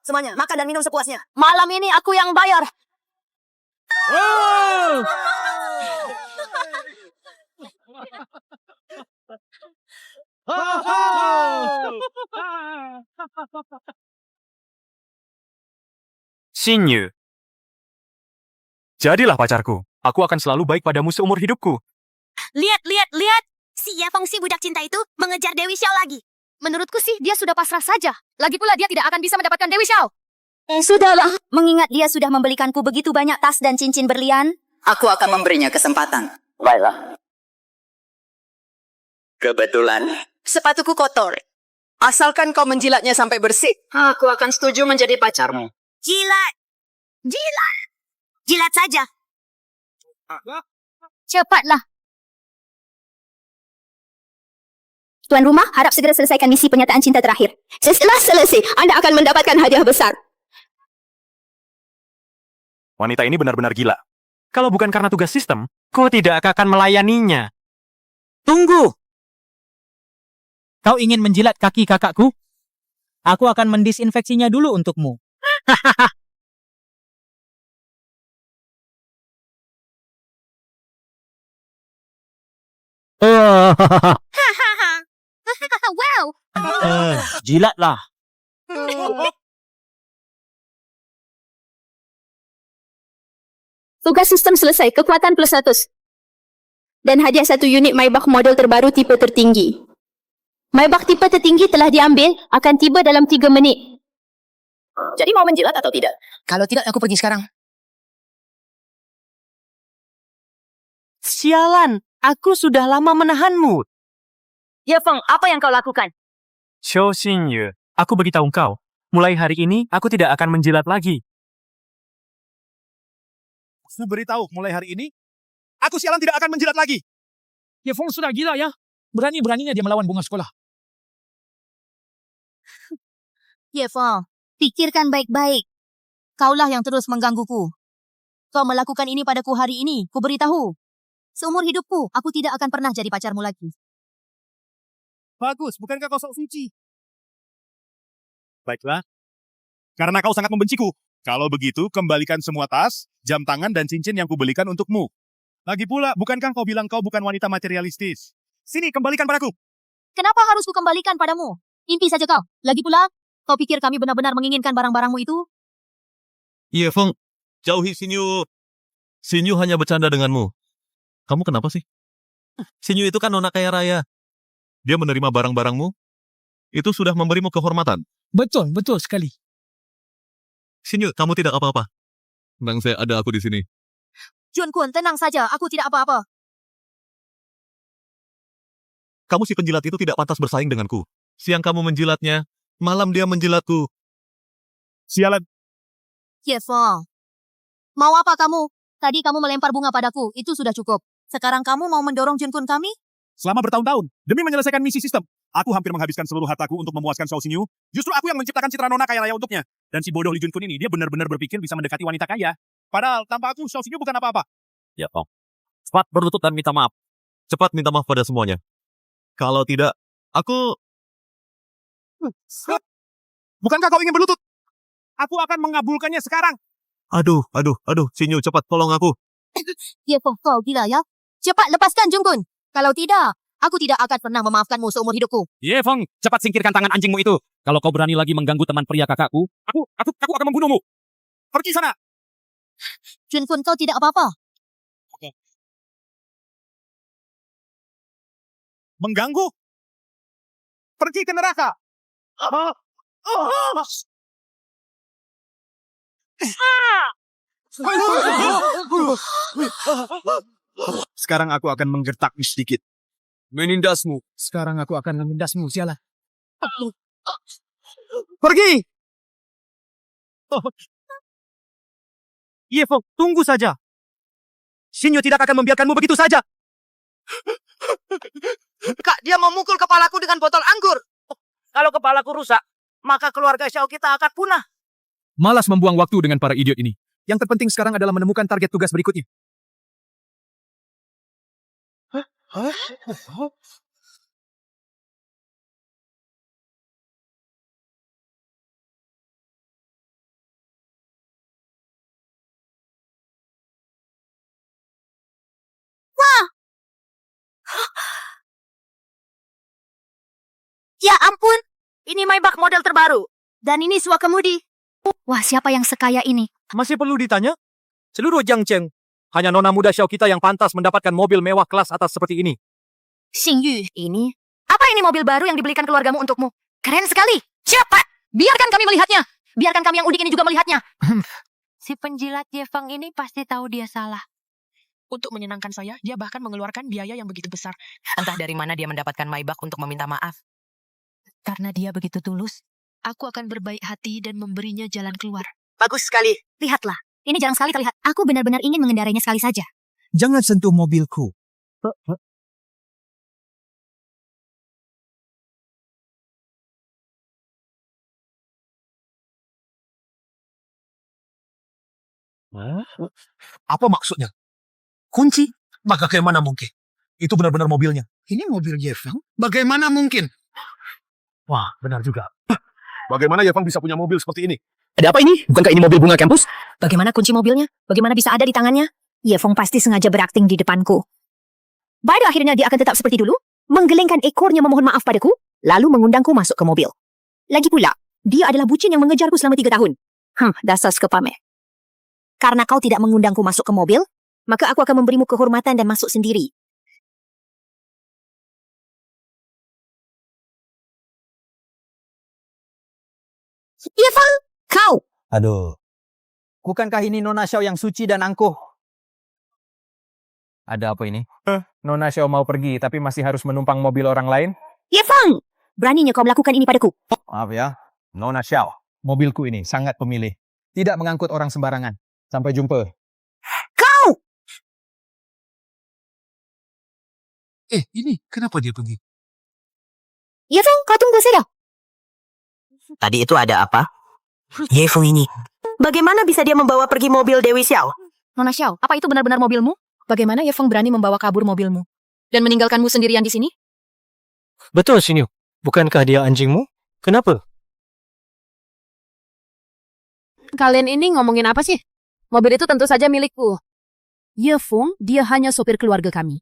Semuanya, makan dan minum sepuasnya. Malam ini aku yang bayar. Shinyu. Jadilah pacarku. Aku akan selalu baik padamu seumur hidupku. Lihat. Si Yefeng si budak cinta itu mengejar Dewi Xiao lagi. Menurutku sih dia sudah pasrah saja. Lagi pula dia tidak akan bisa mendapatkan Dewi Xiao. Sudahlah. Mengingat dia sudah membelikanku begitu banyak tas dan cincin berlian, Aku akan memberinya kesempatan. Baiklah. Kebetulan, sepatuku kotor. Asalkan kau menjilatnya sampai bersih, aku akan setuju menjadi pacarmu. Jilat saja. Cepatlah. Tuan rumah harap segera selesaikan misi penyataan cinta terakhir. Setelah selesai, Anda akan mendapatkan hadiah besar. Wanita ini benar-benar gila. Kalau bukan karena tugas sistem, kau tidak akan melayaninya. Tunggu! Kau ingin menjilat kaki kakakku? Aku akan mendisinfeksinya dulu untukmu. Wow. Jilatlah. Tugas sistem selesai, kekuatan plus 100. Dan hadiah 1 unit Maybach model terbaru tipe tertinggi. Maybach tipe tertinggi telah diambil, akan tiba dalam 3 menit. Jadi mau menjilat atau tidak? Kalau tidak, aku pergi sekarang. Sialan, aku sudah lama menahanmu. Yefeng, apa yang kau lakukan? Shou Shinyu, aku beritahu kau. Mulai hari ini, aku tidak akan menjilat lagi. Aku beritahu, mulai hari ini, aku sialan tidak akan menjilat lagi. Yefeng sudah gila ya. Berani-beraninya dia melawan bunga sekolah. Yefeng, pikirkan baik-baik. Kaulah yang terus menggangguku. Kau melakukan ini padaku hari ini, ku beritahu. Seumur hidupku, aku tidak akan pernah jadi pacarmu lagi. Bagus, bukankah kau sok suci? Baiklah, karena kau sangat membenciku. Kalau begitu, kembalikan semua tas, jam tangan, dan cincin yang kubelikan untukmu. Lagi pula, bukankah kau bilang kau bukan wanita materialistis? Sini, kembalikan padaku. Kenapa harus ku kembalikan padamu? Impi saja kau. Lagi pula, kau pikir kami benar-benar menginginkan barang-barangmu itu? Yefeng, jauhi Shinyu. Shinyu hanya bercanda denganmu. Kamu kenapa sih? Shinyu itu kan nona kaya raya. Dia menerima barang-barangmu. Itu sudah memberimu kehormatan. Betul sekali. Shinyu, kamu tidak apa-apa. Tenang, ada aku di sini. Junkun, tenang saja. Aku tidak apa-apa. Kamu si penjilat itu tidak pantas bersaing denganku. Siang kamu menjilatnya, malam dia menjilatku. Sialan, Yefeng, mau apa kamu? Tadi kamu melempar bunga padaku. Itu sudah cukup. Sekarang kamu mau mendorong Junkun kami? selama bertahun-tahun, demi menyelesaikan misi sistem, aku hampir menghabiskan seluruh hartaku untuk memuaskan Shou Shinyu. Justru aku yang menciptakan citra nona kaya raya untuknya. Dan si bodoh Li Junkun ini, dia benar-benar berpikir bisa mendekati wanita kaya. Padahal, tanpa aku, Shou Shinyu bukan apa-apa. Yefeng, cepat berlutut dan minta maaf. Cepat minta maaf pada semuanya. Kalau tidak, aku... Bukankah kau ingin berlutut? Aku akan mengabulkannya sekarang. Aduh, Shinyu, cepat tolong aku. Yefeng, kau gila ya? Cepat lepaskan Junkun. Kalau tidak, aku tidak akan pernah memaafkanmu seumur hidupku. Yefeng, cepat singkirkan tangan anjingmu itu. Kalau kau berani lagi mengganggu teman pria kakakku, aku akan membunuhmu. Pergi sana. Junkun, kau tidak apa-apa. Mengganggu? Pergi ke neraka. Sekarang aku akan menggertakmu sedikit. Menindasmu. Sekarang aku akan menindasmu, sialan. Pergi! Yefeng, tunggu saja. Shinyu tidak akan membiarkanmu begitu saja. Kak, dia memukul kepalaku dengan botol anggur. Kalau kepalaku rusak, maka keluarga Xiao kita akan punah. Malas membuang waktu dengan para idiot ini. Yang terpenting sekarang adalah menemukan target tugas berikutnya. Ya ampun, ini Maybach model terbaru. Dan ini Suakamudi. Wah, siapa yang sekaya ini? Masih perlu ditanya? Seluruh Jiangcheng, hanya nona muda Xiao kita yang pantas mendapatkan mobil mewah kelas atas seperti ini. Xingyu, ini? Apa ini mobil baru yang dibelikan keluargamu untukmu? Keren sekali. Cepat, biarkan kami melihatnya. Biarkan kami yang udik ini juga melihatnya. Si penjilat Jefang ini pasti tahu dia salah. Untuk menyenangkan saya, dia bahkan mengeluarkan biaya yang begitu besar. Entah dari mana dia mendapatkan Maybach untuk meminta maaf. Karena dia begitu tulus. Aku akan berbaik hati dan memberinya jalan keluar. Bagus sekali. Lihatlah, ini jarang sekali terlihat. Aku benar-benar ingin mengendarainya sekali saja. Jangan sentuh mobilku. Apa maksudnya? Kunci? Bagaimana mungkin? Itu benar-benar mobilnya. Ini mobil Yefeng? Bagaimana mungkin? Wah, benar juga. Bagaimana Yefang bisa punya mobil seperti ini? Ada apa ini? Bukankah ini mobil bunga kampus? Bagaimana kunci mobilnya? Bagaimana bisa ada di tangannya? Yefeng pasti sengaja berakting di depanku. Pada akhirnya dia akan tetap seperti dulu, menggelengkan ekornya memohon maaf padaku, lalu mengundangku masuk ke mobil. Lagi pula, dia adalah bucin yang mengejarku selama 3 tahun. Dasar sekepame. Karena kau tidak mengundangku masuk ke mobil, maka aku akan memberimu kehormatan dan masuk sendiri. Yefeng, kau! Aduh. Bukankah ini Nona Xiao yang suci dan angkuh? Ada apa ini? Nona Xiao mau pergi tapi masih harus menumpang mobil orang lain? Yefeng! Beraninya kau melakukan ini padaku. Maaf ya, Nona Xiao. Mobilku ini sangat pemilih. Tidak mengangkut orang sembarangan. Sampai jumpa. Kau! Ini kenapa dia pergi? Yefeng, kau tunggu saja. Tadi itu ada apa? Yefeng ini. Bagaimana bisa dia membawa pergi mobil Dewi Xiao? Nona Xiao, apa itu benar-benar mobilmu? Bagaimana Yefeng berani membawa kabur mobilmu? Dan meninggalkanmu sendirian di sini? Betul, Xinyu. Bukankah dia anjingmu? Kenapa? Kalian ini ngomongin apa sih? Mobil itu tentu saja milikku. Yefeng, dia hanya sopir keluarga kami.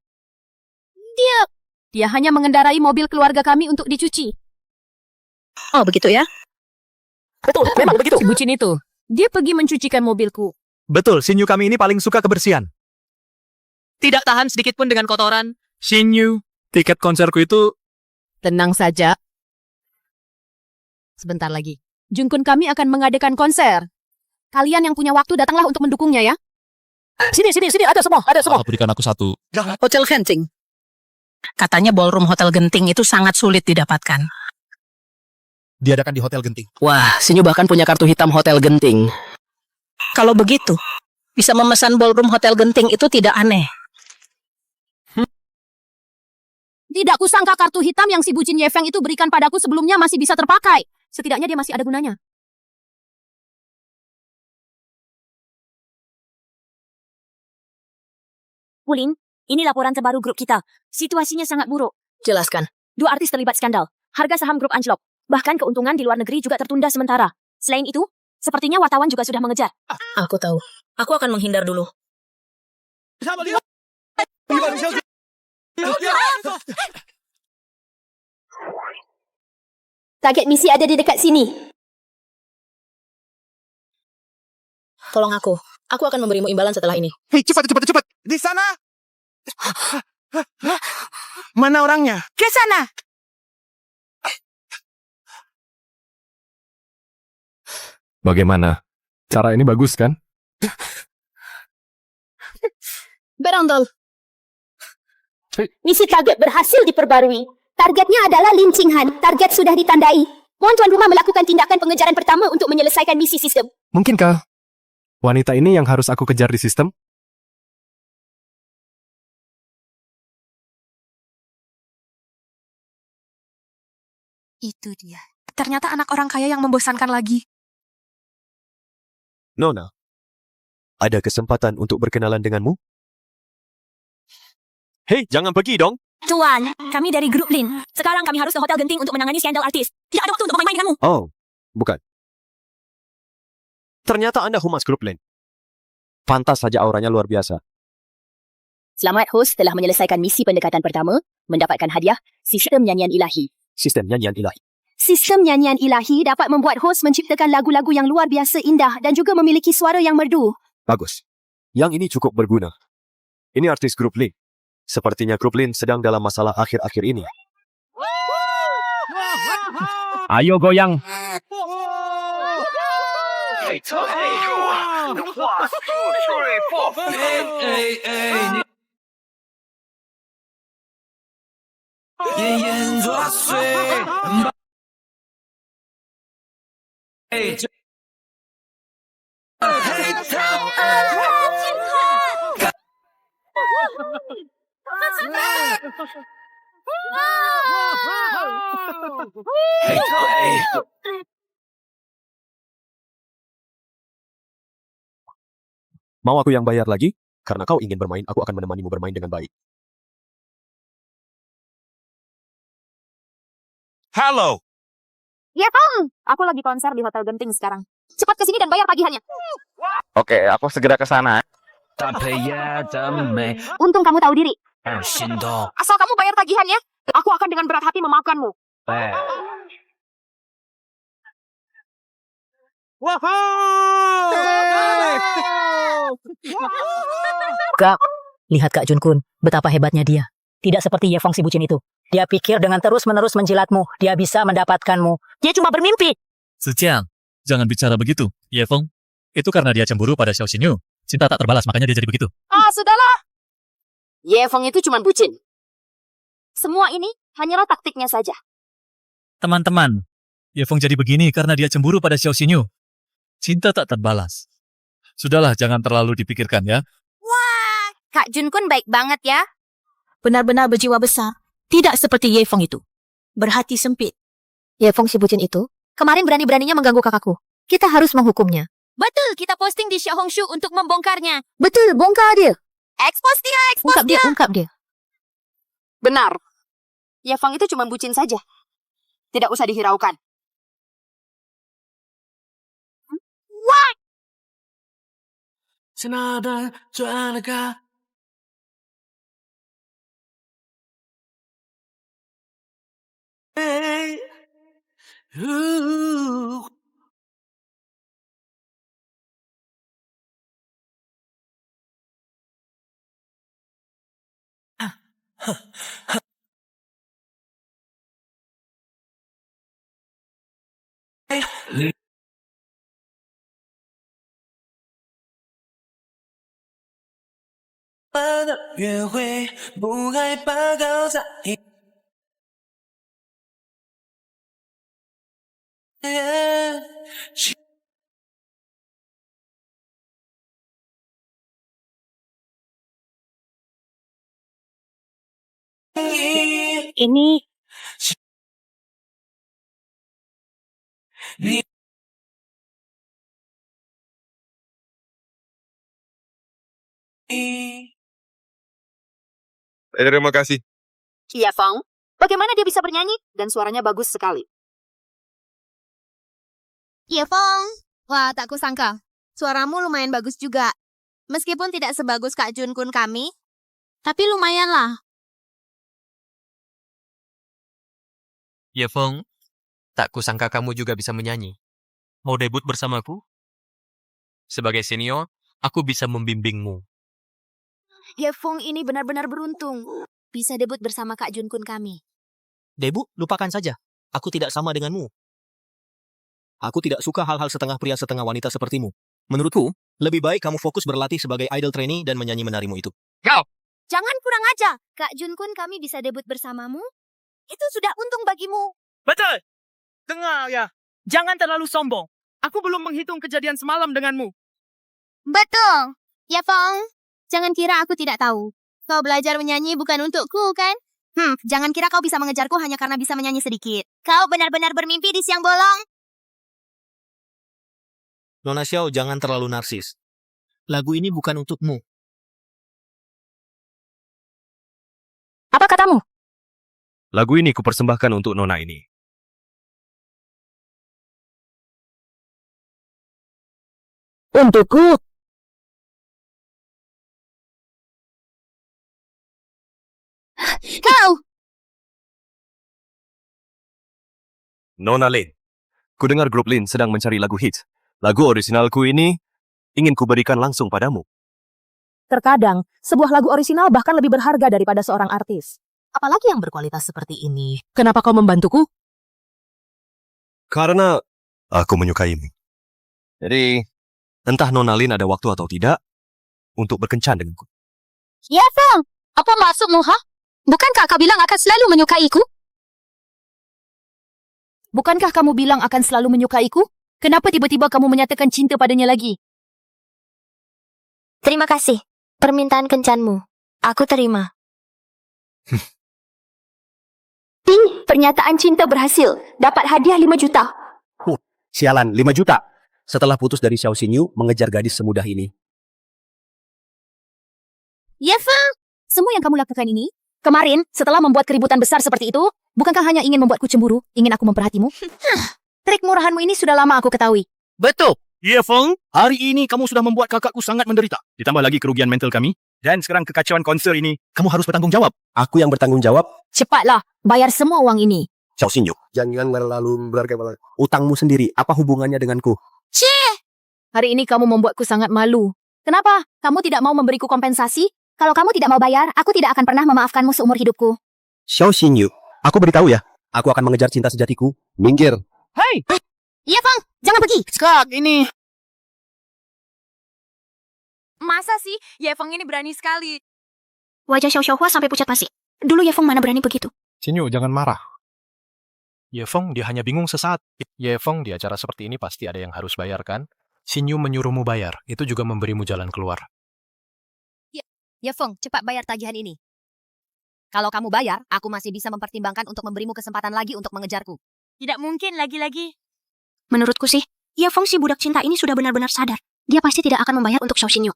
Dia hanya mengendarai mobil keluarga kami untuk dicuci. Oh, begitu ya? Betul, memang begitu. Si bucin itu, dia pergi mencucikan mobilku. Betul, Xinyu kami ini paling suka kebersihan. Tidak tahan sedikit pun dengan kotoran. Xinyu, tiket konserku itu... Tenang saja. Sebentar lagi. Jungkun kami akan mengadakan konser. Kalian yang punya waktu datanglah untuk mendukungnya ya. Sini, ada semua. Berikan aku satu. Hotel Genting. Katanya ballroom Hotel Genting itu sangat sulit didapatkan. Diadakan di Hotel Genting. Wah, Sinyu bahkan punya kartu hitam Hotel Genting. Kalau begitu, bisa memesan ballroom Hotel Genting itu tidak aneh. Tidak kusangka kartu hitam yang si bucin Yefeng itu berikan padaku sebelumnya masih bisa terpakai. Setidaknya dia masih ada gunanya. Wuling, ini laporan terbaru grup kita. Situasinya sangat buruk. Jelaskan. 2 artis terlibat skandal. Harga saham grup anjlok. Bahkan keuntungan di luar negeri juga tertunda sementara. Selain itu, sepertinya wartawan juga sudah mengejar. Aku tahu. Aku akan menghindar dulu. Target misi ada di dekat sini. Tolong aku. Aku akan memberimu imbalan setelah ini. Hei, cepat. Di sana. Mana orangnya? Ke sana! Bagaimana? Cara ini bagus kan? Berondol. Misi target berhasil diperbarui. Targetnya adalah Lin Qinghan. Target sudah ditandai. Mohon tuan rumah melakukan tindakan pengejaran pertama untuk menyelesaikan misi sistem. Mungkinkah wanita ini yang harus aku kejar di sistem? Itu dia. Ternyata anak orang kaya yang membosankan lagi. Nona, ada kesempatan untuk berkenalan denganmu? Hei, jangan pergi dong. Tuan, kami dari grup Lin. Sekarang kami harus ke Hotel Genting untuk menangani skandal artis. Tidak ada waktu untuk main-main denganmu. Oh, bukan. Ternyata Anda humas grup lain. Pantas saja auranya luar biasa. Selamat host telah menyelesaikan misi pendekatan pertama, mendapatkan hadiah, Sistem Nyanyian Ilahi. Sistem nyanyian ilahi. Sistem Nyanyian Ilahi dapat membuat host menciptakan lagu-lagu yang luar biasa indah dan juga memiliki suara yang merdu. Bagus. Yang ini cukup berguna. Ini artis grup Lin. Sepertinya grup Lin sedang dalam masalah akhir-akhir ini. Ayo goyang. Mau aku yang bayar lagi? Karena kau ingin bermain, aku akan menemanimu bermain dengan baik. Halo. Ya, Kang. Aku lagi konser di Hotel Genting sekarang. Cepat ke sini dan bayar tagihannya. Oke, aku segera ke sana. Untung kamu tahu diri. Shindo. Asal kamu bayar tagihannya, aku akan dengan berat hati memaafkanmu. Kak, lihat Kak Junkun, betapa hebatnya dia. Tidak seperti Ye Fong si bucin itu. Dia pikir dengan terus-menerus menjilatmu, dia bisa mendapatkanmu. Dia cuma bermimpi. Suciang, jangan bicara begitu. Ye Fong, itu karena dia cemburu pada Xiao Xinyu. Cinta tak terbalas, makanya dia jadi begitu. Ah, sudahlah. Ye Fong itu cuma bucin. Semua ini hanyalah taktiknya saja. Teman-teman, Ye Fong jadi begini karena dia cemburu pada Xiao Xinyu. Cinta tak terbalas. Sudahlah, jangan terlalu dipikirkan ya. Wah, Kak Junkun baik banget ya. Benar-benar berjiwa besar. Tidak seperti Ye Fong itu. Berhati sempit. Ye Fong si bucin itu kemarin berani-beraninya mengganggu kakakku. Kita harus menghukumnya. Betul, kita posting di Xiaohongshu untuk membongkarnya. Betul, bongkar dia. Expose dia, expose Ungkap dia, dia. ungkap dia. Benar. Ye Fong itu cuma bucin saja. Tidak usah dihiraukan. Wah! Senada cuanaga. Hey. Hey. 的约会，不害怕搞砸一。Ini Terima kasih. Ye Fong, bagaimana dia bisa bernyanyi? Dan suaranya bagus sekali. Ye Fong, wah tak kusangka. Suaramu lumayan bagus juga. Meskipun tidak sebagus Kak Junkun kami, tapi lumayan lah. Ye Fong, tak kusangka kamu juga bisa menyanyi. Mau debut bersamaku? Sebagai senior, aku bisa membimbingmu. Ye Fong ini benar-benar beruntung. Bisa debut bersama Kak Junkun kami. Debut, lupakan saja. Aku tidak sama denganmu. Aku tidak suka hal-hal setengah pria setengah wanita sepertimu. Menurutku, lebih baik kamu fokus berlatih sebagai idol trainee dan menyanyi menarimu itu. Jangan kurang aja. Kak Junkun kami bisa debut bersamamu. Itu sudah untung bagimu. Betul. Dengar ya. Jangan terlalu sombong. Aku belum menghitung kejadian semalam denganmu. Betul. Ye Fong, jangan kira aku tidak tahu. Kau belajar menyanyi bukan untukku, kan? Jangan kira kau bisa mengejarku hanya karena bisa menyanyi sedikit. Kau benar-benar bermimpi di siang bolong. Nona Xiao, jangan terlalu narsis. Lagu ini bukan untukmu. Apa katamu? Lagu ini kupersembahkan untuk Nona ini. Untukku. Kau! Nona Lin, ku dengar grup Lin sedang mencari lagu hits. Lagu orisinalku ini ingin kuberikan langsung padamu. Terkadang, sebuah lagu orisinal bahkan lebih berharga daripada seorang artis. Apalagi yang berkualitas seperti ini. Kenapa kau membantuku? Karena aku menyukaimu. Jadi, entah Nona Lin ada waktu atau tidak untuk berkencan denganku. Ya, Fang. Apa maksudmu, ha? Bukankah kau bilang akan selalu menyukaiku? Bukankah kamu bilang akan selalu menyukaiku? Kenapa tiba-tiba kamu menyatakan cinta padanya lagi? Terima kasih. Permintaan kencanmu. Aku terima. Ting, pernyataan cinta berhasil. Dapat hadiah 5 juta. Sialan, 5 juta. Setelah putus dari Xiao Xinyu, mengejar gadis semudah ini. Ya, Fang. Semua yang kamu lakukan ini, kemarin setelah membuat keributan besar seperti itu, bukankah hanya ingin membuatku cemburu, ingin aku memperhatimu? Trik murahanmu ini sudah lama aku ketahui. Betul. Ye Feng, hari ini kamu sudah membuat kakakku sangat menderita. Ditambah lagi kerugian mental kami. Dan sekarang kekacauan konser ini, kamu harus bertanggung jawab. Aku yang bertanggung jawab. Cepatlah, bayar semua uang ini. Xiao Xinyu, jangan terlalu berkepala. Utangmu sendiri, apa hubungannya denganku? Hari ini kamu membuatku sangat malu. Kenapa? Kamu tidak mau memberiku kompensasi? Kalau kamu tidak mau bayar, aku tidak akan pernah memaafkanmu seumur hidupku. Xiao Xinyu, aku beritahu ya, aku akan mengejar cinta sejatiku. Minggir. Hei! Iya, Fang. Jangan pergi. Skak, ini... Masa sih? Ye Feng ini berani sekali. Wajah Xiao Xiaohua sampai pucat pasi. Dulu Ye Feng mana berani begitu. Xinyu, jangan marah. Ye Feng dia hanya bingung sesaat. Ye Feng di acara seperti ini pasti ada yang harus bayar kan? Xinyu menyuruhmu bayar, itu juga memberimu jalan keluar. Ye Feng, cepat bayar tagihan ini. Kalau kamu bayar, aku masih bisa mempertimbangkan untuk memberimu kesempatan lagi untuk mengejarku. Tidak mungkin lagi-lagi. Menurutku sih, Ye Feng si budak cinta ini sudah benar-benar sadar. Dia pasti tidak akan membayar untuk Xiao Xinyu.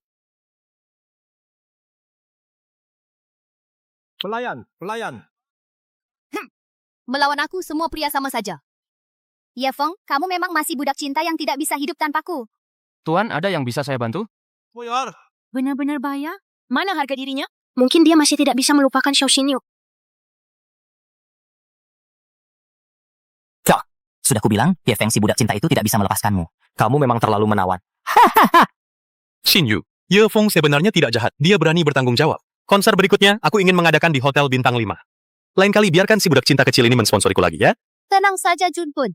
Pelayan. Melawan aku, semua pria sama saja. Ye Feng, kamu memang masih budak cinta yang tidak bisa hidup tanpaku. Tuan, ada yang bisa saya bantu? Bayar. Benar-benar bayar? Mana harga dirinya? Mungkin dia masih tidak bisa melupakan Xiao Xinyu. Sudah kubilang, Ye Feng si budak cinta itu tidak bisa melepaskanmu. Kamu memang terlalu menawan. Xinyu, Ye Feng sebenarnya tidak jahat. Dia berani bertanggung jawab. Konser berikutnya, aku ingin mengadakan di Hotel Bintang 5. Lain kali biarkan si budak cinta kecil ini mensponsoriku lagi ya. Tenang saja, Junpun.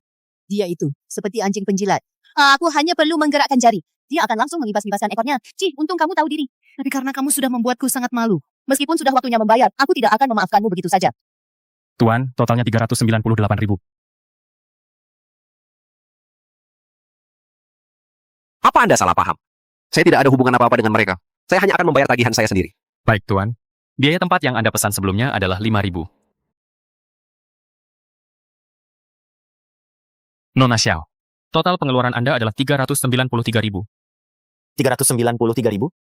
Dia itu, seperti anjing penjilat. Aku hanya perlu menggerakkan jari. Dia akan langsung mengibas-ibaskan ekornya. Cih, untung kamu tahu diri. Tapi karena kamu sudah membuatku sangat malu. Meskipun sudah waktunya membayar, aku tidak akan memaafkanmu begitu saja. Tuan, totalnya 398.000. Apa Anda salah paham? Saya tidak ada hubungan apa-apa dengan mereka. Saya hanya akan membayar tagihan saya sendiri. Baik, Tuan. Biaya tempat yang Anda pesan sebelumnya adalah 5.000. Nona Xiao, total pengeluaran Anda adalah 393.000. 393.000?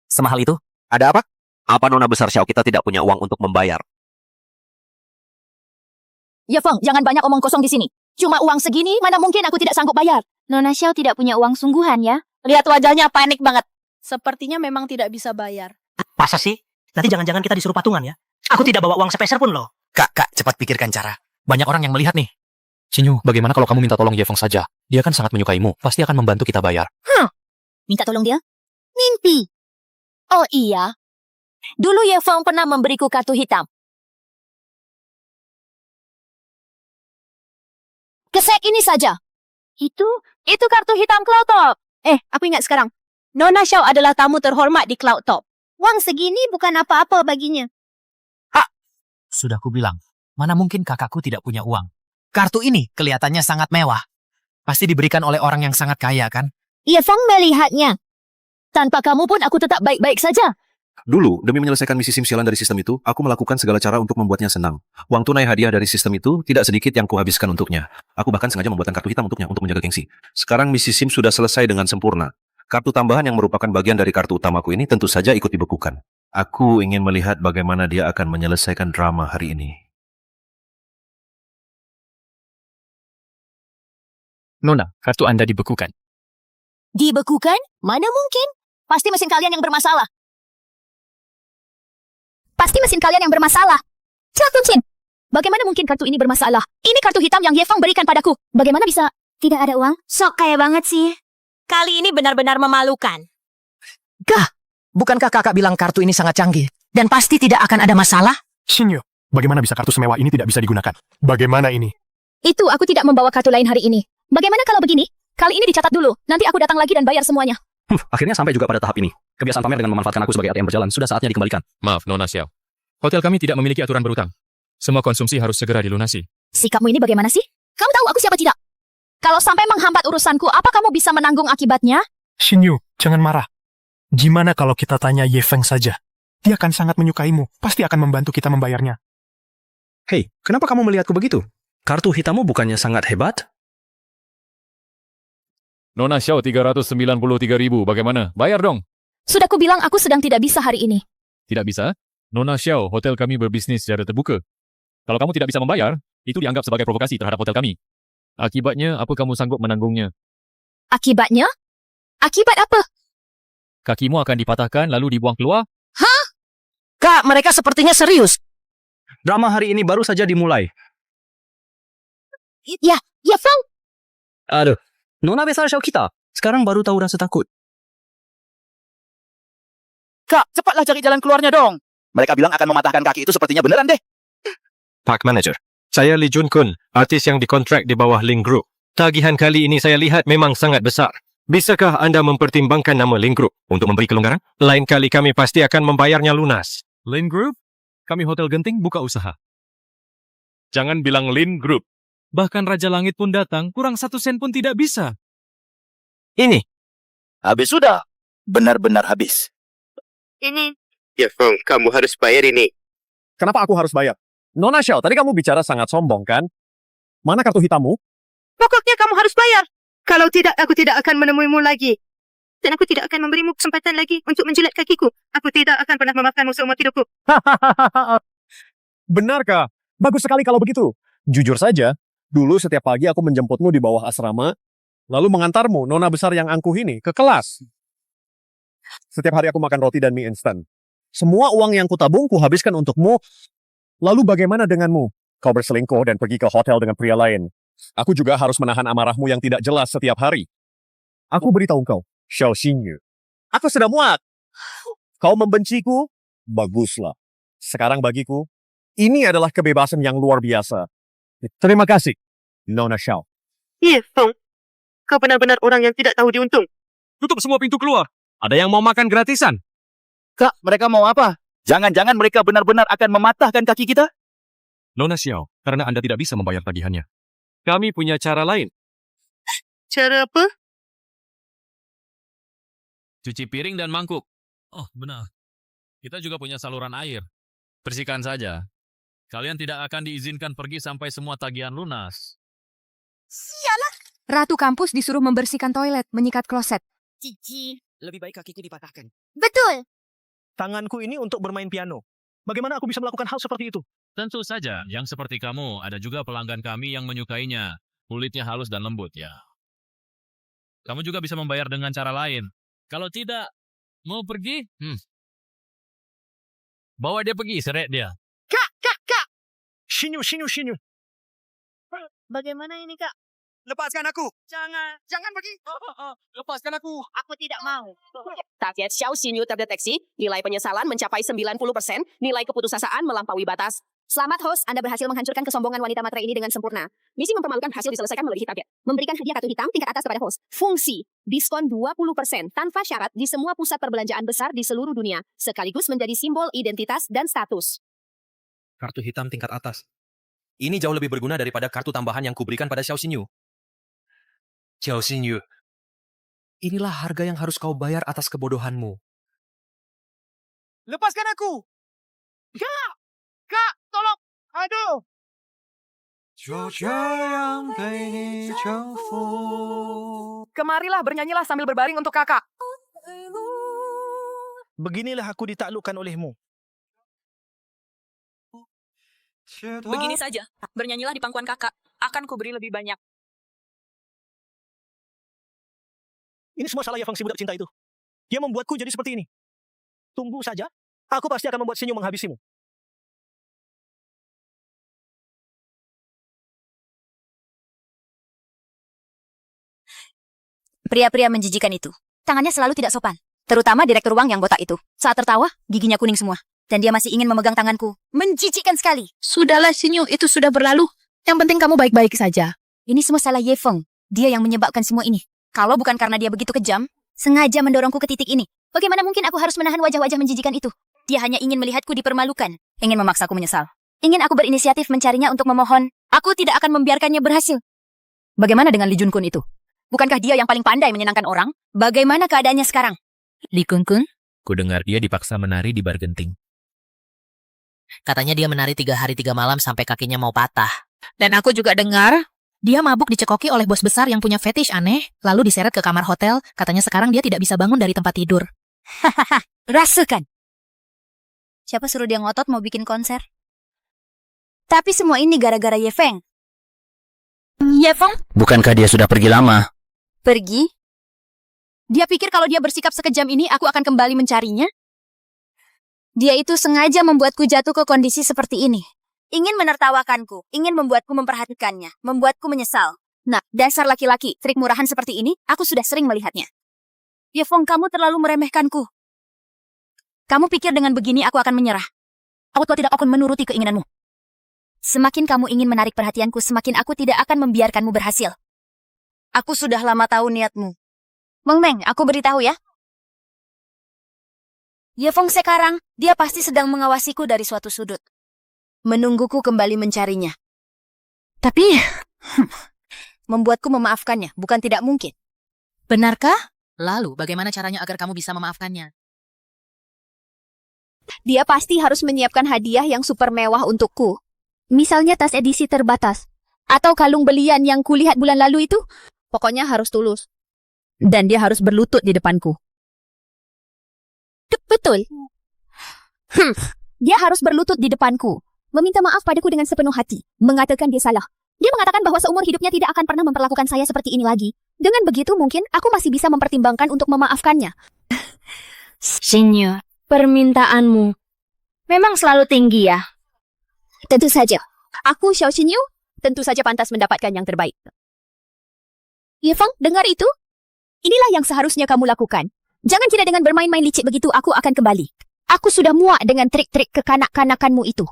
Semahal itu? Ada apa? Apa Nona besar Xiao kita tidak punya uang untuk membayar? Ye Feng, jangan banyak omong kosong di sini. Cuma uang segini, mana mungkin aku tidak sanggup bayar. Nona Xiao tidak punya uang sungguhan ya. Lihat wajahnya panik banget. Sepertinya memang tidak bisa bayar. Masa sih? Nanti jangan-jangan kita disuruh patungan ya? Aku tidak bawa uang sepeser pun loh. Kak, cepat pikirkan cara. Banyak orang yang melihat nih. Xinyu, bagaimana kalau kamu minta tolong Ye Feng saja? Dia kan sangat menyukaimu. Pasti akan membantu kita bayar. Minta tolong dia? Mimpi. Oh iya. Dulu Ye Feng pernah memberiku kartu hitam. Kesek ini saja. Itu kartu hitam Cloud Top. Aku ingat sekarang. Nona Xiao adalah tamu terhormat di Cloud Top. Uang segini bukan apa-apa baginya. Sudah kubilang, mana mungkin kakakku tidak punya uang. Kartu ini kelihatannya sangat mewah. Pasti diberikan oleh orang yang sangat kaya, kan? Ye Feng melihatnya. Tanpa kamu pun aku tetap baik-baik saja. Dulu, demi menyelesaikan misi SIM sialan dari sistem itu, aku melakukan segala cara untuk membuatnya senang. Uang tunai hadiah dari sistem itu tidak sedikit yang kuhabiskan untuknya. Aku bahkan sengaja membuatkan kartu hitam untuknya untuk menjaga gengsi. Sekarang misi SIM sudah selesai dengan sempurna. Kartu tambahan yang merupakan bagian dari kartu utamaku ini tentu saja ikut dibekukan. Aku ingin melihat bagaimana dia akan menyelesaikan drama hari ini. Nona, kartu Anda dibekukan. Dibekukan? Mana mungkin? Pasti mesin kalian yang bermasalah. Pasti mesin kalian yang bermasalah. Chin, bagaimana mungkin kartu ini bermasalah? Ini kartu hitam yang Ye Feng berikan padaku. Bagaimana bisa tidak ada uang? Sok kaya banget sih. Kali ini benar-benar memalukan. Gah, bukankah kakak bilang kartu ini sangat canggih? Dan pasti tidak akan ada masalah? Shinyu, bagaimana bisa kartu semewah ini tidak bisa digunakan? Bagaimana ini? Itu aku tidak membawa kartu lain hari ini. Bagaimana kalau begini? Kali ini dicatat dulu. Nanti aku datang lagi dan bayar semuanya. Akhirnya sampai juga pada tahap ini. Kebiasaan pamer dengan memanfaatkan aku sebagai ATM berjalan sudah saatnya dikembalikan. Maaf, Nona Xiao. Hotel kami tidak memiliki aturan berutang. Semua konsumsi harus segera dilunasi. Sikapmu ini bagaimana sih? Kamu tahu aku siapa tidak? Kalau sampai menghambat urusanku, apa kamu bisa menanggung akibatnya? Shinyu, jangan marah. Gimana kalau kita tanya Ye Feng saja? Dia akan sangat menyukaimu. Pasti akan membantu kita membayarnya. Hei, kenapa kamu melihatku begitu? Kartu hitammu bukannya sangat hebat? Nona Xiao 393.000, bagaimana? Bayar dong. Sudah ku bilang aku sedang tidak bisa hari ini. Tidak bisa? Nona Xiao, hotel kami berbisnis secara terbuka. Kalau kamu tidak bisa membayar, itu dianggap sebagai provokasi terhadap hotel kami. Akibatnya, apa kamu sanggup menanggungnya? Akibatnya? Akibat apa? Kakimu akan dipatahkan lalu dibuang keluar? Hah? Kak, mereka sepertinya serius. Drama hari ini baru saja dimulai. Ya, Ye Feng. Aduh, Nona besar Xiao kita. Sekarang baru tahu rasa takut. Kak, cepatlah cari jalan keluarnya dong. Mereka bilang akan mematahkan kaki itu sepertinya beneran deh. Park Manager, saya Lee Jun Kun, artis yang dikontrak di bawah Link Group. Tagihan kali ini saya lihat memang sangat besar. Bisakah Anda mempertimbangkan nama Link Group untuk memberi kelonggaran? Lain kali kami pasti akan membayarnya lunas. Lin Group? Kami hotel genting buka usaha. Jangan bilang Lin Group. Bahkan Raja Langit pun datang, kurang 1 sen pun tidak bisa. Ini. Habis sudah. Benar-benar habis. Ini. Ya, Feng, kamu harus bayar ini. Kenapa aku harus bayar? Nona Xiao, tadi kamu bicara sangat sombong kan? Mana kartu hitammu? Pokoknya kamu harus bayar. Kalau tidak, aku tidak akan menemuimu lagi. Dan aku tidak akan memberimu kesempatan lagi untuk menjilat kakiku. Aku tidak akan pernah memaafkanmu seumur hidupku. Benarkah? Bagus sekali kalau begitu. Jujur saja, dulu setiap pagi aku menjemputmu di bawah asrama, lalu mengantarmu, nona besar yang angkuh ini, ke kelas. Setiap hari aku makan roti dan mie instan. Semua uang yang kutabung kuhabiskan untukmu. Lalu bagaimana denganmu? Kau berselingkuh dan pergi ke hotel dengan pria lain. Aku juga harus menahan amarahmu yang tidak jelas setiap hari. Aku beritahu kau, Xiao Xinyu. Aku sudah muak. Kau membenciku? Baguslah. Sekarang bagiku, ini adalah kebebasan yang luar biasa. Terima kasih, Nona Xiao. Ye Feng, kau benar-benar orang yang tidak tahu diuntung. Tutup semua pintu keluar. Ada yang mau makan gratisan. Kak, mereka mau apa? Jangan-jangan mereka benar-benar akan mematahkan kaki kita? Nona Xiao, karena Anda tidak bisa membayar tagihannya. Kami punya cara lain. Cara apa? Cuci piring dan mangkuk. Oh, benar. Kita juga punya saluran air. Bersihkan saja. Kalian tidak akan diizinkan pergi sampai semua tagihan lunas. Sialah. Ratu kampus disuruh membersihkan toilet, menyikat kloset. Cici. Lebih baik kakiku dipatahkan. Betul. Tanganku ini untuk bermain piano. Bagaimana aku bisa melakukan hal seperti itu? Tentu saja, yang seperti kamu, ada juga pelanggan kami yang menyukainya. Kulitnya halus dan lembut, ya. Kamu juga bisa membayar dengan cara lain. Kalau tidak, mau pergi? Bawa dia pergi, seret dia. Kak! Shinyu. Bagaimana ini, Kak? Lepaskan aku. Jangan pergi. Lepaskan aku. Aku tidak mau. Target Xiao Xinyu terdeteksi, nilai penyesalan mencapai 90%, nilai keputusasaan melampaui batas. Selamat host, Anda berhasil menghancurkan kesombongan wanita matre ini dengan sempurna. Misi mempermalukan berhasil diselesaikan melebihi target. Memberikan hadiah kartu hitam tingkat atas kepada host. Fungsi, diskon 20% tanpa syarat di semua pusat perbelanjaan besar di seluruh dunia, sekaligus menjadi simbol identitas dan status. Kartu hitam tingkat atas. Ini jauh lebih berguna daripada kartu tambahan yang kuberikan pada Xiao Xinyu. Xiao Xinyu, inilah harga yang harus kau bayar atas kebodohanmu. Lepaskan aku! Kak! Kak, tolong! Aduh! Kemarilah, bernyanyilah sambil berbaring untuk kakak. Beginilah aku ditaklukkan olehmu. Begini saja, bernyanyilah di pangkuan kakak. Akan kuberi lebih banyak. Ini semua salah Yafang si budak cinta itu. Dia membuatku jadi seperti ini. Tunggu saja, aku pasti akan membuat senyum menghabisimu. Pria-pria menjijikan itu. Tangannya selalu tidak sopan. Terutama direktur uang yang botak itu. Saat tertawa, giginya kuning semua. Dan dia masih ingin memegang tanganku. Menjijikkan sekali. Sudahlah, Sinyu, itu sudah berlalu. Yang penting kamu baik-baik saja. Ini semua salah Ye Feng. Dia yang menyebabkan semua ini. Kalau bukan karena dia begitu kejam, sengaja mendorongku ke titik ini. Bagaimana mungkin aku harus menahan wajah-wajah menjijikan itu? Dia hanya ingin melihatku dipermalukan. Ingin memaksaku menyesal. Ingin aku berinisiatif mencarinya untuk memohon. Aku tidak akan membiarkannya berhasil. Bagaimana dengan Li Junkun itu? Bukankah dia yang paling pandai menyenangkan orang? Bagaimana keadaannya sekarang? Li Kun, ku dengar dia dipaksa menari di bar genting. Katanya dia menari 3 hari 3 malam sampai kakinya mau patah. Dan aku juga dengar, dia mabuk dicekoki oleh bos besar yang punya fetish aneh, lalu diseret ke kamar hotel. Katanya sekarang dia tidak bisa bangun dari tempat tidur. Hahaha, rasakan. Siapa suruh dia ngotot mau bikin konser? Tapi semua ini gara-gara Ye Feng. Ye Feng? Bukankah dia sudah pergi lama? Pergi? Dia pikir kalau dia bersikap sekejam ini, aku akan kembali mencarinya? Dia itu sengaja membuatku jatuh ke kondisi seperti ini. Ingin menertawakanku, ingin membuatku memperhatikannya, membuatku menyesal. Nah, dasar laki-laki, trik murahan seperti ini, aku sudah sering melihatnya. Ye Feng, kamu terlalu meremehkanku. Kamu pikir dengan begini aku akan menyerah? Aku tidak akan menuruti keinginanmu. Semakin kamu ingin menarik perhatianku, semakin aku tidak akan membiarkanmu berhasil. Aku sudah lama tahu niatmu. Meng, aku beritahu ya. Ye Feng sekarang, dia pasti sedang mengawasiku dari suatu sudut. Menungguku kembali mencarinya. Tapi, membuatku memaafkannya, bukan tidak mungkin. Benarkah? Lalu, bagaimana caranya agar kamu bisa memaafkannya? Dia pasti harus menyiapkan hadiah yang super mewah untukku. Misalnya tas edisi terbatas. Atau kalung belian yang kulihat bulan lalu itu. Pokoknya harus tulus. Dan dia harus berlutut di depanku. Betul. Dia harus berlutut di depanku. Meminta maaf padaku dengan sepenuh hati. Mengatakan dia salah. Dia mengatakan bahwa seumur hidupnya tidak akan pernah memperlakukan saya seperti ini lagi. Dengan begitu mungkin aku masih bisa mempertimbangkan untuk memaafkannya. Sinyu, permintaanmu memang selalu tinggi ya? Tentu saja. Aku, Xiao Xinyu, tentu saja pantas mendapatkan yang terbaik. Ye Feng, dengar itu? Inilah yang seharusnya kamu lakukan. Jangan kira dengan bermain-main licik begitu aku akan kembali. Aku sudah muak dengan trik-trik kekanak-kanakanmu itu.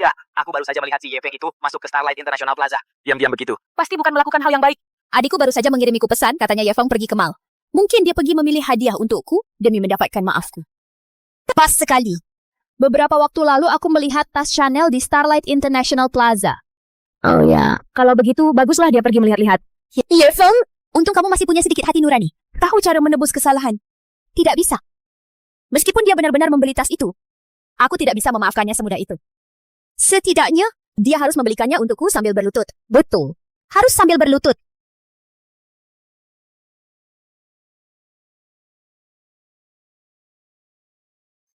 Ya, aku baru saja melihat si Ye Feng itu masuk ke Starlight International Plaza. Diam-diam begitu. Pasti bukan melakukan hal yang baik. Adikku baru saja mengirimiku pesan, katanya Ye Feng pergi ke mall. Mungkin dia pergi memilih hadiah untukku demi mendapatkan maafku. Pas sekali. Beberapa waktu lalu aku melihat tas Chanel di Starlight International Plaza. Oh ya, kalau begitu baguslah dia pergi melihat-lihat. Ye Feng, untung kamu masih punya sedikit hati nurani. Tahu cara menebus kesalahan. Tidak bisa. Meskipun dia benar-benar membeli tas itu, aku tidak bisa memaafkannya semudah itu. Setidaknya, dia harus membelikannya untukku sambil berlutut. Betul. Harus sambil berlutut.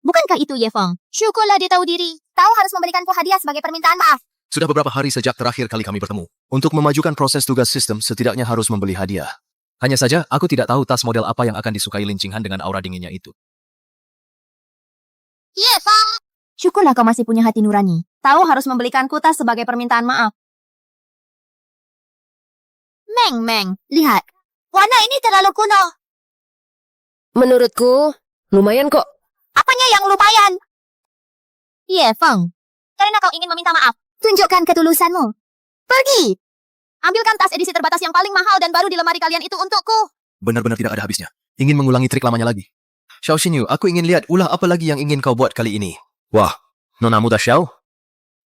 Bukankah itu Ye Feng? Syukurlah dia tahu diri. Tahu harus memberikanku hadiah sebagai permintaan maaf. Sudah beberapa hari sejak terakhir kali kami bertemu. Untuk memajukan proses tugas sistem, setidaknya harus membeli hadiah. Hanya saja, aku tidak tahu tas model apa yang akan disukai Lin Qinghan dengan aura dinginnya itu. Ye Feng! Syukurlah kau masih punya hati nurani. Tahu harus membelikanku tas sebagai permintaan maaf. Meng, lihat. Warna ini terlalu kuno. Menurutku, lumayan kok. Apanya yang lumayan? Ye Feng, Karena kau ingin meminta maaf. Tunjukkan ketulusanmu. Pergi! Ambilkan tas edisi terbatas yang paling mahal dan baru di lemari kalian itu untukku. Benar-benar tidak ada habisnya. Ingin mengulangi trik lamanya lagi. Xiao Xinyu, aku ingin lihat ulah apa lagi yang ingin kau buat kali ini. Wah, Nona muda Xiao.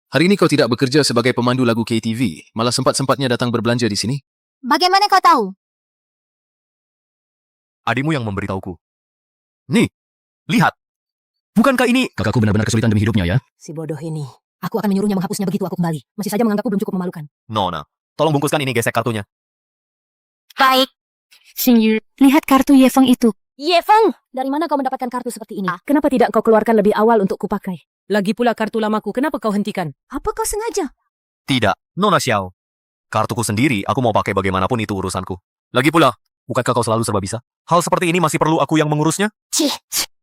Hari ini kau tidak bekerja sebagai pemandu lagu KTV, malah sempat-sempatnya datang berbelanja di sini. Bagaimana kau tahu? Adikmu yang memberitahuku. Nih, lihat. Bukankah ini... Kakakku benar-benar kesulitan demi hidupnya ya? Si bodoh ini. Aku akan menyuruhnya menghapusnya begitu aku kembali. Masih saja menganggapku belum cukup memalukan. Nona, tolong bungkuskan ini gesek kartunya. Baik. Xinyu, lihat kartu Yefeng itu. Yefeng, dari mana kau mendapatkan kartu seperti ini? Kenapa tidak kau keluarkan lebih awal untuk kupakai? Lagi pula kartu lamaku, kenapa kau hentikan? Apa kau sengaja? Tidak, Nona Xiao. Kartuku sendiri, aku mau pakai bagaimanapun itu urusanku. Lagi pula, bukankah kau selalu serba bisa? Hal seperti ini masih perlu aku yang mengurusnya?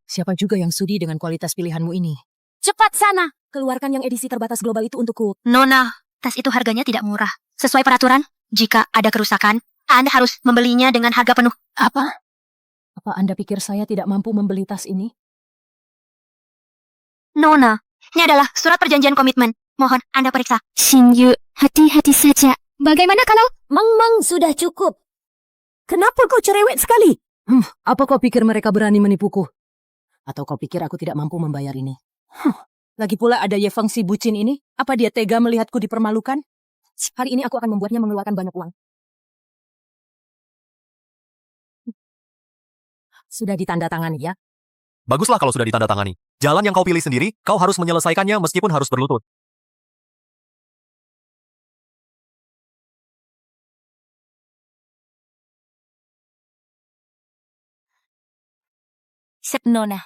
Siapa juga yang sudi dengan kualitas pilihanmu ini? Cepat sana, keluarkan yang edisi terbatas global itu untukku. Nona, tas itu harganya tidak murah. Sesuai peraturan, jika ada kerusakan, Anda harus membelinya dengan harga penuh. Apa? Apa Anda pikir saya tidak mampu membeli tas ini? Nona, ini adalah surat perjanjian komitmen. Mohon Anda periksa. Xinyu, hati-hati saja. Bagaimana kalau... Mang, sudah cukup. Kenapa kau cerewet sekali? Apa kau pikir mereka berani menipuku? Atau kau pikir aku tidak mampu membayar ini? Lagi pula ada Yefeng si bucin ini. Apa dia tega melihatku dipermalukan? Hari ini aku akan membuatnya mengeluarkan banyak uang. Sudah ditandatangani ya? Baguslah kalau sudah ditandatangani. Jalan yang kau pilih sendiri, kau harus menyelesaikannya meskipun harus berlutut. Nona.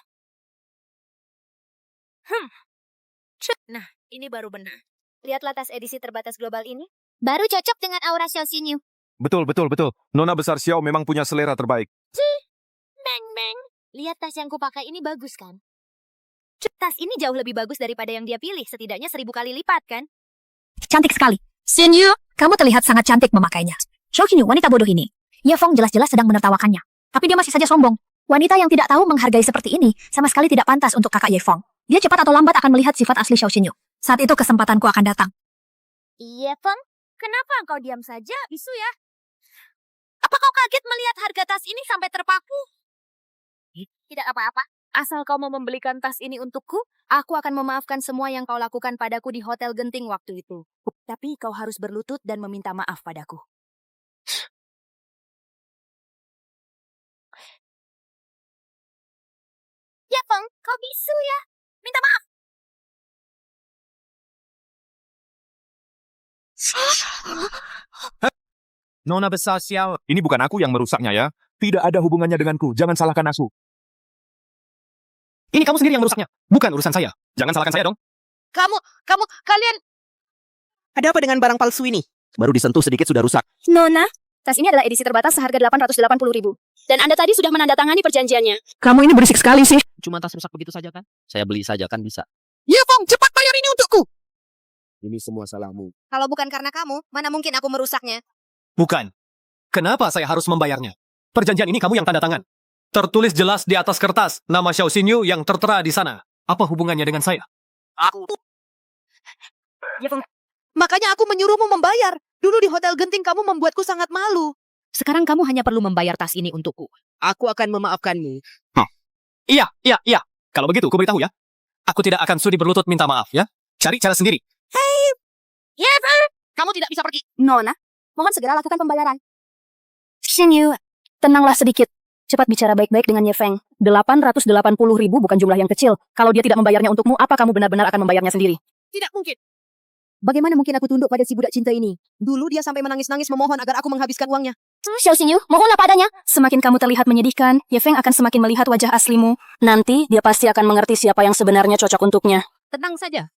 Nah, ini baru benar. Lihatlah tas edisi terbatas global ini. Baru cocok dengan aura Xiao Xinyu. Betul. Nona besar Xiao memang punya selera terbaik. Meng. Lihat tas yang kupakai ini bagus kan? Tas ini jauh lebih bagus daripada yang dia pilih. Setidaknya 1000 kali lipat kan? Cantik sekali. Xinyu, kamu terlihat sangat cantik memakainya. Xiao Xinyu, wanita bodoh ini. Yefeng jelas-jelas sedang menertawakannya. Tapi dia masih saja sombong. Wanita yang tidak tahu menghargai seperti ini sama sekali tidak pantas untuk kakak Yefeng. Dia cepat atau lambat akan melihat sifat asli Xiao Xinyu. Saat itu kesempatanku akan datang. Yefeng, kenapa engkau diam saja? Bisu ya. Apa kau kaget melihat harga tas ini sampai terpaku? Tidak apa-apa. Asal kau mau membelikan tas ini untukku, aku akan memaafkan semua yang kau lakukan padaku di Hotel Genting waktu itu. Tapi kau harus berlutut dan meminta maaf padaku. Yefeng, kau bisu ya. Minta maaf. Nona besar Xiao. Ini bukan aku yang merusaknya ya. Tidak ada hubungannya denganku. Jangan salahkan aku. Ini kamu sendiri yang merusaknya, bukan urusan saya. Jangan salahkan saya dong. Kalian... Ada apa dengan barang palsu ini? Baru disentuh sedikit sudah rusak. Nona, tas ini adalah edisi terbatas seharga 880.000. Dan Anda tadi sudah menandatangani perjanjiannya. Kamu ini berisik sekali sih. Cuma tas rusak begitu saja kan? Saya beli saja kan bisa. Yefeng, cepat bayar ini untukku! Ini semua salahmu. Kalau bukan karena kamu, mana mungkin aku merusaknya? Bukan. Kenapa saya harus membayarnya? Perjanjian ini kamu yang tanda tangan. Tertulis jelas di atas kertas nama Xiao Xinyu yang tertera di sana. Apa hubungannya dengan saya? Aku... Makanya aku menyuruhmu membayar. Dulu di Hotel Genting kamu membuatku sangat malu. Sekarang kamu hanya perlu membayar tas ini untukku. Aku akan memaafkanmu. Iya. Kalau begitu, aku beritahu ya. Aku tidak akan sudi berlutut minta maaf ya. Cari cara sendiri. Yefeng, kamu tidak bisa pergi. Nona, mohon segera lakukan pembayaran. Xinyu, tenanglah sedikit. Cepat bicara baik-baik dengan Yefeng. 880.000 bukan jumlah yang kecil. Kalau dia tidak membayarnya untukmu, apa kamu benar-benar akan membayarnya sendiri? Tidak mungkin. Bagaimana mungkin aku tunduk pada si budak cinta ini? Dulu dia sampai menangis-nangis memohon agar aku menghabiskan uangnya. Xiao Xinyu, mohonlah padanya. Semakin kamu terlihat menyedihkan, Yefeng akan semakin melihat wajah aslimu. Nanti dia pasti akan mengerti siapa yang sebenarnya cocok untuknya. Tenang saja.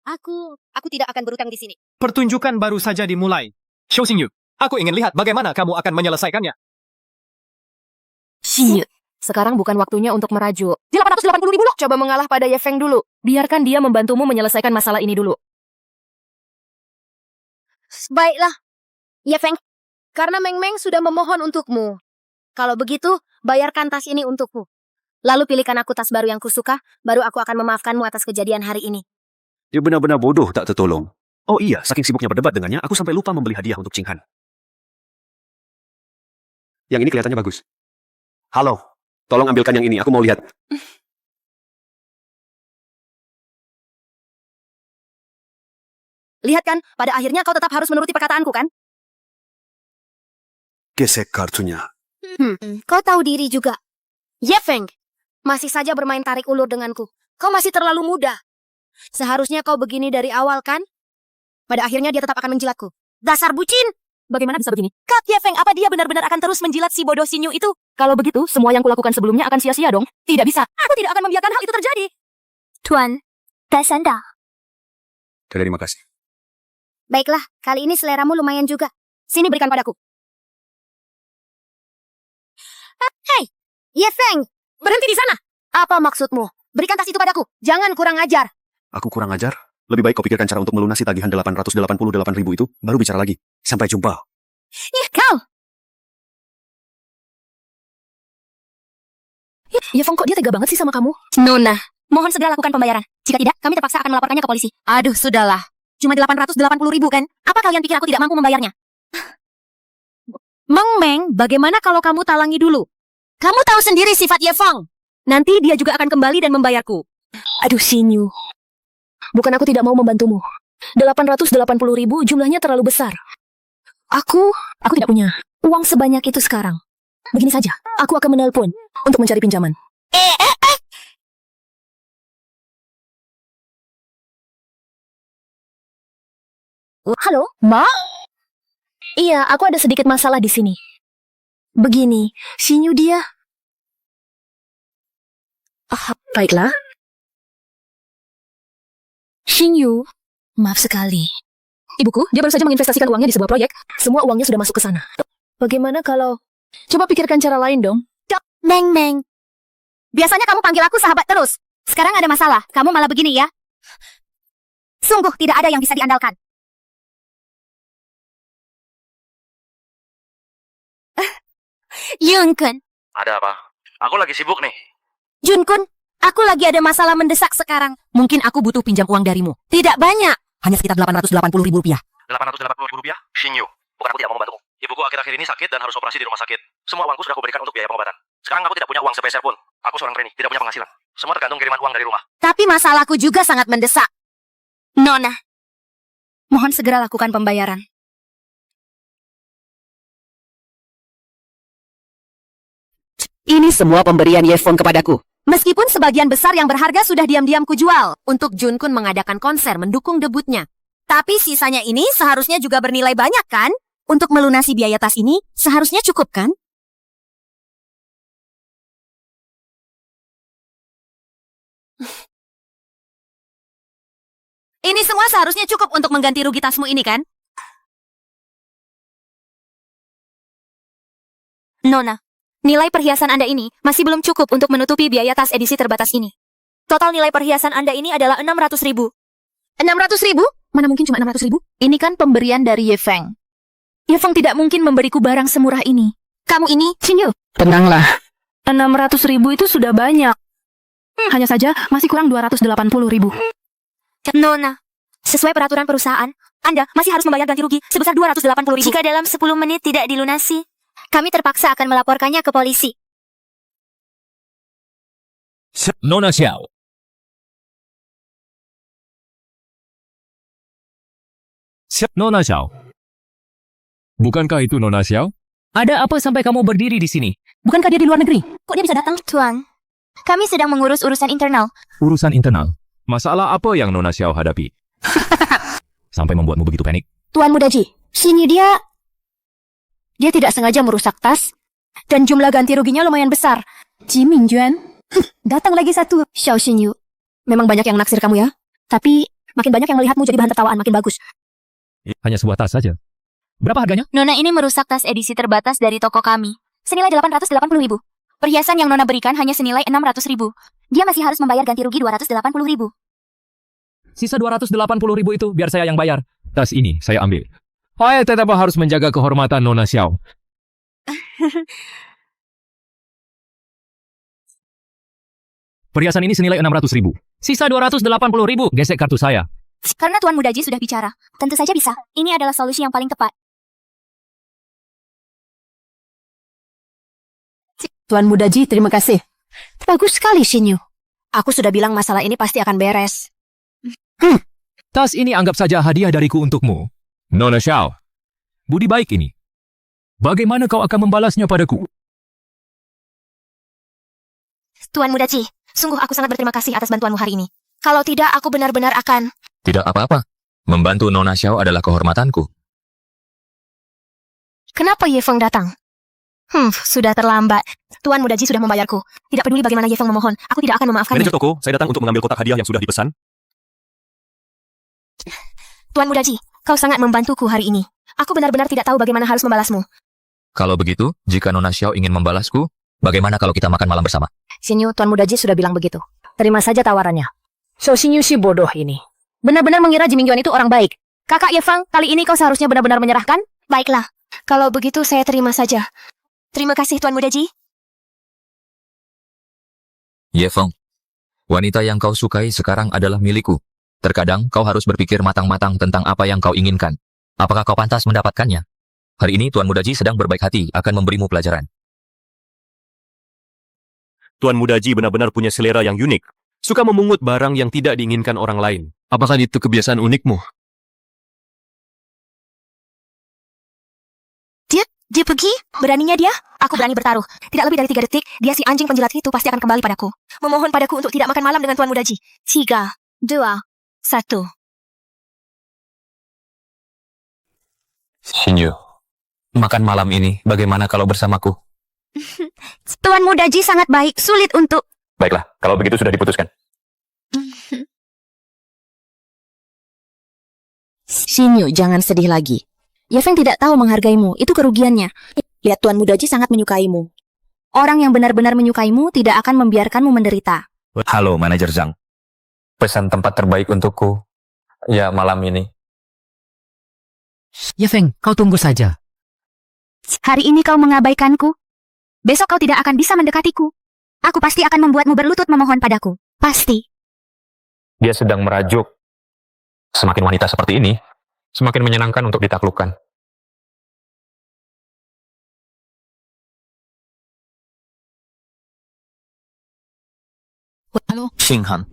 Aku tidak akan berutang di sini. Pertunjukan baru saja dimulai. Xiao Xinyu, aku ingin lihat bagaimana kamu akan menyelesaikannya. Xinyu, sekarang bukan waktunya untuk merajuk. Di 880.000 loh. Coba mengalah pada Yefeng dulu. Biarkan dia membantumu menyelesaikan masalah ini dulu. Baiklah, Yefeng, karena Meng sudah memohon untukmu. Kalau begitu, bayarkan tas ini untukku. Lalu pilihkan aku tas baru yang kusuka, baru aku akan memaafkanmu atas kejadian hari ini. Dia benar-benar bodoh tak tertolong. Oh iya, saking sibuknya berdebat dengannya, aku sampai lupa membeli hadiah untuk Ching Han. Yang ini kelihatannya bagus. Halo, tolong ambilkan yang ini, aku mau lihat. Lihat kan, pada akhirnya kau tetap harus menuruti perkataanku kan? Gesek kartunya. Kau tahu diri juga. Yefeng, Masih saja bermain tarik ulur denganku. Kau masih terlalu muda. Seharusnya kau begini dari awal kan? Pada akhirnya dia tetap akan menjilatku. Dasar bucin! Bagaimana bisa begini? Kak Ye Feng, apa dia benar-benar akan terus menjilat si bodoh Xinyu itu? Kalau begitu, semua yang kulakukan sebelumnya akan sia-sia dong. Tidak bisa. Aku tidak akan membiarkan hal itu terjadi. Tuan, tes Anda. Terima kasih. Baiklah, kali ini seleramu lumayan juga. Sini berikan padaku. Hei, Ye Feng, berhenti di sana. Apa maksudmu? Berikan tas itu padaku. Jangan kurang ajar. Aku kurang ajar? Lebih baik kau pikirkan cara untuk melunasi tagihan 888.000 itu, baru bicara lagi. Sampai jumpa. Ih, kau! Ye Feng, kok dia tega banget sih sama kamu? Nona, mohon segera lakukan pembayaran. Jika tidak, kami terpaksa akan melaporkannya ke polisi. Aduh, sudahlah. Cuma 880.000 kan? Apa kalian pikir aku tidak mampu membayarnya? Meng Meng, bagaimana kalau kamu talangi dulu? Kamu tahu sendiri sifat Ye Feng. Nanti dia juga akan kembali dan membayarku. Aduh, Xinyu. Bukan aku tidak mau membantumu. 880.000 jumlahnya terlalu besar. Aku tidak punya uang sebanyak itu sekarang. Begini saja, aku akan menelpon untuk mencari pinjaman. Halo, Ma? Iya, aku ada sedikit masalah di sini. Begini, Xinyu dia... baiklah. Xinyu, maaf sekali. Ibuku, dia baru saja menginvestasikan uangnya di sebuah proyek. Semua uangnya sudah masuk ke sana. Bagaimana kalau... Coba pikirkan cara lain dong. Meng Meng. Biasanya kamu panggil aku sahabat terus. Sekarang ada masalah, kamu malah begini ya. Sungguh tidak ada yang bisa diandalkan. Yunkun. Ada apa? Aku lagi sibuk nih. Junkun, aku lagi ada masalah mendesak sekarang. Mungkin aku butuh pinjam uang darimu. Tidak banyak. Hanya sekitar 880.000 rupiah. 880.000 rupiah? Xinyu, bukan aku tidak mau membantumu. Ibuku akhir-akhir ini sakit dan harus operasi di rumah sakit. Semua uangku sudah aku berikan untuk biaya pengobatan. Sekarang aku tidak punya uang sepeser pun. Aku seorang trainee, tidak punya penghasilan. Semua tergantung kiriman uang dari rumah. Tapi masalahku juga sangat mendesak. Nona, mohon segera lakukan pembayaran. Ini semua pemberian Ye Feng kepadaku. Meskipun sebagian besar yang berharga sudah diam-diam kujual untuk Junkun mengadakan konser mendukung debutnya. Tapi sisanya ini seharusnya juga bernilai banyak kan? Untuk melunasi biaya tas ini seharusnya cukup kan? Ini semua seharusnya cukup untuk mengganti rugi tasmu ini kan? Nona, nilai perhiasan Anda ini masih belum cukup untuk menutupi biaya tas edisi terbatas ini. Total nilai perhiasan Anda ini adalah 600.000. 600.000? Mana mungkin cuma 600.000? Ini kan pemberian dari Ye Feng. Ye Feng tidak mungkin memberiku barang semurah ini. Kamu ini, Xinyu, Tenanglah. 600.000 itu sudah banyak. Hanya saja masih kurang 280.000. Nona, sesuai peraturan perusahaan, Anda masih harus membayar ganti rugi sebesar 280.000. Jika dalam 10 menit tidak dilunasi, kami terpaksa akan melaporkannya ke polisi. Nona Xiao. Nona Xiao. Bukankah itu Nona Xiao? Ada apa sampai kamu berdiri di sini? Bukankah dia di luar negeri? Kok dia bisa datang? Tuan, kami sedang mengurus urusan internal. Urusan internal. Masalah apa yang Nona Xiao hadapi? Sampai membuatmu begitu panik? Tuan Mudaji, sini dia tidak sengaja merusak tas, dan jumlah ganti ruginya lumayan besar. Ji Mingjuan, datang lagi satu. Xiao Xinyu, Memang banyak yang naksir kamu ya. Tapi makin banyak yang melihatmu jadi bahan tertawaan makin bagus. Hanya sebuah tas saja. Berapa harganya? Nona ini merusak tas edisi terbatas dari toko kami. Senilai 880.000. Perhiasan yang Nona berikan hanya senilai 600.000. Dia masih harus membayar ganti rugi 280.000. Sisa 280.000 itu biar saya yang bayar. Tas ini saya ambil. Saya tetap harus menjaga kehormatan Nona Xiao. Perhiasan ini senilai 600.000. Sisa 280.000 gesek kartu saya. Karena Tuan Mudaji sudah bicara, tentu saja bisa. Ini adalah solusi yang paling tepat. Tuan Mudaji, terima kasih. Bagus sekali, Xinyu. Aku sudah bilang masalah ini pasti akan beres. Tas ini anggap saja hadiah dariku untukmu. Nona Xiao, budi baik ini. Bagaimana kau akan membalasnya padaku? Tuan Muda Ji, sungguh aku sangat berterima kasih atas bantuanmu hari ini. Kalau tidak, aku benar-benar akan... Tidak apa-apa. Membantu Nona Xiao adalah kehormatanku. Kenapa Ye Feng datang? Sudah terlambat. Tuan Muda Ji sudah membayarku. Tidak peduli bagaimana Ye Feng memohon, aku tidak akan memaafkannya. Manajer toko, saya datang untuk mengambil kotak hadiah yang sudah dipesan. Tuan Muda Ji, kau sangat membantuku hari ini. Aku benar-benar tidak tahu bagaimana harus membalasmu. Kalau begitu, jika Nona Xiao ingin membalasku, bagaimana kalau kita makan malam bersama? Xinyu, Tuan Muda Ji sudah bilang begitu. Terima saja tawarannya. So Xinyu si bodoh ini. Benar-benar mengira Ji Mingyuan itu orang baik. Kakak Ye Feng, kali ini kau seharusnya benar-benar menyerahkan? Baiklah, kalau begitu saya terima saja. Terima kasih Tuan Muda Ji. Ye Feng, wanita yang kau sukai sekarang adalah milikku. Terkadang kau harus berpikir matang-matang tentang apa yang kau inginkan. Apakah kau pantas mendapatkannya? Hari ini Tuan Muda Ji sedang berbaik hati akan memberimu pelajaran. Tuan Muda Ji benar-benar punya selera yang unik. Suka memungut barang yang tidak diinginkan orang lain. Apakah itu kebiasaan unikmu? Dia pergi? Beraninya dia? Aku berani bertaruh. Tidak lebih dari 3 detik, dia si anjing penjilat itu pasti akan kembali padaku. Memohon padaku untuk tidak makan malam dengan Tuan Muda Ji. 3, 2, 1. Xinyu, makan malam ini bagaimana kalau bersamaku? Tuan Muda Ji sangat baik, sulit untuk... Baiklah, kalau begitu sudah diputuskan. Xinyu, jangan sedih lagi. Ye Feng tidak tahu menghargaimu, itu kerugiannya. Lihat Tuan Muda Ji sangat menyukaimu. Orang yang benar-benar menyukaimu tidak akan membiarkanmu menderita. Halo, Manajer Zhang. Pesan tempat terbaik untukku. Ya, malam ini. Ye Feng, kau tunggu saja. Hari ini kau mengabaikanku. Besok kau tidak akan bisa mendekatiku. Aku pasti akan membuatmu berlutut memohon padaku. Pasti. Dia sedang merajuk. Semakin wanita seperti ini, semakin menyenangkan untuk ditaklukkan. Halo, Xinghan.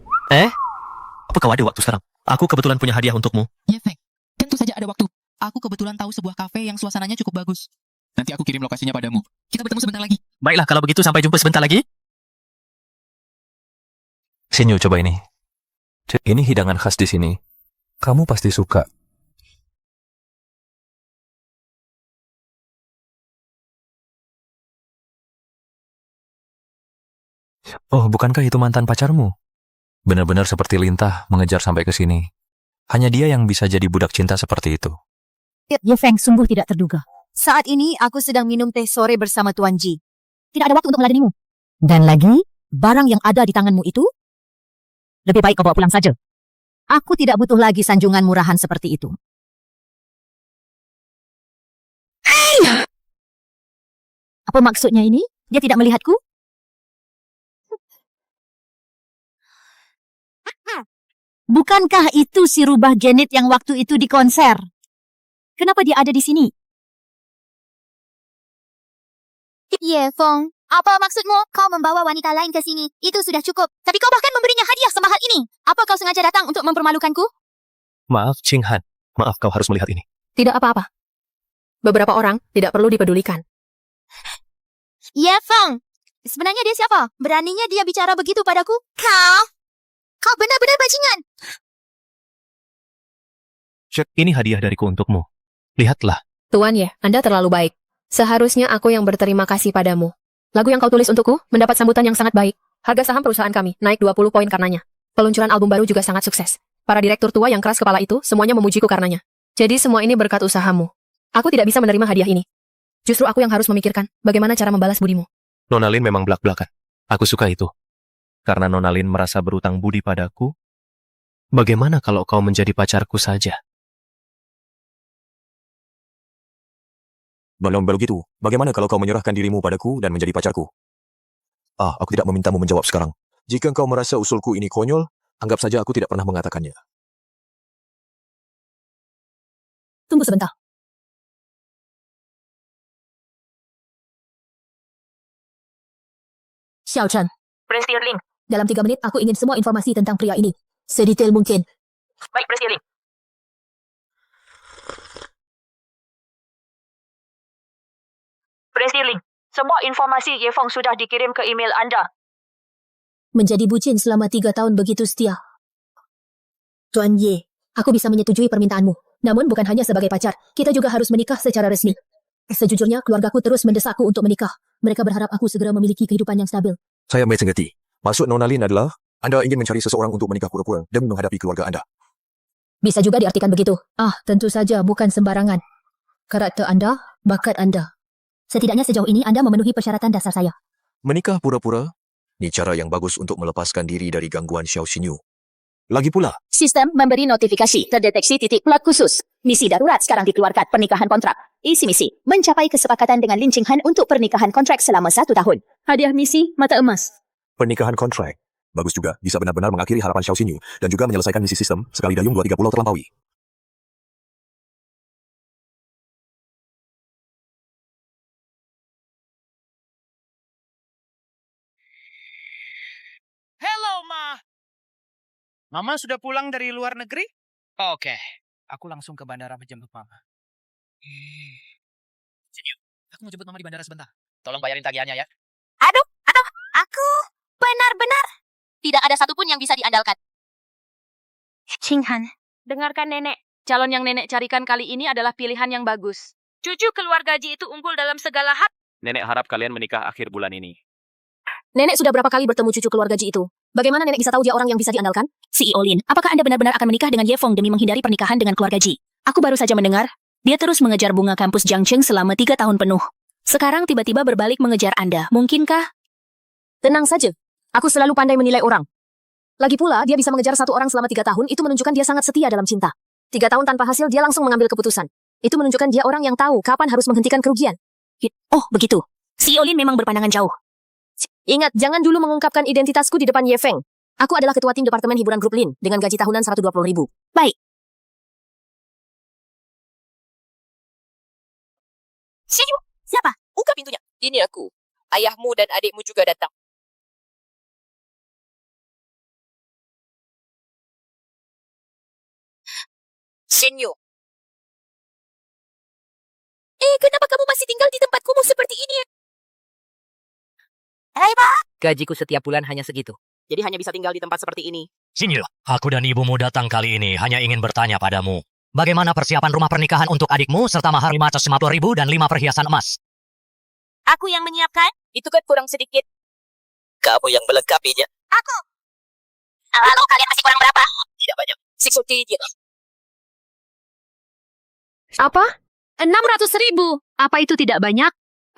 Apa kau ada waktu sekarang? Aku kebetulan punya hadiah untukmu. Ye Feng, tentu saja ada waktu. Aku kebetulan tahu sebuah kafe yang suasananya cukup bagus. Nanti aku kirim lokasinya padamu. Kita bertemu sebentar lagi. Baiklah, kalau begitu sampai jumpa sebentar lagi. Xinyu, coba ini. Ini hidangan khas di sini. Kamu pasti suka. Oh, bukankah itu mantan pacarmu? Benar-benar seperti lintah mengejar sampai ke sini. Hanya dia yang bisa jadi budak cinta seperti itu. Ye Feng sungguh tidak terduga. Saat ini aku sedang minum teh sore bersama Tuan Ji. Tidak ada waktu untuk meladenimu. Dan lagi, barang yang ada di tanganmu itu, lebih baik kau bawa pulang saja. Aku tidak butuh lagi sanjungan murahan seperti itu. Apa maksudnya ini? Dia tidak melihatku? Bukankah itu si rubah Genit yang waktu itu di konser? Kenapa dia ada di sini? Ye Feng, apa maksudmu? Kau membawa wanita lain ke sini. Itu sudah cukup. Tapi kau bahkan memberinya hadiah semahal ini. Apa kau sengaja datang untuk mempermalukanku? Maaf, Xinghan. Maaf, kau harus melihat ini. Tidak apa-apa. Beberapa orang tidak perlu dipedulikan. Ye Feng, sebenarnya dia siapa? Beraninya dia bicara begitu padaku? Kau benar-benar bajingan. Ini hadiah dariku untukmu. Lihatlah. Tuan Ye, Anda terlalu baik. Seharusnya aku yang berterima kasih padamu. Lagu yang kau tulis untukku mendapat sambutan yang sangat baik. Harga saham perusahaan kami naik 20 poin karenanya. Peluncuran album baru juga sangat sukses. Para direktur tua yang keras kepala itu semuanya memujiku karenanya. Jadi semua ini berkat usahamu. Aku tidak bisa menerima hadiah ini. Justru aku yang harus memikirkan bagaimana cara membalas budimu. Nona Lin memang belak-belakan. Aku suka itu. Karena Nona Lin merasa berutang budi padaku. Bagaimana kalau kau menjadi pacarku saja? Kalau begitu, bagaimana kalau kau menyerahkan dirimu padaku dan menjadi pacarku? Aku tidak memintamu menjawab sekarang. Jika kau merasa usulku ini konyol, anggap saja aku tidak pernah mengatakannya. Tunggu sebentar. Xiao Chen. Prince Tirling. Dalam 3 menit aku ingin semua informasi tentang pria ini. Sedetail mungkin. Baik, Prince Tirling. Prince Tirling, semua informasi Ye Feng sudah dikirim ke email Anda. Menjadi bucin selama 3 tahun begitu setia. Tuan Ye, aku bisa menyetujui permintaanmu. Namun bukan hanya sebagai pacar, kita juga harus menikah secara resmi. Sejujurnya, keluargaku terus mendesakku untuk menikah. Mereka berharap aku segera memiliki kehidupan yang stabil. Saya mengerti. Maksud Nona Lin adalah anda ingin mencari seseorang untuk menikah pura-pura demi menghadapi keluarga anda. Bisa juga diartikan begitu. Tentu saja bukan sembarangan. Karakter anda, bakat anda. Setidaknya sejauh ini anda memenuhi persyaratan dasar saya. Menikah pura-pura, ini cara yang bagus untuk melepaskan diri dari gangguan Xiao Xinyu. Lagi pula, Sistem memberi notifikasi terdeteksi titik plot khusus. Misi darurat sekarang dikeluarkan pernikahan kontrak. Isi misi, mencapai kesepakatan dengan Lin Qinghan untuk pernikahan kontrak selama 1 tahun. Hadiah misi, mata emas. pernikahan kontrak. Bagus juga, bisa benar-benar mengakhiri harapan Xiao Xinyu dan juga menyelesaikan misi sistem sekali dayung 2-3 pulau terlampaui. Hello, Ma. Mama sudah pulang dari luar negeri? Oke. Aku langsung ke bandara menjemput Mama. Sinyu, aku mau jemput Mama di bandara sebentar. Tolong bayarin tagihannya ya. Aduh, aku benar-benar tidak ada satupun yang bisa diandalkan. Qinghan, dengarkan nenek. Calon yang nenek carikan kali ini adalah pilihan yang bagus. Cucu keluarga Ji itu unggul dalam segala hal. Nenek harap kalian menikah akhir bulan ini. Nenek sudah berapa kali bertemu cucu keluarga Ji itu? Bagaimana nenek bisa tahu dia orang yang bisa diandalkan? CEO Lin, apakah Anda benar-benar akan menikah dengan Ye Feng demi menghindari pernikahan dengan keluarga Ji? Aku baru saja mendengar, dia terus mengejar bunga kampus Jiangcheng selama 3 tahun penuh. Sekarang tiba-tiba berbalik mengejar Anda. Mungkinkah? Tenang saja. Aku selalu pandai menilai orang. Lagi pula, dia bisa mengejar satu orang selama 3 tahun, itu menunjukkan dia sangat setia dalam cinta. 3 tahun tanpa hasil, dia langsung mengambil keputusan. Itu menunjukkan dia orang yang tahu kapan harus menghentikan kerugian. Oh, begitu. CEO Lin memang berpandangan jauh. Ingat, jangan dulu mengungkapkan identitasku di depan Ye Feng. Aku adalah ketua tim Departemen Hiburan Grup Lin, dengan gaji tahunan 120.000. Baik. Sinyu, siapa? Buka pintunya. Ini aku. Ayahmu dan adikmu juga datang. Sinyu. Kenapa kamu masih tinggal di tempat kumuh seperti ini? Hai, Pak. Gajiku setiap bulan hanya segitu. Jadi hanya bisa tinggal di tempat seperti ini. Sinyu, aku dan ibumu datang kali ini hanya ingin bertanya padamu. Bagaimana persiapan rumah pernikahan untuk adikmu serta mahar 550.000 dan 5 perhiasan emas? Aku yang menyiapkan? Itu kan kurang sedikit. Kamu yang melengkapinya. Aku. Lalu kalian masih kurang berapa? Tidak banyak. 600,000. Apa? 600.000. Apa itu tidak banyak?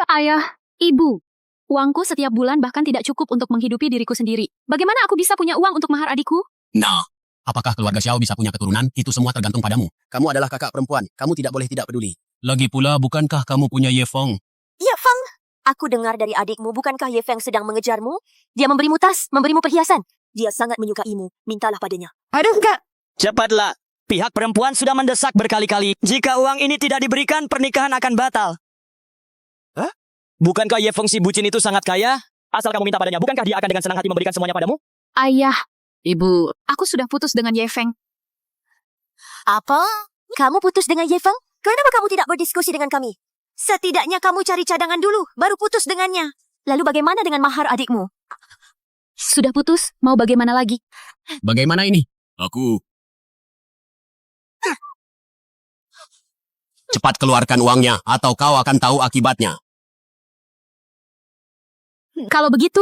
Ayah, ibu. Uangku setiap bulan bahkan tidak cukup untuk menghidupi diriku sendiri. Bagaimana aku bisa punya uang untuk mahar adikku? Nah, apakah keluarga Xiao bisa punya keturunan? Itu semua tergantung padamu. Kamu adalah kakak perempuan. Kamu tidak boleh tidak peduli. Lagi pula, bukankah kamu punya Ye Feng? Ye Feng, aku dengar dari adikmu, bukankah Ye Feng sedang mengejarmu? Dia memberimu tas, memberimu perhiasan. Dia sangat menyukaimu. Mintalah padanya. Aduh, enggak. Cepatlah. Pihak perempuan sudah mendesak berkali-kali. Jika uang ini tidak diberikan, pernikahan akan batal. Hah? Bukankah Ye Feng si bucin itu sangat kaya? Asal kamu minta padanya, bukankah dia akan dengan senang hati memberikan semuanya padamu? Ayah, ibu, aku sudah putus dengan Ye Feng. Apa? Kamu putus dengan Ye Feng? Kenapa kamu tidak berdiskusi dengan kami? Setidaknya kamu cari cadangan dulu, baru putus dengannya. Lalu bagaimana dengan mahar adikmu? Sudah putus, mau bagaimana lagi? Bagaimana ini? Aku. Cepat keluarkan uangnya, atau kau akan tahu akibatnya. Kalau begitu,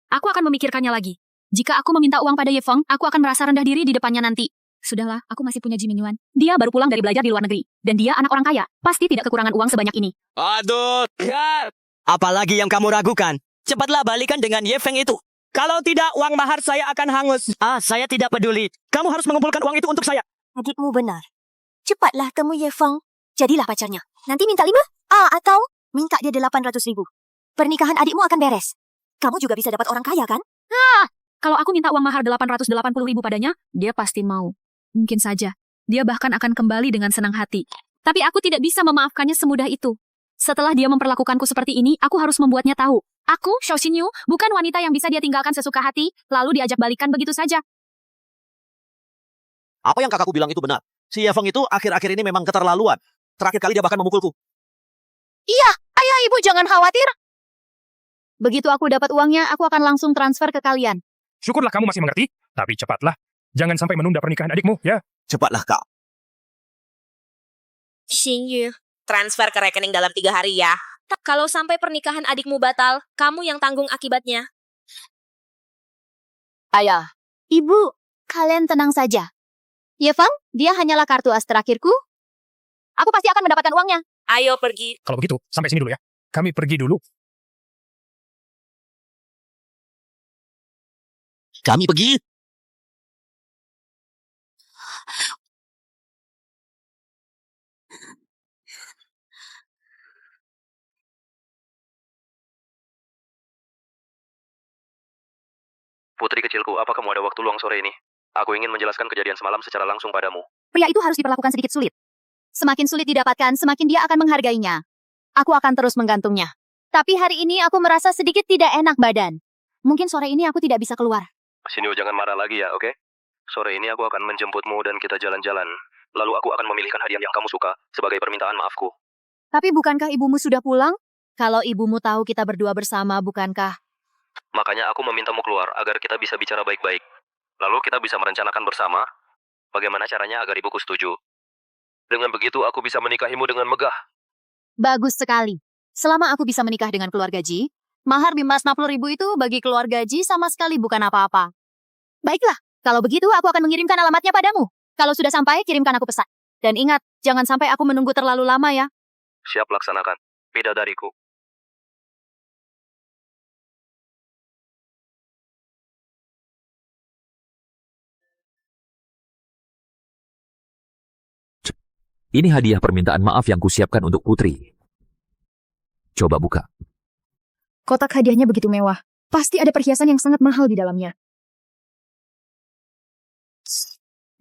aku akan memikirkannya lagi. Jika aku meminta uang pada Ye Feng, aku akan merasa rendah diri di depannya nanti. Sudahlah, aku masih punya Ji Minyuan. Dia baru pulang dari belajar di luar negeri. Dan dia anak orang kaya. Pasti tidak kekurangan uang sebanyak ini. Aduh, apalagi yang kamu ragukan? Cepatlah balikan dengan Ye Feng itu. Kalau tidak, uang mahar saya akan hangus. Saya tidak peduli. Kamu harus mengumpulkan uang itu untuk saya. Adikmu benar. Cepatlah temui Ye Feng. Jadilah pacarnya. Nanti minta 5? Atau minta dia 800.000. Pernikahan adikmu akan beres. Kamu juga bisa dapat orang kaya, kan? Kalau aku minta uang mahar 880.000 padanya, dia pasti mau. Mungkin saja. Dia bahkan akan kembali dengan senang hati. Tapi aku tidak bisa memaafkannya semudah itu. Setelah dia memperlakukanku seperti ini, aku harus membuatnya tahu. Aku, Xiao Xinyu, bukan wanita yang bisa dia tinggalkan sesuka hati, lalu diajak balikan begitu saja. Apa yang kakakku bilang itu benar. Si Ye Feng itu akhir-akhir ini memang keterlaluan. Terakhir kali dia bahkan memukulku. Iya, ayah ibu jangan khawatir. Begitu aku dapat uangnya, aku akan langsung transfer ke kalian. Syukurlah kamu masih mengerti, tapi cepatlah. Jangan sampai menunda pernikahan adikmu, ya. Cepatlah kak. Xinyu, transfer ke rekening dalam 3 hari ya. Kalau sampai pernikahan adikmu batal, kamu yang tanggung akibatnya. Ayah, ibu, kalian tenang saja. Yefeng, dia hanyalah kartu as terakhirku. Aku pasti akan mendapatkan uangnya. Ayo pergi. Kalau begitu, sampai sini dulu ya. Kami pergi dulu. Kami pergi. Putri kecilku, apa kamu ada waktu luang sore ini? Aku ingin menjelaskan kejadian semalam secara langsung padamu. Pria itu harus diperlakukan sedikit sulit. Semakin sulit didapatkan, semakin dia akan menghargainya. Aku akan terus menggantungnya. Tapi hari ini aku merasa sedikit tidak enak badan. Mungkin sore ini aku tidak bisa keluar. Shinyu, jangan marah lagi ya, oke? Sore ini aku akan menjemputmu dan kita jalan-jalan. Lalu aku akan memilihkan hadiah yang kamu suka sebagai permintaan maafku. Tapi bukankah ibumu sudah pulang? Kalau ibumu tahu kita berdua bersama, bukankah? Makanya aku memintamu keluar agar kita bisa bicara baik-baik. Lalu kita bisa merencanakan bersama bagaimana caranya agar ibuku setuju. Dengan begitu aku bisa menikahimu dengan megah. Bagus sekali. Selama aku bisa menikah dengan keluarga Ji, mahar bimbas 60.000 itu bagi keluarga Ji sama sekali bukan apa-apa. Baiklah, kalau begitu aku akan mengirimkan alamatnya padamu. Kalau sudah sampai, kirimkan aku pesan. Dan ingat, jangan sampai aku menunggu terlalu lama ya. Siap laksanakan. Bidadariku. Ini hadiah permintaan maaf yang kusiapkan untuk Putri. Coba buka. Kotak hadiahnya begitu mewah. Pasti ada perhiasan yang sangat mahal di dalamnya.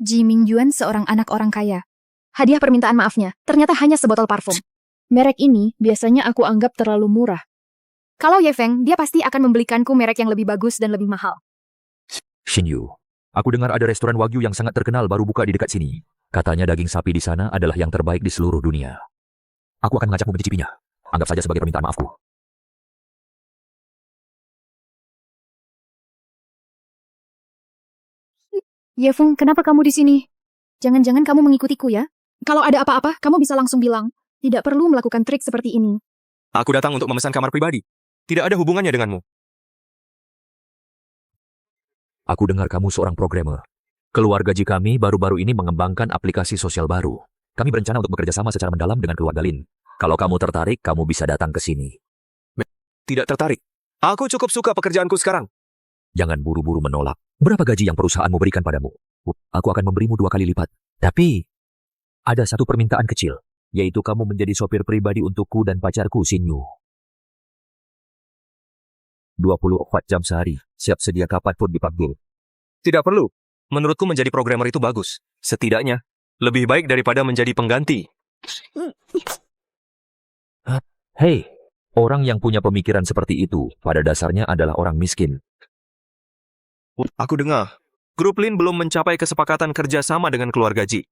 Ji Mingjuan seorang anak orang kaya. Hadiah permintaan maafnya ternyata hanya sebotol parfum. Merek ini biasanya aku anggap terlalu murah. Kalau Yefeng, dia pasti akan membelikanku merek yang lebih bagus dan lebih mahal. Xinyu, aku dengar ada restoran Wagyu yang sangat terkenal baru buka di dekat sini. Katanya daging sapi di sana adalah yang terbaik di seluruh dunia. Aku akan mengajakmu mencicipinya. Anggap saja sebagai permintaan maafku. Yefeng, kenapa kamu di sini? Jangan-jangan kamu mengikutiku ya? Kalau ada apa-apa, kamu bisa langsung bilang. Tidak perlu melakukan trik seperti ini. Aku datang untuk memesan kamar pribadi. Tidak ada hubungannya denganmu. Aku dengar kamu seorang programmer. Keluarga Ji kami baru-baru ini mengembangkan aplikasi sosial baru. Kami berencana untuk bekerja sama secara mendalam dengan keluarga Lin. Kalau kamu tertarik, kamu bisa datang ke sini. Tidak tertarik. Aku cukup suka pekerjaanku sekarang. Jangan buru-buru menolak. Berapa gaji yang perusahaanmu berikan padamu? Aku akan memberimu 2 kali lipat. Tapi, ada satu permintaan kecil, yaitu kamu menjadi sopir pribadi untukku dan pacarku, Xinyu. 24 jam sehari, siap sedia kapanpun dipanggil. Tidak perlu. Menurutku menjadi programmer itu bagus. Setidaknya, lebih baik daripada menjadi pengganti. Hei, orang yang punya pemikiran seperti itu pada dasarnya adalah orang miskin. Aku dengar, grup Lin belum mencapai kesepakatan kerjasama dengan keluarga Ji.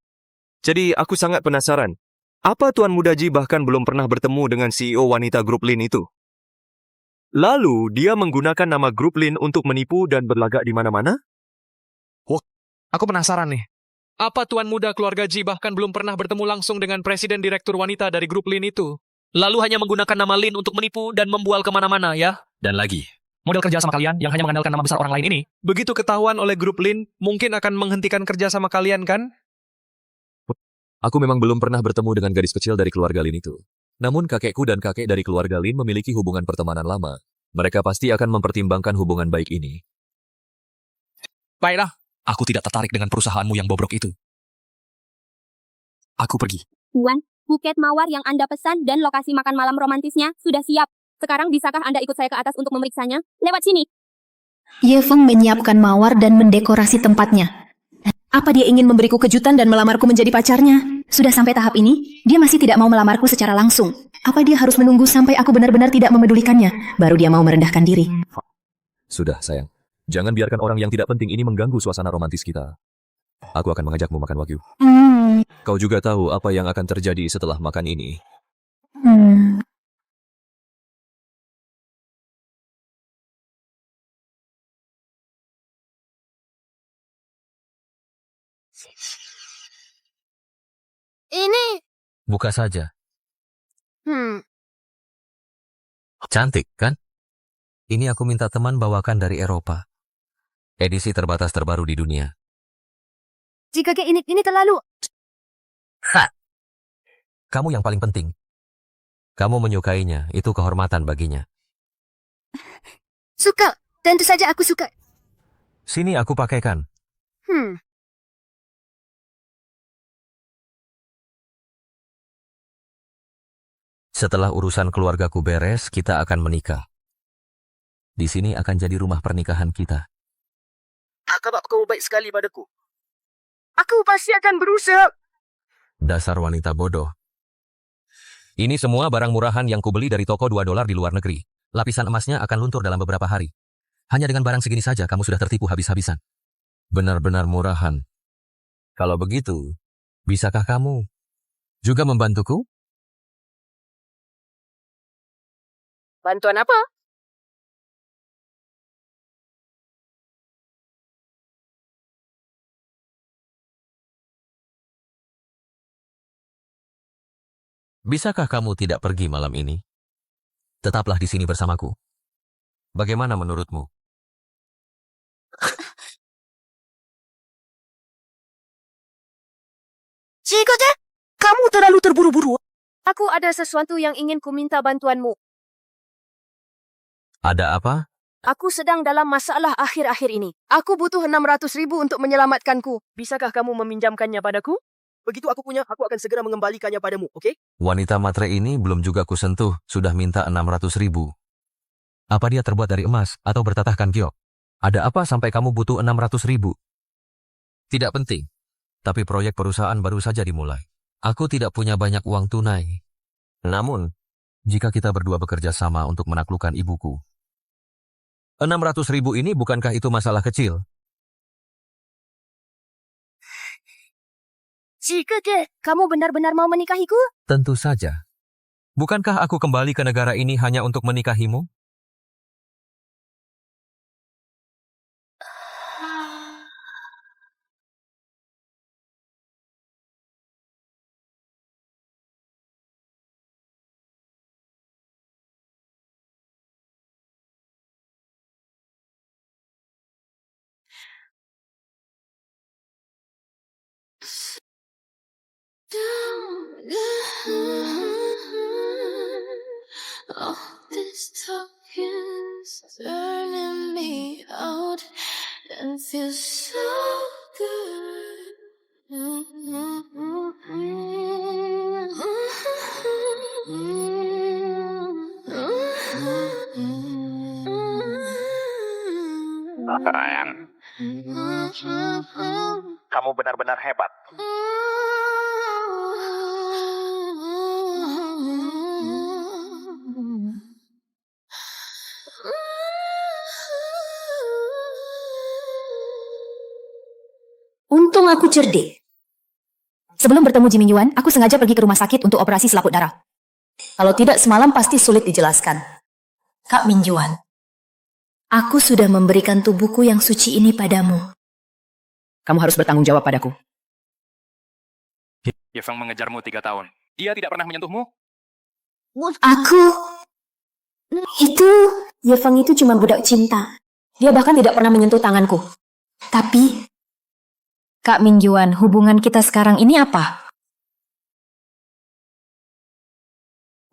Jadi aku sangat penasaran, apa Tuan Muda Ji bahkan belum pernah bertemu dengan CEO wanita grup Lin itu? Lalu dia menggunakan nama grup Lin untuk menipu dan berlagak di mana-mana? Aku penasaran nih. Apa Tuan Muda keluarga Ji bahkan belum pernah bertemu langsung dengan Presiden Direktur Wanita dari grup Lin itu? Lalu hanya menggunakan nama Lin untuk menipu dan membual kemana-mana ya? Dan lagi, model kerja sama kalian yang hanya mengandalkan nama besar orang lain ini, begitu ketahuan oleh grup Lin, mungkin akan menghentikan kerja sama kalian kan? aku memang belum pernah bertemu dengan gadis kecil dari keluarga Lin itu. Namun kakekku dan kakek dari keluarga Lin memiliki hubungan pertemanan lama. Mereka pasti akan mempertimbangkan hubungan baik ini. Baiklah, aku tidak tertarik dengan perusahaanmu yang bobrok itu. Aku pergi. Tuan, buket mawar yang Anda pesan dan lokasi makan malam romantisnya sudah siap. Sekarang bisakah Anda ikut saya ke atas untuk memeriksanya? Lewat sini. Yefeng menyiapkan mawar dan mendekorasi tempatnya. Apa dia ingin memberiku kejutan dan melamarku menjadi pacarnya? Sudah sampai tahap ini, dia masih tidak mau melamarku secara langsung. Apa dia harus menunggu sampai aku benar-benar tidak memedulikannya, baru dia mau merendahkan diri? Sudah, sayang. Jangan biarkan orang yang tidak penting ini mengganggu suasana romantis kita. Aku akan mengajakmu makan wagyu. Kau juga tahu apa yang akan terjadi setelah makan ini. Buka saja. Hmm, Cantik, kan? Ini aku minta teman bawakan dari Eropa. Edisi terbatas terbaru di dunia. jika ini terlalu... Ha! Kamu yang paling penting. Kamu menyukainya, itu kehormatan baginya. Suka, tentu saja aku suka. Sini aku pakaikan. Setelah urusan keluargaku beres, kita akan menikah. Di sini akan jadi rumah pernikahan kita. Akak kau baik sekali padaku. Aku pasti akan berusaha. Dasar wanita bodoh. Ini semua barang murahan yang kubeli dari toko $2 di luar negeri. Lapisan emasnya akan luntur dalam beberapa hari. Hanya dengan barang segini saja kamu sudah tertipu habis-habisan. Benar-benar murahan. Kalau begitu, bisakah kamu juga membantuku? Bantuan apa? Bisakah kamu tidak pergi malam ini? Tetaplah di sini bersamaku. Bagaimana menurutmu? Jika kamu terlalu terburu-buru. Aku ada sesuatu yang ingin ku minta bantuanmu. Ada apa? Aku sedang dalam masalah akhir-akhir ini. Aku butuh 600.000 untuk menyelamatkanku. Bisakah kamu meminjamkannya padaku? Begitu aku punya, aku akan segera mengembalikannya padamu, oke? Wanita matre ini belum juga kusentuh, sudah minta 600.000. Apa dia terbuat dari emas atau bertatahkan giok? Ada apa sampai kamu butuh 600.000? Tidak penting, tapi proyek perusahaan baru saja dimulai. Aku tidak punya banyak uang tunai. Namun, jika kita berdua bekerja sama untuk menaklukkan ibuku, 600.000 ini bukankah itu masalah kecil? Jika kamu benar-benar mau menikahiku? Tentu saja. Bukankah aku kembali ke negara ini hanya untuk menikahimu? All this talking's burning me out and feels so good. Sayang, kamu benar-benar hebat. Untung aku cerdik. Sebelum bertemu Jimmy Yuan, aku sengaja pergi ke rumah sakit untuk operasi selaput darah. Kalau tidak semalam pasti sulit dijelaskan. Kak Min Yuan, aku sudah memberikan tubuhku yang suci ini padamu. Kamu harus bertanggung jawab padaku. Yefeng mengejarmu 3 tahun. Dia tidak pernah menyentuhmu? Yefeng itu cuma budak cinta. Dia bahkan tidak pernah menyentuh tanganku. Tapi, Kak Min Yuan, hubungan kita sekarang ini apa?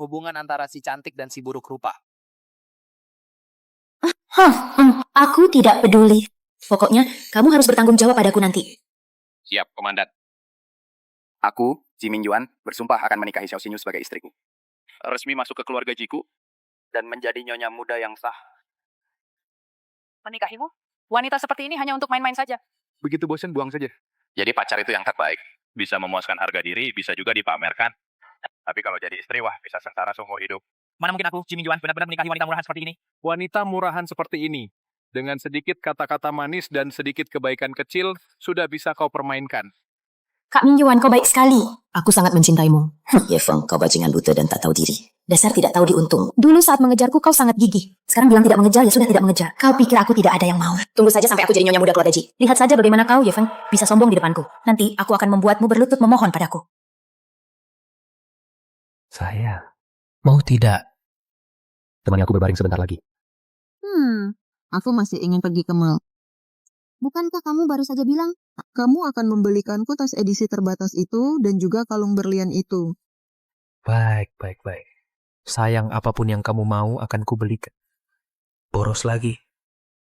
Hubungan antara si cantik dan si buruk rupa. Aku tidak peduli. Pokoknya, kamu harus bertanggung jawab padaku nanti. Siap, Komandan. Aku, Jimin Yuan, bersumpah akan menikahi Xiao Xinyu sebagai istriku. Resmi masuk ke keluarga Jiku dan menjadi nyonya muda yang sah. Menikahimu? Wanita seperti ini hanya untuk main-main saja. Begitu bosan, buang saja. Jadi pacar itu yang terbaik. Bisa memuaskan harga diri, bisa juga dipamerkan. Tapi kalau jadi istri, wah, bisa sengsara seumur hidup. Mana mungkin aku, Jimin Yuan, benar-benar menikahi wanita murahan seperti ini? Wanita murahan seperti ini, dengan sedikit kata-kata manis dan sedikit kebaikan kecil, sudah bisa kau permainkan. Kak Min Yuan, kau baik sekali. Aku sangat mencintaimu. Yefeng, kau bajingan buta dan tak tahu diri. Dasar tidak tahu diuntung. Dulu saat mengejarku kau sangat gigih. Sekarang bilang tidak mengejar, ya sudah tidak mengejar. Kau pikir aku tidak ada yang mau. Tunggu saja sampai aku jadi nyonya muda keluarga Ji. Lihat saja bagaimana kau, Yefeng, bisa sombong di depanku. Nanti aku akan membuatmu berlutut memohon padaku. Sayang, mau tidak? Temani aku berbaring sebentar lagi. Aku masih ingin pergi ke mall. Bukankah kamu baru saja bilang kamu akan membelikanku tas edisi terbatas itu dan juga kalung berlian itu? Baik. Sayang, apapun yang kamu mau akan kubelikan. Boros lagi.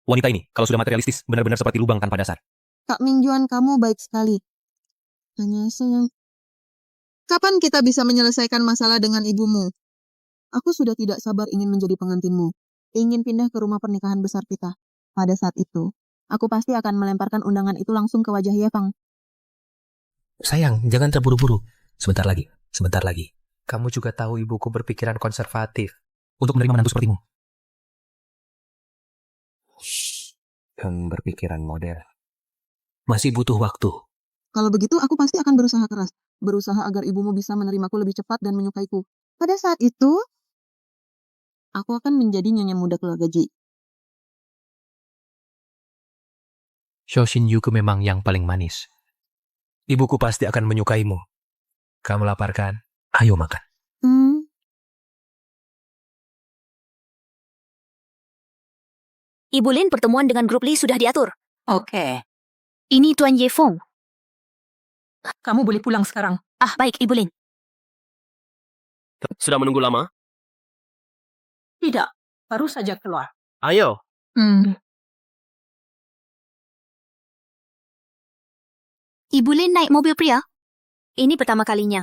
Wanita ini, kalau sudah materialistis, benar-benar seperti lubang tanpa dasar. Kak Mingjuan, kamu baik sekali. Hanya sayang, kapan kita bisa menyelesaikan masalah dengan ibumu? Aku sudah tidak sabar ingin menjadi pengantinmu. Ingin pindah ke rumah pernikahan besar kita. Pada saat itu, aku pasti akan melemparkan undangan itu langsung ke wajah Yefang. Sayang, jangan terburu-buru. Sebentar lagi. Kamu juga tahu ibuku berpikiran konservatif untuk menerima menantu sepertimu. Yang berpikiran modern. Masih butuh waktu. Kalau begitu, aku pasti akan berusaha keras. Berusaha agar ibumu bisa menerimaku lebih cepat dan menyukaiku. Pada saat itu, aku akan menjadi nyonya muda keluarga Ji. Xiao Xinyu memang yang paling manis. Ibuku pasti akan menyukaimu. Kamu lapar kan? Ayo makan. Ibu Lin, pertemuan dengan grup Li sudah diatur. Oke. Ini Tuan Ye Feng. Kamu boleh pulang sekarang. Baik, Ibu Lin. Sudah menunggu lama? Tidak, baru saja keluar. Ayo. Ibu Lin naik mobil pria? Ini pertama kalinya.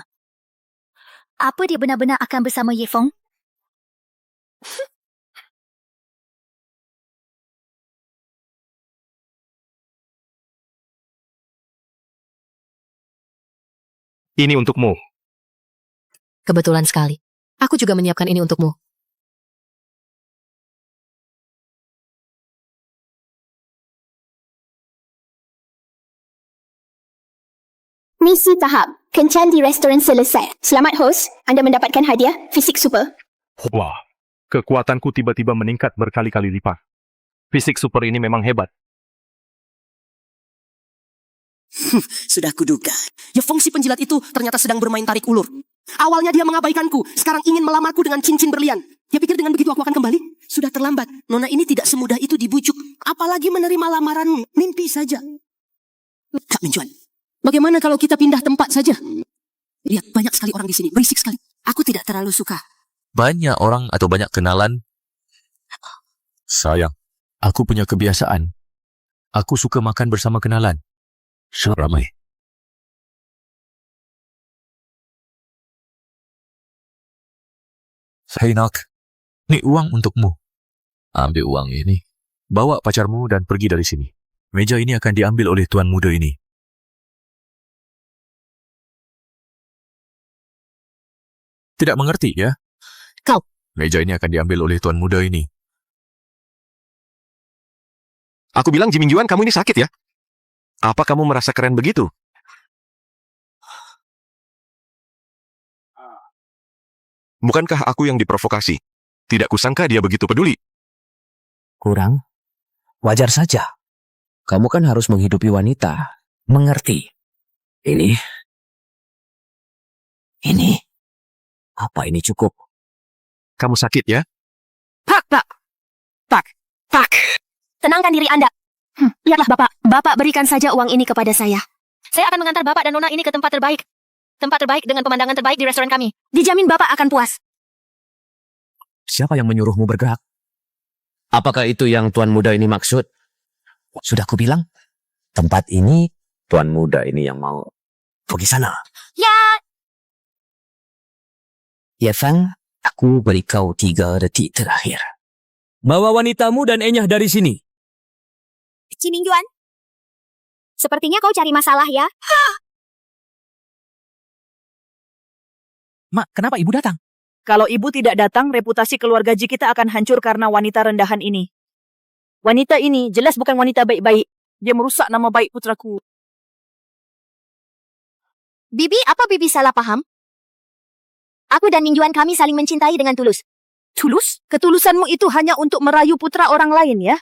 Apa dia benar-benar akan bersama Ye Feng? Ini untukmu. Kebetulan sekali. Aku juga menyiapkan ini untukmu. Misi tahap. Kencan di restoran selesai. Selamat host, Anda mendapatkan hadiah fisik super. Wah, kekuatanku tiba-tiba meningkat berkali-kali lipat. Fisik super ini memang hebat. Sudah kuduga. Ya fungsi penjilat itu ternyata sedang bermain tarik ulur. Awalnya dia mengabaikanku, sekarang ingin melamarku dengan cincin berlian. Dia pikir dengan begitu aku akan kembali? Sudah terlambat. Nona ini tidak semudah itu dibujuk. Apalagi menerima lamaranmu. Mimpi saja. Kak Minjuan, bagaimana kalau kita pindah tempat saja? Lihat, banyak sekali orang di sini. Berisik sekali. Aku tidak terlalu suka. Banyak orang atau banyak kenalan? Sayang, aku punya kebiasaan. Aku suka makan bersama kenalan. Seramai. Hei nak, ini uang untukmu. Ambil uang ini. Bawa pacarmu dan pergi dari sini. Meja ini akan diambil oleh tuan muda ini. Tidak mengerti ya? Kau. Meja ini akan diambil oleh tuan muda ini. Aku bilang Ji Mingjuan, kamu ini sakit ya? Apa kamu merasa keren begitu? Bukankah aku yang diprovokasi? Tidak kusangka dia begitu peduli. Kurang? Wajar saja. Kamu kan harus menghidupi wanita. Mengerti. Ini. Apa ini cukup? Kamu sakit ya? Pak. Tenangkan diri Anda. Lihatlah Bapak. Bapak berikan saja uang ini kepada saya. Saya akan mengantar Bapak dan Nona ini ke tempat terbaik. Tempat terbaik dengan pemandangan terbaik di restoran kami. Dijamin Bapak akan puas. Siapa yang menyuruhmu bergerak? Apakah itu yang tuan muda ini maksud? Sudah kubilang, tempat ini tuan muda ini yang mau pergi sana. Ya. Ya Fang, aku beri kau 3 detik terakhir. Bawa wanitamu dan Enyah dari sini. Ji Mingjuan. Sepertinya kau cari masalah ya. Mak, kenapa ibu datang? Kalau ibu tidak datang, reputasi keluarga Ji kita akan hancur karena wanita rendahan ini. Wanita ini jelas bukan wanita baik-baik. Dia merusak nama baik putraku. Bibi, apa Bibi salah paham? Aku dan Mingjuan kami saling mencintai dengan tulus. Tulus? Ketulusanmu itu hanya untuk merayu putra orang lain ya?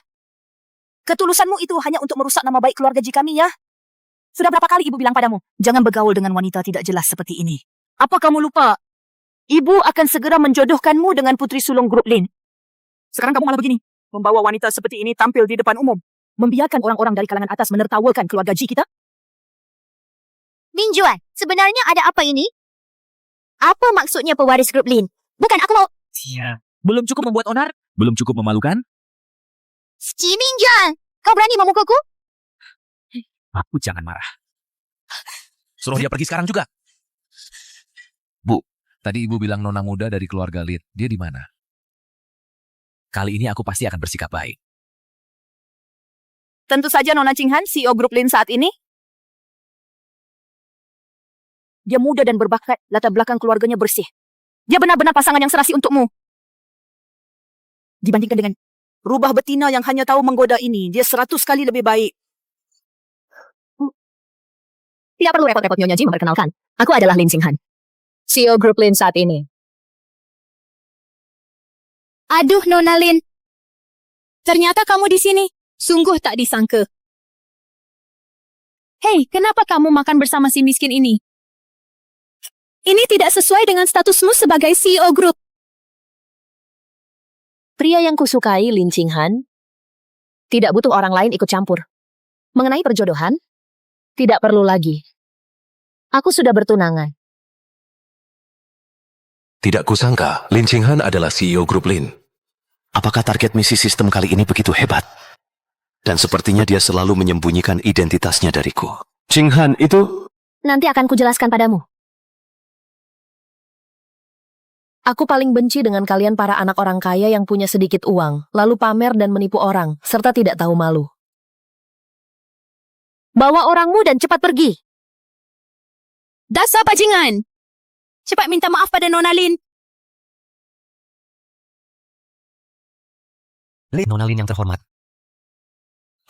Ketulusanmu itu hanya untuk merusak nama baik keluarga Ji kami ya? Sudah berapa kali ibu bilang padamu, jangan bergaul dengan wanita tidak jelas seperti ini. Apa kamu lupa? Ibu akan segera menjodohkanmu dengan putri sulung grup Lin. Sekarang kamu malah begini, membawa wanita seperti ini tampil di depan umum, membiarkan orang-orang dari kalangan atas menertawakan keluarga Ji kita. Min Juan, sebenarnya ada apa ini? Apa maksudnya pewaris grup Lin? Bukan, aku mau... Ya. Belum cukup membuat onar? Belum cukup memalukan? Ji Min Juan, kau berani memukulku? Aku jangan marah. Suruh dia pergi sekarang juga. Bu, tadi ibu bilang nona muda dari keluarga Lin. Dia di mana? Kali ini aku pasti akan bersikap baik. Tentu saja Nona Qinghan, CEO grup Lin saat ini. Dia muda dan berbakat, latar belakang keluarganya bersih. Dia benar-benar pasangan yang serasi untukmu. Dibandingkan dengan rubah betina yang hanya tahu menggoda ini, dia 100 kali lebih baik. Tidak perlu repot-repot Nyonya Ji memperkenalkan. Aku adalah Lin Qinghan, CEO grup Lin saat ini. Aduh, Nona Lin. Ternyata kamu di sini. Sungguh tak disangka. Hei, kenapa kamu makan bersama si miskin ini? Ini tidak sesuai dengan statusmu sebagai CEO grup. Pria yang kusukai, Lin Qinghan, tidak butuh orang lain ikut campur. Mengenai perjodohan, tidak perlu lagi. Aku sudah bertunangan. Tidak kusangka, Lin Qinghan adalah CEO grup Lin. Apakah target misi sistem kali ini begitu hebat? Dan sepertinya dia selalu menyembunyikan identitasnya dariku. Qinghan itu... Nanti akan kujelaskan padamu. Aku paling benci dengan kalian para anak orang kaya yang punya sedikit uang, lalu pamer dan menipu orang, serta tidak tahu malu. Bawa orangmu dan cepat pergi. Dasar bajingan. Cepat minta maaf pada Nona Lin. Nona Lin yang terhormat.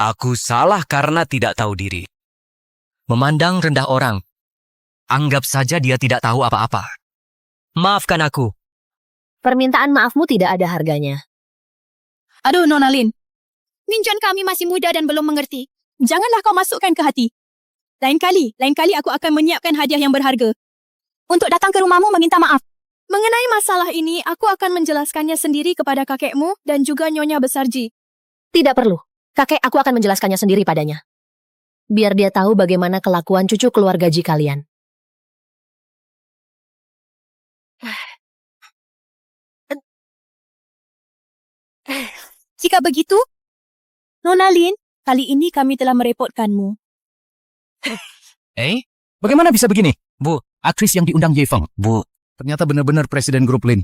Aku salah karena tidak tahu diri. Memandang rendah orang. Anggap saja dia tidak tahu apa-apa. Maafkan aku. Permintaan maafmu tidak ada harganya. Aduh, Nona Lin. Min Juan kami masih muda dan belum mengerti. Janganlah kau masukkan ke hati. Lain kali aku akan menyiapkan hadiah yang berharga. Untuk datang ke rumahmu meminta maaf. Mengenai masalah ini, aku akan menjelaskannya sendiri kepada kakekmu dan juga Nyonya Besar Ji. Tidak perlu. Kakek aku akan menjelaskannya sendiri padanya. Biar dia tahu bagaimana kelakuan cucu keluarga Ji kalian. Jika begitu, Nona Lin, kali ini kami telah merepotkanmu. Bagaimana bisa begini? Bu, aktris yang diundang Ye Feng. Bu, ternyata benar-benar presiden grup Lin.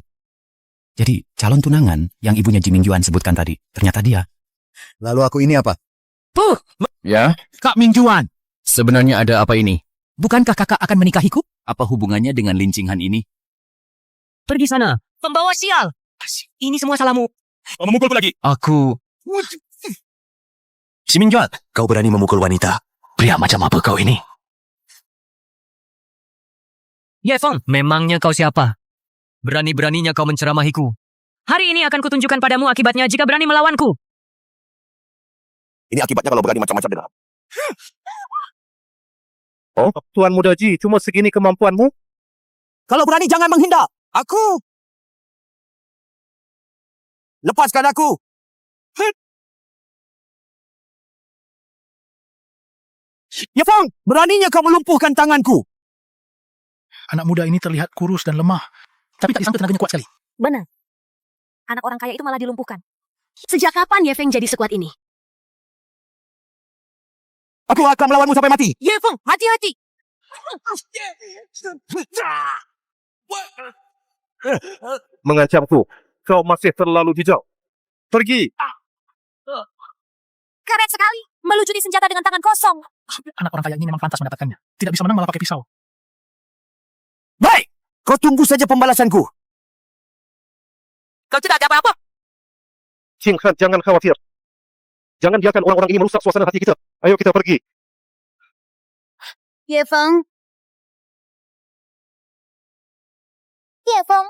Jadi, calon tunangan yang ibunya Ji Mingjuan sebutkan tadi, ternyata dia. Lalu aku ini apa? Bu! Ya? Kak Mingjuan! Sebenarnya ada apa ini? Bukankah kakak akan menikahiku? Apa hubungannya dengan Lin Qinghan ini? Pergi sana. Pembawa sial. Ini semua salahmu. Memukulku lagi. Aku... Si Mingjuan, kau berani memukul wanita. Pria macam apa kau ini? Ye Feng, memangnya kau siapa? Berani-beraninya kau menceramahiku. Hari ini akan kutunjukkan padamu akibatnya jika berani melawanku. Ini akibatnya kalau berani macam-macam dengan. Oh, Tuan Muda Ji, cuma segini kemampuanmu? Kalau berani jangan menghindar. Aku. Lepaskan aku! Ye Feng, beraninya kau melumpuhkan tanganku. Anak muda ini terlihat kurus dan lemah. Tapi tak disangka tenaganya kuat sekali. Benar. Anak orang kaya itu malah dilumpuhkan. Sejak kapan Ye Feng jadi sekuat ini? Aku akan melawanmu sampai mati. Ye Feng, hati-hati. Mengancamku. Kau masih terlalu hijau. Pergi. Keren sekali. Melucuti senjata dengan tangan kosong. Anak orang kaya ini memang pantas mendapatkannya. Tidak bisa menang malah pakai pisau. Baik, kau tunggu saja pembalasanku. Kau tidak ada apa-apa. Qinghan, jangan khawatir. Jangan biarkan orang-orang ini merusak suasana hati kita. Ayo kita pergi. Ye Feng. Ye Feng.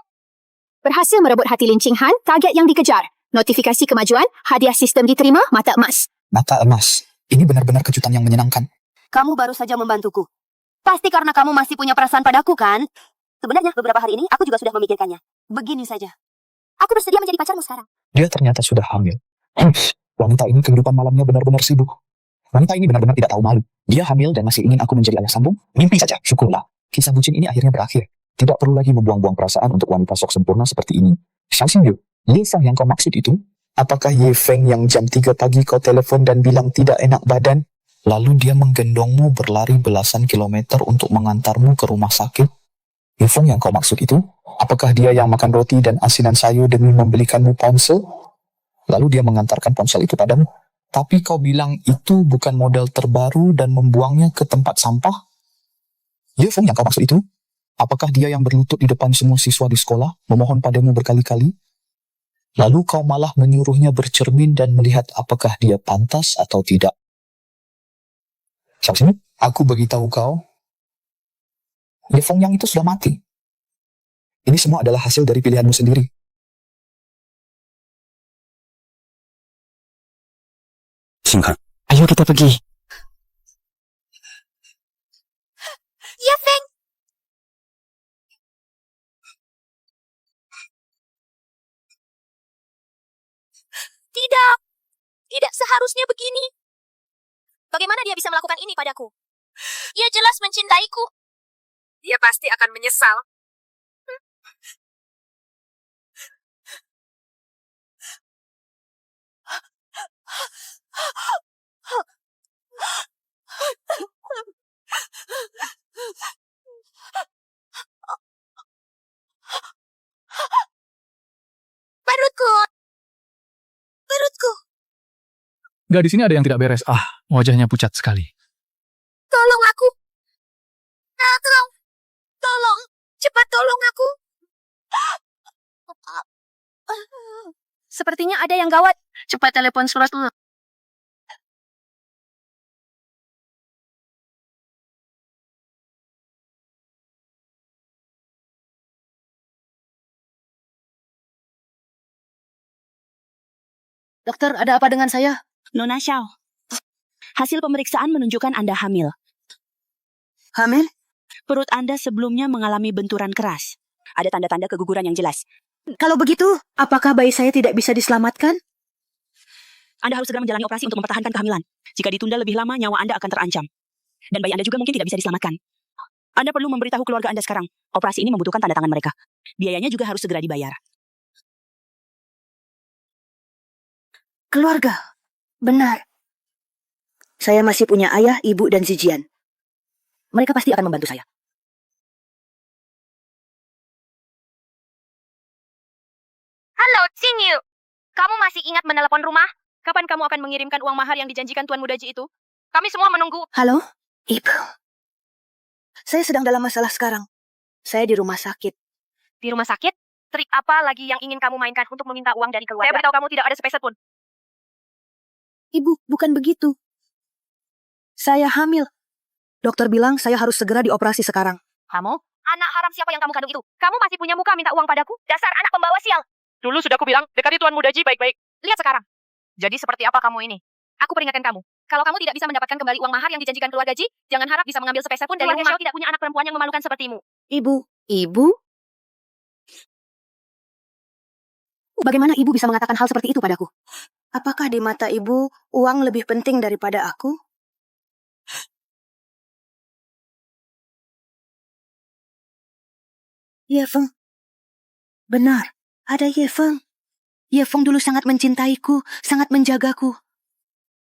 Berhasil merebut hati Lin Qinghan, target yang dikejar. Notifikasi kemajuan, hadiah sistem diterima, mata emas. Mata emas. Ini benar-benar kejutan yang menyenangkan. Kamu baru saja membantuku. Pasti karena kamu masih punya perasaan padaku, kan? Sebenarnya beberapa hari ini aku juga sudah memikirkannya. Begini saja. Aku bersedia menjadi pacarmu sekarang. Dia ternyata sudah hamil. Wanita ini kehidupan malamnya benar-benar sibuk. Wanita ini benar-benar tidak tahu malu. Dia hamil dan masih ingin aku menjadi ayah sambung? Mimpi saja, syukurlah. Kisah bucin ini akhirnya berakhir. Tidak perlu lagi membuang-buang perasaan untuk wanita sok sempurna seperti ini. Xiao Xinyu, Ye Feng yang kau maksud itu? Apakah Ye Feng yang jam 3 pagi kau telepon dan bilang tidak enak badan? Lalu dia menggendongmu berlari belasan kilometer untuk mengantarmu ke rumah sakit? Ye Feng yang kau maksud itu? Apakah dia yang makan roti dan asinan sayur demi membelikanmu ponsel? Lalu dia mengantarkan ponsel itu padamu. Tapi kau bilang itu bukan model terbaru dan membuangnya ke tempat sampah? Ye Feng yang kau maksud itu? Apakah dia yang berlutut di depan semua siswa di sekolah, memohon padamu berkali-kali? Lalu kau malah menyuruhnya bercermin dan melihat apakah dia pantas atau tidak. Xiao Xinyu, aku beritahu kau, Ye Feng yang itu sudah mati. Ini semua adalah hasil dari pilihanmu sendiri. Singkat. Ayo kita pergi. Ye Feng! Tidak. Tidak seharusnya begini. Bagaimana dia bisa melakukan ini padaku? Ia jelas mencintaiku. Dia pasti akan menyesal. Perutku. Perutku. Gak, di sini ada yang tidak beres. Wajahnya pucat sekali. Tolong aku. Tolong. Tolong. Cepat tolong aku. Sepertinya ada yang gawat. Cepat telepon surat dulu. Dokter, ada apa dengan saya? Nona Xiao, hasil pemeriksaan menunjukkan Anda hamil. Hamil? Perut Anda sebelumnya mengalami benturan keras. Ada tanda-tanda keguguran yang jelas. Kalau begitu, apakah bayi saya tidak bisa diselamatkan? Anda harus segera menjalani operasi untuk mempertahankan kehamilan. Jika ditunda lebih lama, nyawa Anda akan terancam. Dan bayi Anda juga mungkin tidak bisa diselamatkan. Anda perlu memberitahu keluarga Anda sekarang. Operasi ini membutuhkan tanda tangan mereka. Biayanya juga harus segera dibayar. Keluarga. Benar. Saya masih punya ayah, ibu, dan Zijian. Mereka pasti akan membantu saya. Halo, Xinyu. Kamu masih ingat menelepon rumah? Kapan kamu akan mengirimkan uang mahar yang dijanjikan Tuan Muda Ji itu? Kami semua menunggu. Halo, Ibu. Saya sedang dalam masalah sekarang. Saya di rumah sakit. Di rumah sakit? Trik apa lagi yang ingin kamu mainkan untuk meminta uang dari keluarga? Saya beritahu kamu tidak ada sepeser pun. Ibu, bukan begitu. Saya hamil. Dokter bilang saya harus segera dioperasi sekarang. Kamu? Anak haram siapa yang kamu kandung itu? Kamu masih punya muka minta uang padaku? Dasar anak pembawa sial. Dulu sudah aku bilang, dekati Tuan Muda Ji baik-baik. Lihat sekarang. Jadi seperti apa kamu ini? Aku peringatkan kamu. Kalau kamu tidak bisa mendapatkan kembali uang mahar yang dijanjikan keluarga Ji, jangan harap bisa mengambil sepeser pun dari rumah. Xiao tidak punya anak perempuan yang memalukan sepertimu. Ibu? Bagaimana ibu bisa mengatakan hal seperti itu padaku? Apakah di mata ibu, uang lebih penting daripada aku? Ye Feng. Benar, ada Ye Feng. Ye Feng dulu sangat mencintaiku, sangat menjagaku.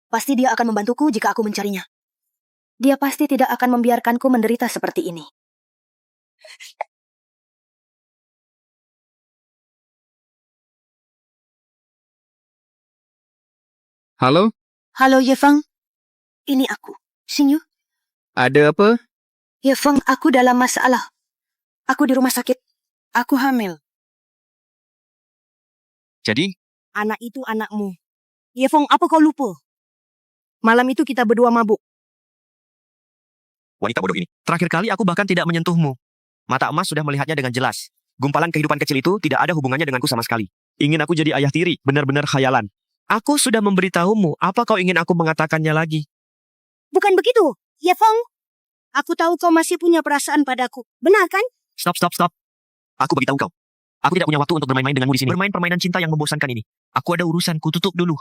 Pasti dia akan membantuku jika aku mencarinya. Dia pasti tidak akan membiarkanku menderita seperti ini. Halo? Halo Ye Feng. Ini aku, Xinyu. Ada apa? Ye Feng, aku dalam masalah. Aku di rumah sakit. Aku hamil. Jadi? Anak itu anakmu. Ye Feng, apa kau lupa? Malam itu kita berdua mabuk. Wanita bodoh ini. Terakhir kali aku bahkan tidak menyentuhmu. Mata emas sudah melihatnya dengan jelas. Gumpalan kehidupan kecil itu tidak ada hubungannya denganku sama sekali. Ingin aku jadi ayah tiri, benar-benar khayalan. Aku sudah memberitahumu, apa kau ingin aku mengatakannya lagi? Bukan begitu, Ye Feng. Aku tahu kau masih punya perasaan padaku. Benar kan? Stop. Aku bagi tahu kau. Aku tidak punya waktu untuk bermain-main denganmu di sini. Bermain permainan cinta yang membosankan ini. Aku ada urusan, ku tutup dulu.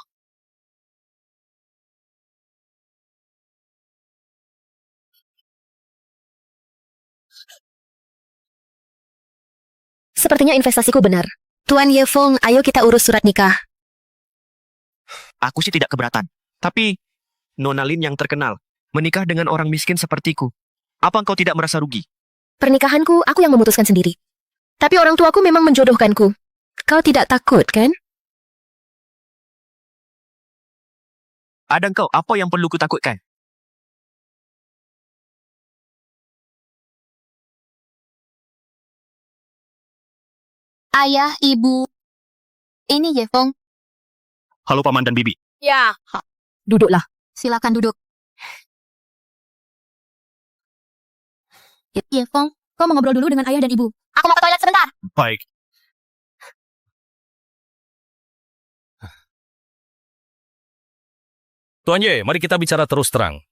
Sepertinya investasiku benar. Tuan Ye Feng, ayo kita urus surat nikah. Aku sih tidak keberatan. Tapi, Nona Lin yang terkenal, menikah dengan orang miskin sepertiku. Apa engkau tidak merasa rugi? Pernikahanku, aku yang memutuskan sendiri. Tapi orang tuaku memang menjodohkanku. Kau tidak takut, kan? Ada engkau, apa yang perlu kutakutkan? Ayah, ibu. Ini Ye Feng. Halo Paman dan Bibi. Ya. Duduklah. Silakan duduk. Ye Feng, kau mau ngobrol dulu dengan ayah dan ibu. Aku mau ke toilet sebentar. Baik. Tuan Ye, mari kita bicara terus terang.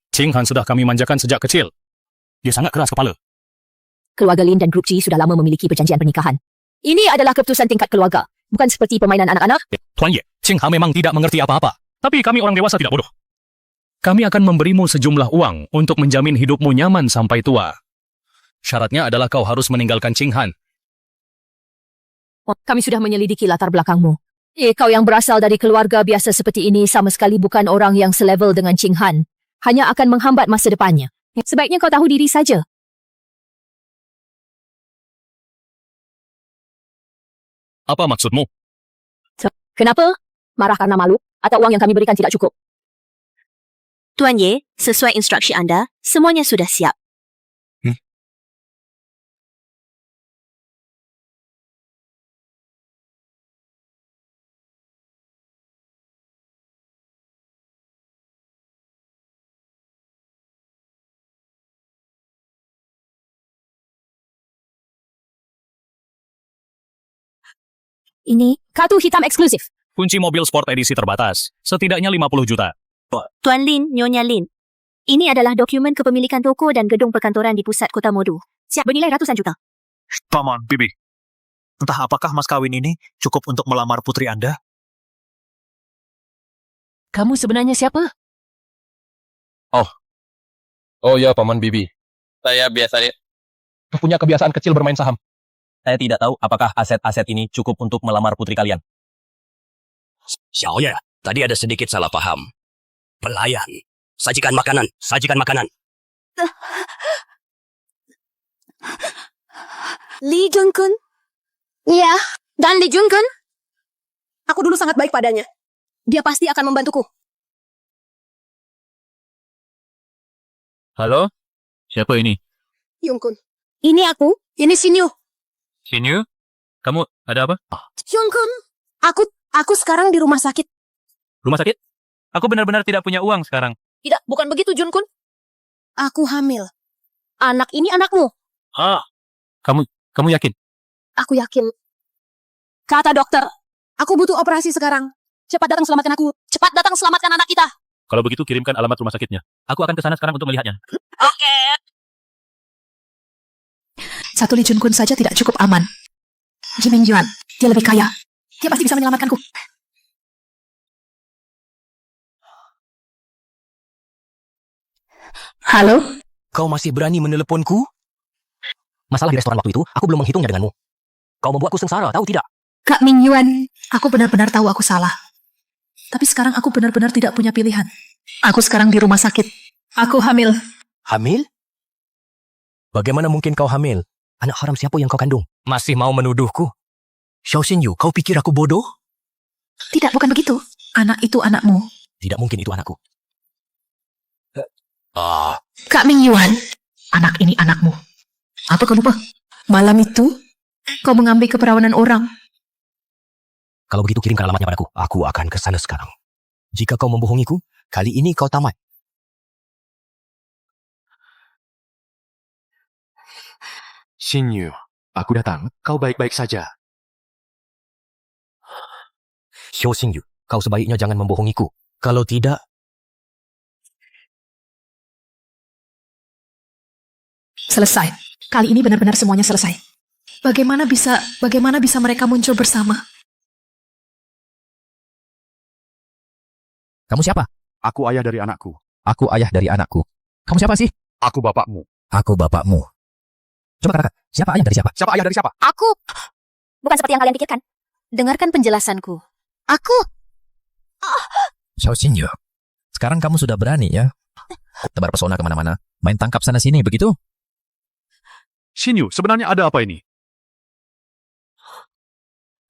Ching Han sudah kami manjakan sejak kecil. Dia sangat keras kepala. Keluarga Lin dan Grup Chi sudah lama memiliki perjanjian pernikahan. Ini adalah keputusan tingkat keluarga, bukan seperti permainan anak-anak. Tuan Ye, Ching Han memang tidak mengerti apa-apa. Tapi kami orang dewasa tidak bodoh. Kami akan memberimu sejumlah uang untuk menjamin hidupmu nyaman sampai tua. Syaratnya adalah kau harus meninggalkan Ching Han. Kami sudah menyelidiki latar belakangmu. Kau yang berasal dari keluarga biasa seperti ini sama sekali bukan orang yang selevel dengan Ching Han. Hanya akan menghambat masa depannya. Sebaiknya kau tahu diri saja. Apa maksudmu? Kenapa? Marah karena malu? Atau uang yang kami berikan tidak cukup? Tuan Ye, sesuai instruksi Anda, semuanya sudah siap. Ini, kartu hitam eksklusif. Kunci mobil sport edisi terbatas. Setidaknya 50 juta. Tuan Lin, Nyonya Lin. Ini adalah dokumen kepemilikan toko dan gedung perkantoran di pusat kota Modu. Siap bernilai ratusan juta. Paman, Bibi. Entah apakah mas kawin ini cukup untuk melamar putri Anda? Kamu sebenarnya siapa? Oh ya, Paman Bibi. Saya biasanya punya kebiasaan kecil bermain saham. Saya tidak tahu apakah aset-aset ini cukup untuk melamar putri kalian. Xiao Ye, tadi ada sedikit salah paham. Pelayan. Sajikan makanan. Li Junkun? Iya. Dan Li Junkun? Aku dulu sangat baik padanya. Dia pasti akan membantuku. Halo? Siapa ini? Yunkun. Ini aku. Ini Shinyu. Shinyu? Kamu ada apa? Yunkun. Aku sekarang di rumah sakit. Rumah sakit? Aku benar-benar tidak punya uang sekarang. Tidak, bukan begitu, Junkun. Aku hamil. Anak ini anakmu. Kamu yakin? Aku yakin. Kata dokter, aku butuh operasi sekarang. Cepat datang selamatkan aku. Cepat datang selamatkan anak kita. Kalau begitu kirimkan alamat rumah sakitnya. Aku akan ke sana sekarang untuk melihatnya. Oke. Satu Li Junkun saja tidak cukup aman. Jimin Yuan, dia lebih kaya. Dia pasti bisa menyelamatkanku. Halo? Kau masih berani meneleponku? Masalah di restoran waktu itu, aku belum menghitungnya denganmu. Kau membuatku sengsara, tahu tidak? Kak Ming Yuan, aku benar-benar tahu aku salah. Tapi sekarang aku benar-benar tidak punya pilihan. Aku sekarang di rumah sakit. Aku hamil. Hamil? Bagaimana mungkin kau hamil? Anak haram siapa yang kau kandung? Masih mau menuduhku? Xiao Xinyu, kau pikir aku bodoh? Tidak, bukan begitu. Anak itu anakmu. Tidak mungkin itu anakku. Kak Ming Yuan, anak ini anakmu. Apa kau lupa? Malam itu, kau mengambil keperawanan orang. Kalau begitu kirimkan alamatnya padaku. Aku akan ke sana sekarang. Jika kau membohongiku, kali ini kau tamat. Shinyu, aku datang. Kau baik-baik saja. Xiao Xinyu, kau sebaiknya jangan membohongiku. Kalau tidak... Selesai. Kali ini benar-benar semuanya selesai. Bagaimana bisa mereka muncul bersama? Kamu siapa? Aku ayah dari anakku. Aku ayah dari anakku. Kamu siapa sih? Aku bapakmu. Aku bapakmu. Coba katakan, siapa ayah dari siapa? Siapa ayah dari siapa? Aku. Bukan seperti yang kalian pikirkan. Dengarkan penjelasanku. Aku. Xiao Xinyu, sekarang kamu sudah berani ya? Tebar pesona kemana-mana, main tangkap sana-sini, begitu? Xinyu, sebenarnya ada apa ini?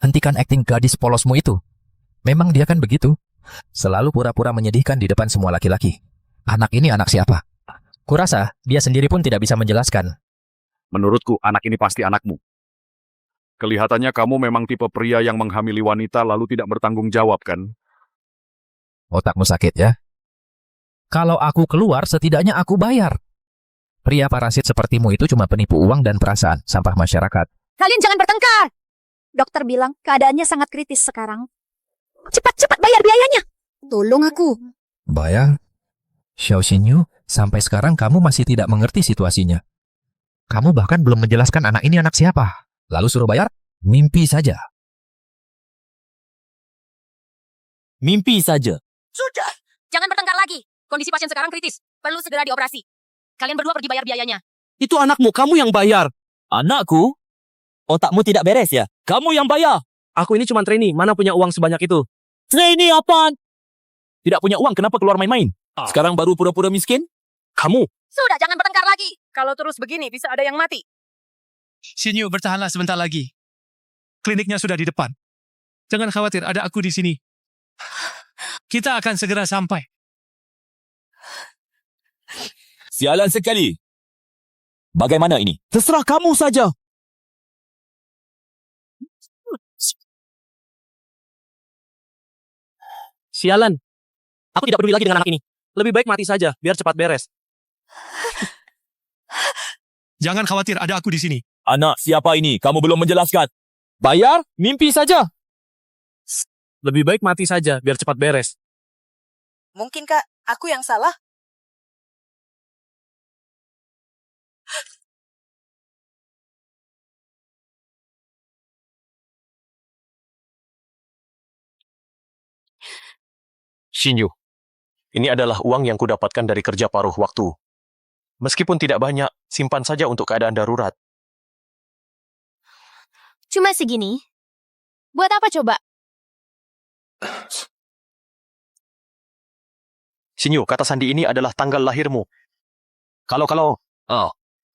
Hentikan akting gadis polosmu itu. Memang dia kan begitu. Selalu pura-pura menyedihkan di depan semua laki-laki. Anak ini anak siapa? Kurasa dia sendiri pun tidak bisa menjelaskan. Menurutku, anak ini pasti anakmu. Kelihatannya kamu memang tipe pria yang menghamili wanita lalu tidak bertanggung jawab, kan? Otakmu sakit ya? Kalau aku keluar, setidaknya aku bayar. Pria parasit sepertimu itu cuma penipu uang dan perasaan, sampah masyarakat. Kalian jangan bertengkar. Dokter bilang keadaannya sangat kritis sekarang. Cepat-cepat bayar biayanya. Tolong aku. Bayar? Xiao Xinyu, sampai sekarang kamu masih tidak mengerti situasinya. Kamu bahkan belum menjelaskan anak ini anak siapa. Lalu suruh bayar? Mimpi saja. Mimpi saja. Sudah. Jangan bertengkar lagi. Kondisi pasien sekarang kritis. Perlu segera dioperasi. Kalian berdua pergi bayar biayanya. Itu anakmu, kamu yang bayar. Anakku? Otakmu tidak beres ya? Kamu yang bayar. Aku ini cuma trainee, mana punya uang sebanyak itu? Trainee apaan? Tidak punya uang, kenapa keluar main-main? Sekarang baru pura-pura miskin? Kamu? Sudah, jangan bertengkar lagi. Kalau terus begini, bisa ada yang mati. Xinyu, bertahanlah sebentar lagi. Kliniknya sudah di depan. Jangan khawatir, ada aku di sini. Kita akan segera sampai. Sialan sekali. Bagaimana ini? Terserah kamu saja. Sialan. Aku tidak peduli lagi dengan anak ini. Lebih baik mati saja, biar cepat beres. Jangan khawatir, ada aku di sini. Anak siapa ini? Kamu belum menjelaskan. Bayar? Mimpi saja. Lebih baik mati saja, biar cepat beres. Mungkinkah aku yang salah? Xinyu, ini adalah uang yang kudapatkan dari kerja paruh waktu. Meskipun tidak banyak, simpan saja untuk keadaan darurat. Cuma segini. Buat apa coba? Xinyu, kata sandi ini adalah tanggal lahirmu.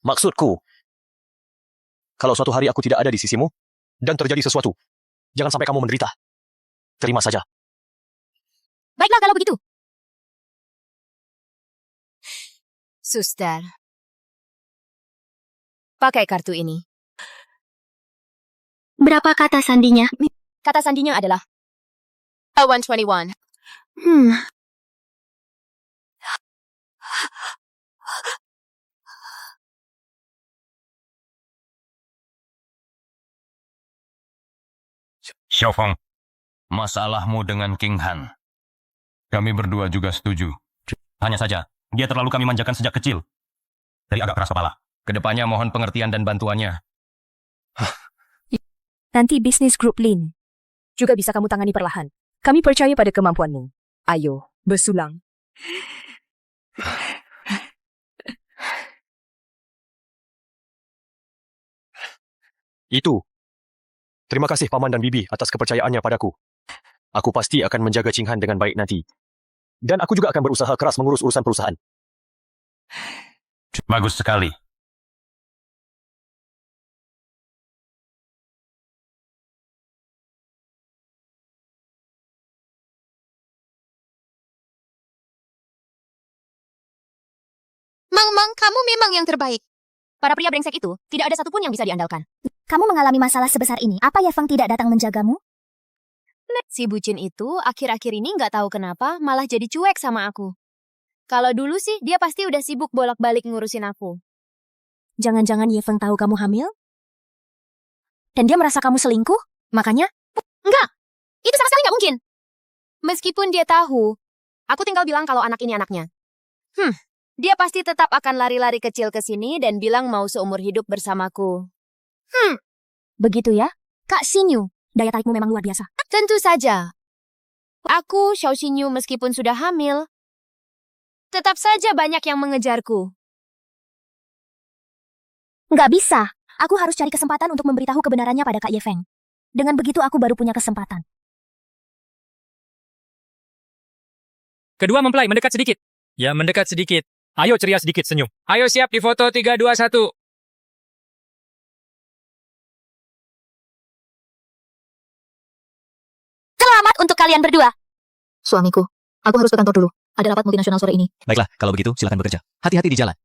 Maksudku, kalau suatu hari aku tidak ada di sisimu, dan terjadi sesuatu, jangan sampai kamu menderita. Terima saja. Baiklah kalau begitu. Suster, pakai kartu ini. Berapa kata sandinya? Kata sandinya adalah 121. Xiaofeng, masalahmu dengan King Han. Kami berdua juga setuju. Hanya saja, dia terlalu kami manjakan sejak kecil. Jadi agak keras kepala. Kedepannya mohon pengertian dan bantuannya. Nanti bisnis grup Lin juga bisa kamu tangani perlahan. Kami percaya pada kemampuanmu. Ayo, bersulang. Itu. Terima kasih Paman dan Bibi atas kepercayaannya padaku. Aku pasti akan menjaga Ching Han dengan baik nanti. Dan aku juga akan berusaha keras mengurus urusan perusahaan. Bagus sekali. Mang, kamu memang yang terbaik. Para pria brengsek itu, tidak ada satupun yang bisa diandalkan. Kamu mengalami masalah sebesar ini. Apa Yefeng tidak datang menjagamu? Si bucin itu akhir-akhir ini nggak tahu kenapa malah jadi cuek sama aku. Kalau dulu sih dia pasti udah sibuk bolak-balik ngurusin aku. Jangan-jangan Yefeng tahu kamu hamil? Dan dia merasa kamu selingkuh? Makanya? Enggak, itu sama sekali nggak mungkin. Meskipun dia tahu, aku tinggal bilang kalau anak ini anaknya. Dia pasti tetap akan lari-lari kecil ke sini dan bilang mau seumur hidup bersamaku. Begitu ya? Kak Xinyu, daya tarikmu memang luar biasa. Tentu saja. Aku, Xiao Xinyu, meskipun sudah hamil, tetap saja banyak yang mengejarku. Nggak bisa. Aku harus cari kesempatan untuk memberitahu kebenarannya pada Kak Ye Feng. Dengan begitu aku baru punya kesempatan. Kedua mempelai mendekat sedikit. Ya, mendekat sedikit. Ayo ceria sedikit senyum. Ayo siap di foto 3, 2, 1. Selamat untuk kalian berdua. Suamiku, aku harus ke kantor dulu. Ada rapat multinasional sore ini. Baiklah, kalau begitu silakan bekerja. Hati-hati di jalan.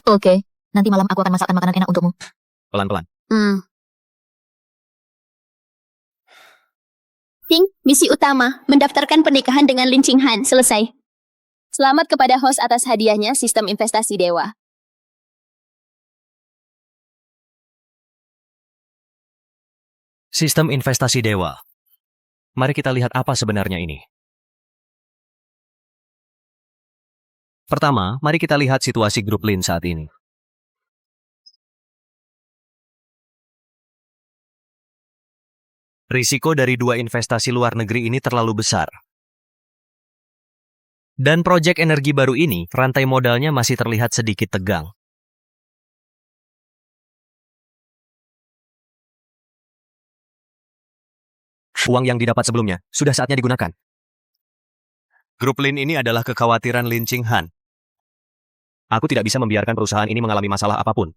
Oke, nanti malam aku akan masakkan makanan enak untukmu. Pelan-pelan. Ting, misi utama, mendaftarkan pernikahan dengan Lin Qinghan, selesai. Selamat kepada host atas hadiahnya sistem investasi dewa. Sistem investasi dewa. Mari kita lihat apa sebenarnya ini. Pertama, mari kita lihat situasi grup Lin saat ini. Risiko dari dua investasi luar negeri ini terlalu besar. Dan proyek energi baru ini, rantai modalnya masih terlihat sedikit tegang. Uang yang didapat sebelumnya sudah saatnya digunakan. Grup Lin ini adalah kekhawatiran Lin Qinghan. Aku tidak bisa membiarkan perusahaan ini mengalami masalah apapun.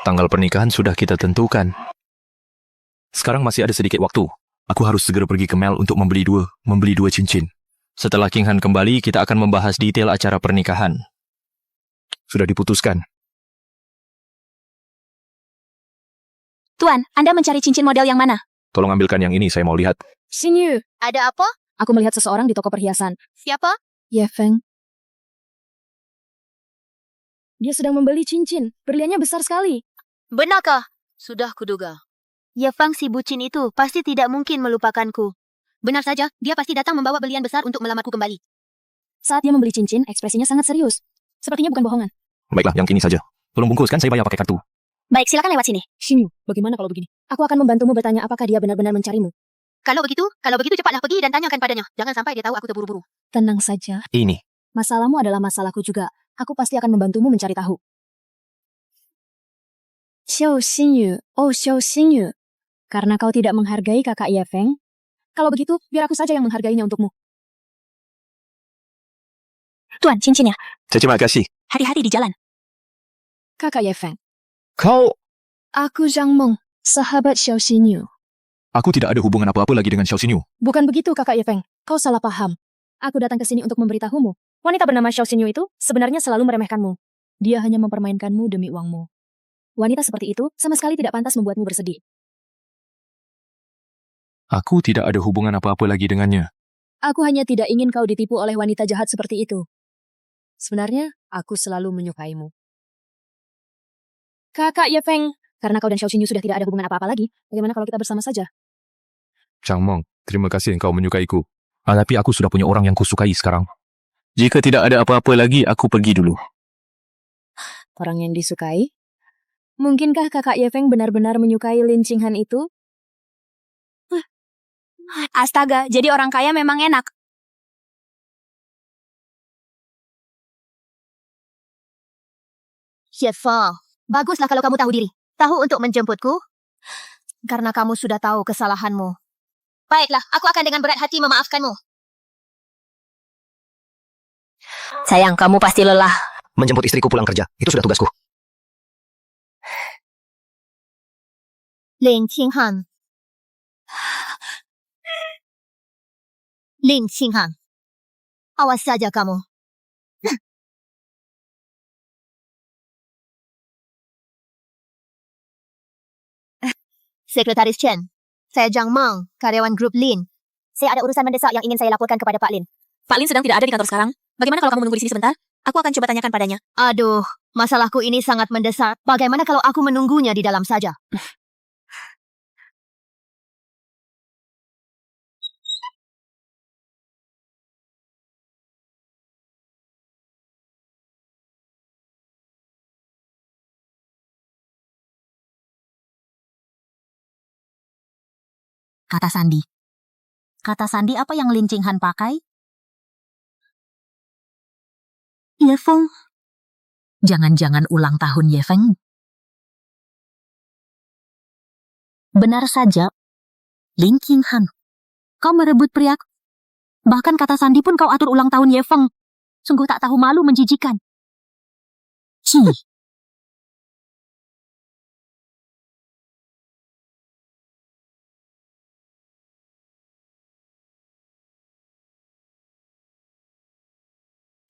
Tanggal pernikahan sudah kita tentukan. Sekarang masih ada sedikit waktu. Aku harus segera pergi ke Mel untuk membeli dua cincin. Setelah King Han kembali, kita akan membahas detail acara pernikahan. Sudah diputuskan. Tuan, Anda mencari cincin model yang mana? Tolong ambilkan yang ini, saya mau lihat. Xinyu, Ada apa? Aku melihat seseorang di toko perhiasan. Siapa? Ye Feng. dia sedang membeli cincin. Berliannya besar sekali. Benarkah? Sudah kuduga. Ye Feng si bucin itu pasti tidak mungkin melupakanku. Benar saja, dia pasti datang membawa belian besar untuk melamarku kembali. Saat dia membeli cincin, ekspresinya sangat serius. Sepertinya bukan bohongan. Baiklah, yang ini saja. Tolong bungkuskan, saya bayar pakai kartu. Baik, silakan lewat sini. Xinyu, bagaimana kalau begini? Aku akan membantumu bertanya apakah dia benar-benar mencarimu. Kalau begitu cepatlah pergi dan tanyakan padanya. Jangan sampai dia tahu aku terburu-buru. Tenang saja. Ini. Masalahmu adalah masalahku juga. Aku pasti akan membantumu mencari tahu. Xiao Xinyu, oh Xiao Xinyu. Karena kau tidak menghargai kakak Ye Feng, kalau begitu, biar aku saja yang menghargainya untukmu. Tuan, cincinnya. Terima kasih. Hati-hati di jalan. Kakak Ye Feng. Kau... Aku Zhang Meng, sahabat Xiao Xinyu. Aku tidak ada hubungan apa-apa lagi dengan Xiao Xinyu. Bukan begitu, kakak Ye Feng. Kau salah paham. Aku datang ke sini untuk memberitahumu. Wanita bernama Xiao Xinyu itu sebenarnya selalu meremehkanmu. Dia hanya mempermainkanmu demi uangmu. Wanita seperti itu sama sekali tidak pantas membuatmu bersedih. Aku tidak ada hubungan apa-apa lagi dengannya. Aku hanya tidak ingin kau ditipu oleh wanita jahat seperti itu. Sebenarnya, aku selalu menyukaimu. Kakak Ye Feng, karena kau dan Xiao Xinyu sudah tidak ada hubungan apa-apa lagi, bagaimana kalau kita bersama saja? Chang Meng, terima kasih engkau menyukaiku. Tapi aku sudah punya orang yang kusukai sekarang. Jika tidak ada apa-apa lagi, aku pergi dulu. Orang yang disukai? Mungkinkah kakak Ye Feng benar-benar menyukai Lin Qinghan itu? Astaga, jadi orang kaya memang enak. Ye Feng, baguslah kalau kamu tahu diri. Tahu untuk menjemputku? Karena kamu sudah tahu kesalahanmu. Baiklah, aku akan dengan berat hati memaafkanmu. Sayang, kamu pasti lelah. Menjemput istriku pulang kerja, itu sudah tugasku. Lin Qinghan. Lin Qinghan. Awas saja kamu. Sekretaris Chen. Saya Zhang Meng, karyawan grup Lin. Saya ada urusan mendesak yang ingin saya laporkan kepada Pak Lin. Pak Lin sedang tidak ada di kantor sekarang. Bagaimana kalau kamu menunggu di sini sebentar? Aku akan coba tanyakan padanya. Aduh, masalahku ini sangat mendesak. Bagaimana kalau aku menunggunya di dalam saja? Kata Sandi. Kata Sandi apa yang Lin Qinghan pakai? Ye Feng. Jangan-jangan ulang tahun Ye Feng. Benar saja. Lin Qinghan. Kau merebut priaku. Bahkan kata Sandi pun kau atur ulang tahun Ye Feng. Sungguh tak tahu malu, menjijikan. Ci.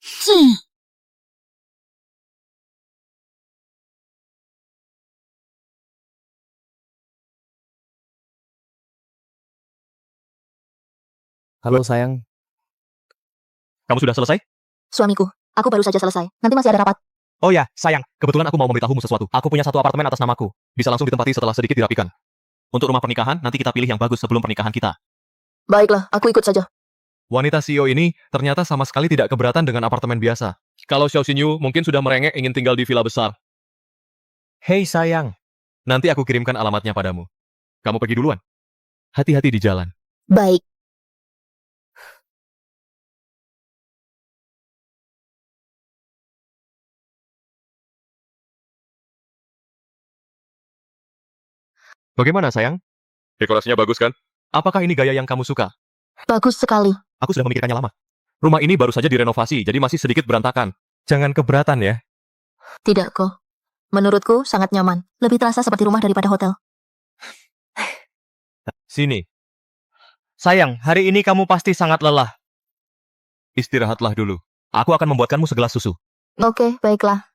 Ci. Halo sayang. Kamu sudah selesai? Suamiku, aku baru saja selesai. Nanti masih ada rapat. Oh ya, sayang. Kebetulan aku mau memberitahumu sesuatu. Aku punya satu apartemen atas namaku. Bisa langsung ditempati setelah sedikit dirapikan. Untuk rumah pernikahan, nanti kita pilih yang bagus sebelum pernikahan kita. Baiklah, aku ikut saja. Wanita CEO ini ternyata sama sekali tidak keberatan dengan apartemen biasa. Kalau Xiao Xinyu mungkin sudah merengek ingin tinggal di villa besar. Hei sayang, nanti aku kirimkan alamatnya padamu. Kamu pergi duluan. Hati-hati di jalan. Baik. Bagaimana sayang? Dekorasinya bagus kan? Apakah ini gaya yang kamu suka? Bagus sekali. Aku sudah memikirkannya lama. Rumah ini baru saja direnovasi, jadi masih sedikit berantakan. Jangan keberatan ya. Tidak kok. Menurutku sangat nyaman. Lebih terasa seperti rumah daripada hotel. Sini. Sayang, hari ini kamu pasti sangat lelah. Istirahatlah dulu. Aku akan membuatkanmu segelas susu. Oke, baiklah.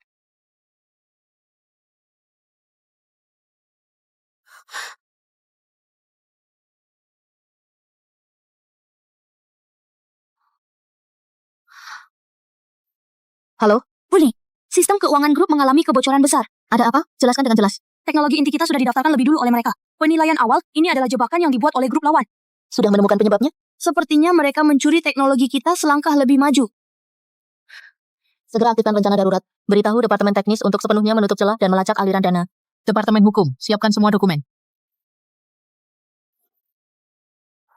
Halo, Uli. Sistem keuangan grup mengalami kebocoran besar. Ada apa? Jelaskan dengan jelas. Teknologi inti kita sudah didaftarkan lebih dulu oleh mereka. Penilaian awal, ini adalah jebakan yang dibuat oleh grup lawan. Sudah menemukan penyebabnya? Sepertinya mereka mencuri teknologi kita selangkah lebih maju. Segera aktifkan rencana darurat. Beritahu Departemen Teknis untuk sepenuhnya menutup celah dan melacak aliran dana. Departemen Hukum, siapkan semua dokumen.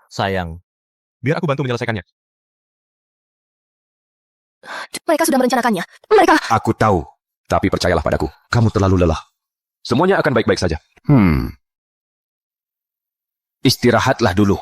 Sayang, biar aku bantu menyelesaikannya. Mereka sudah merencanakannya. Mereka... Aku tahu, tapi percayalah padaku, kamu terlalu lelah. Semuanya akan baik-baik saja. Istirahatlah dulu.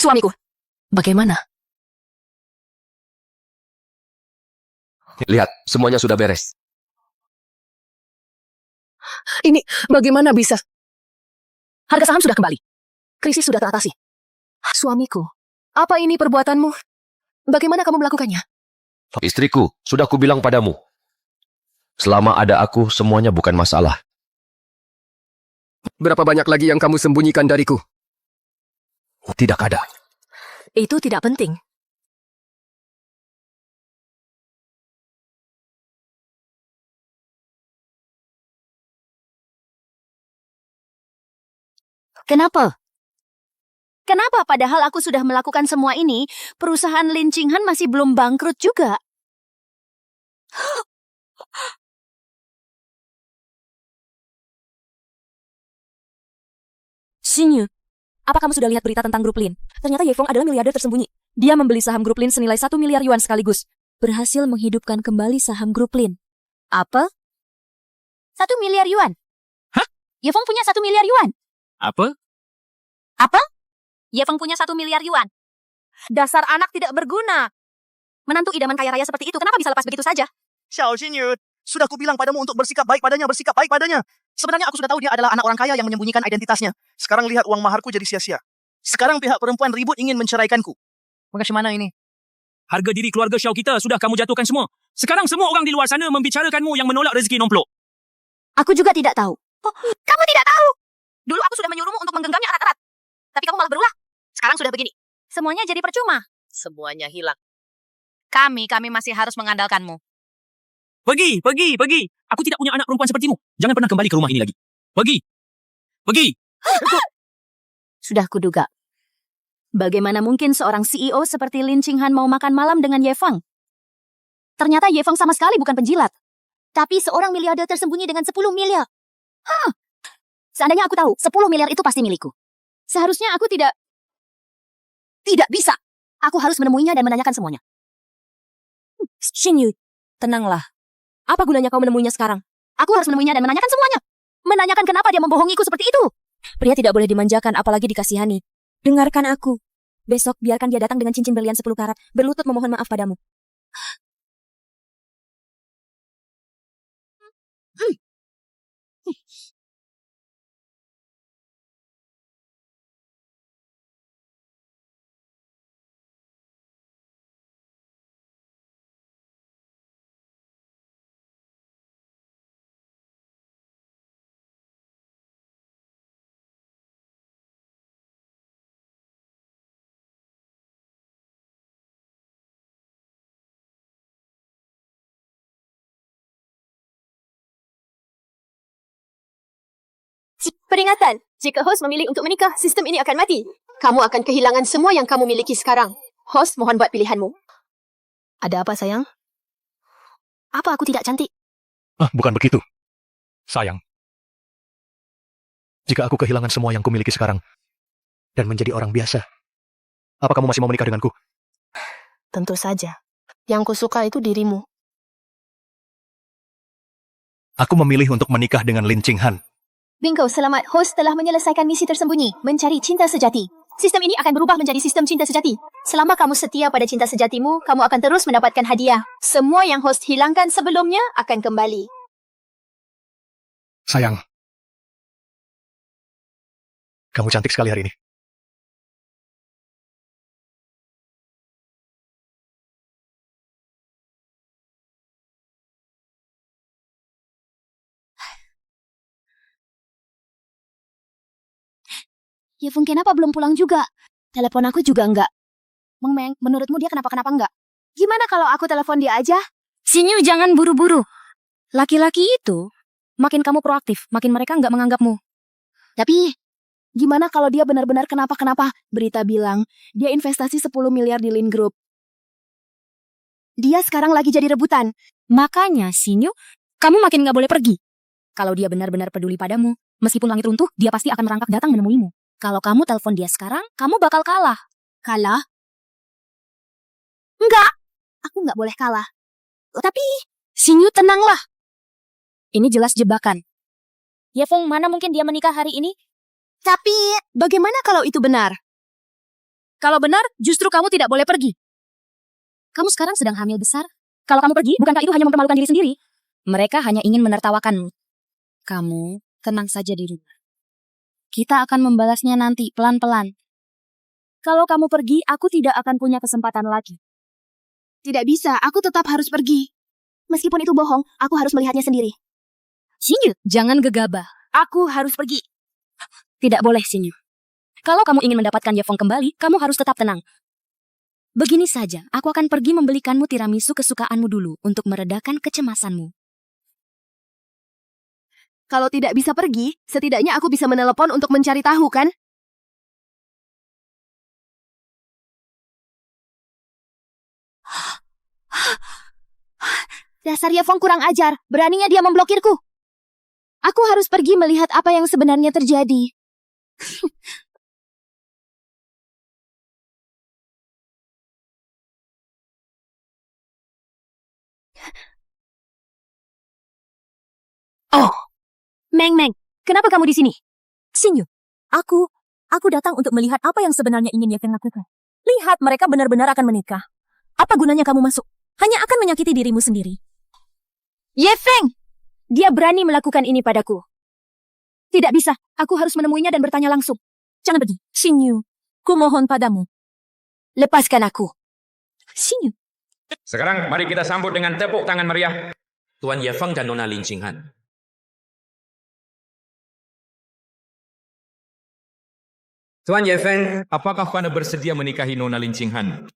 Suamiku, bagaimana? Lihat, semuanya sudah beres. Ini bagaimana bisa? Harga saham sudah kembali. Krisis sudah teratasi. Suamiku, apa ini perbuatanmu? Bagaimana kamu melakukannya? Istriku, sudah kubilang padamu. Selama ada aku, semuanya bukan masalah. Berapa banyak lagi yang kamu sembunyikan dariku? Tidak ada. Itu tidak penting. Kenapa? Kenapa padahal aku sudah melakukan semua ini, perusahaan Lin Qinghan masih belum bangkrut juga? Xinyu, Apa kamu sudah lihat berita tentang grup Lin? Ternyata Ye Feng adalah miliarder tersembunyi. Dia membeli saham grup Lin senilai 1 miliar yuan sekaligus. Berhasil menghidupkan kembali saham grup Lin. Apa? 1 miliar yuan? Hah? Ye Feng punya 1 miliar yuan? Apa? Apa? Ye Feng punya 1 miliar yuan. Dasar anak tidak berguna. Menantu idaman kaya raya seperti itu, kenapa bisa lepas begitu saja? Xiao Xinyu, sudah kubilang padamu untuk bersikap baik padanya, bersikap baik padanya. Sebenarnya aku sudah tahu dia adalah anak orang kaya yang menyembunyikan identitasnya. Sekarang lihat uang maharku jadi sia-sia. Sekarang pihak perempuan ribut ingin menceraikanku. Bagaimana ini? Harga diri keluarga Xiao kita sudah kamu jatuhkan semua. Sekarang semua orang di luar sana membicarakanmu yang menolak rezeki nomplok. Aku juga tidak tahu. Oh, kamu tidak tahu? Dulu aku sudah menyuruhmu untuk menggenggamnya erat-erat. Tapi kamu malah berulah. Sekarang sudah begini. Semuanya jadi percuma. Semuanya hilang. Kami masih harus mengandalkanmu. Pergi. Aku tidak punya anak perempuan sepertimu. Jangan pernah kembali ke rumah ini lagi. Pergi. Sudah kuduga. Bagaimana mungkin seorang CEO seperti Lin Qinghan mau makan malam dengan Ye Feng? Ternyata Ye Feng sama sekali bukan penjilat. Tapi seorang miliarder tersembunyi dengan 10 miliar. Seandainya aku tahu, 10 miliar itu pasti milikku. Seharusnya aku tidak bisa. Aku harus menemuinya dan menanyakan semuanya. Xinyu, tenanglah. Apa gunanya kau menemuinya sekarang? Aku harus menemuinya dan menanyakan semuanya. Menanyakan kenapa dia membohongiku seperti itu. Pria tidak boleh dimanjakan apalagi dikasihani. Dengarkan aku. Besok biarkan dia datang dengan cincin berlian 10 karat, berlutut memohon maaf padamu. Peringatan, jika host memilih untuk menikah, sistem ini akan mati. Kamu akan kehilangan semua yang kamu miliki sekarang. Host, mohon buat pilihanmu. Ada apa, sayang? Apa aku tidak cantik? Bukan begitu. Sayang. Jika aku kehilangan semua yang kumiliki sekarang dan menjadi orang biasa, apa kamu masih mau menikah denganku? Tentu saja. Yang kusuka itu dirimu. Aku memilih untuk menikah dengan Lin Qinghan. Bingo, selamat. Host telah menyelesaikan misi tersembunyi, mencari cinta sejati. Sistem ini akan berubah menjadi sistem cinta sejati. Selama kamu setia pada cinta sejatimu, kamu akan terus mendapatkan hadiah. Semua yang host hilangkan sebelumnya akan kembali. Sayang. Kamu cantik sekali hari ini. Ye Feng kenapa belum pulang juga? Telepon aku juga enggak. Meng Meng, menurutmu dia kenapa-kenapa enggak? Gimana kalau aku telepon dia aja? Xinyu, jangan buru-buru. Laki-laki itu, makin kamu proaktif, makin mereka nggak menganggapmu. Tapi, gimana kalau dia benar-benar kenapa-kenapa? Berita bilang, dia investasi 10 miliar di Lin Group. Dia sekarang lagi jadi rebutan. Makanya, Xinyu, kamu makin nggak boleh pergi. Kalau dia benar-benar peduli padamu, meskipun langit runtuh, dia pasti akan merangkak datang menemuimu. Kalau kamu telepon dia sekarang, kamu bakal kalah. Kalah? Enggak, aku nggak boleh kalah. Tapi, Xinyu, tenanglah. Ini jelas jebakan. Ye Feng, mana mungkin dia menikah hari ini? Tapi, bagaimana kalau itu benar? Kalau benar, justru kamu tidak boleh pergi. Kamu sekarang sedang hamil besar. Kalau kamu pergi, bukankah itu hanya mempermalukan diri sendiri? Mereka hanya ingin menertawakanmu. Kamu tenang saja di rumah. Kita akan membalasnya nanti, pelan-pelan. Kalau kamu pergi, aku tidak akan punya kesempatan lagi. Tidak bisa, aku tetap harus pergi. Meskipun itu bohong, aku harus melihatnya sendiri. Xinyu, jangan gegabah. Aku harus pergi. Tidak boleh, Xinyu. Kalau kamu ingin mendapatkan Ye Feng kembali, kamu harus tetap tenang. Begini saja, aku akan pergi membelikanmu tiramisu kesukaanmu dulu untuk meredakan kecemasanmu. Kalau tidak bisa pergi, setidaknya aku bisa menelepon untuk mencari tahu, kan? Dasar Ye Feng kurang ajar, beraninya dia memblokirku. Aku harus pergi melihat apa yang sebenarnya terjadi. Oh, Meng, kenapa kamu di sini? Xinyu, aku datang untuk melihat apa yang sebenarnya ingin Ye Feng lakukan. Lihat, mereka benar-benar akan menikah. Apa gunanya kamu masuk? Hanya akan menyakiti dirimu sendiri. Ye Feng! Dia berani melakukan ini padaku. Tidak bisa, aku harus menemuinya dan bertanya langsung. Jangan pergi. Xinyu, ku mohon padamu. Lepaskan aku. Xinyu. Sekarang mari kita sambut dengan tepuk tangan meriah Tuan Ye Feng dan Nona Lin Qinghan. Tuan Ye Feng, apakah Anda bersedia menikahi Nona Lin Qinghan?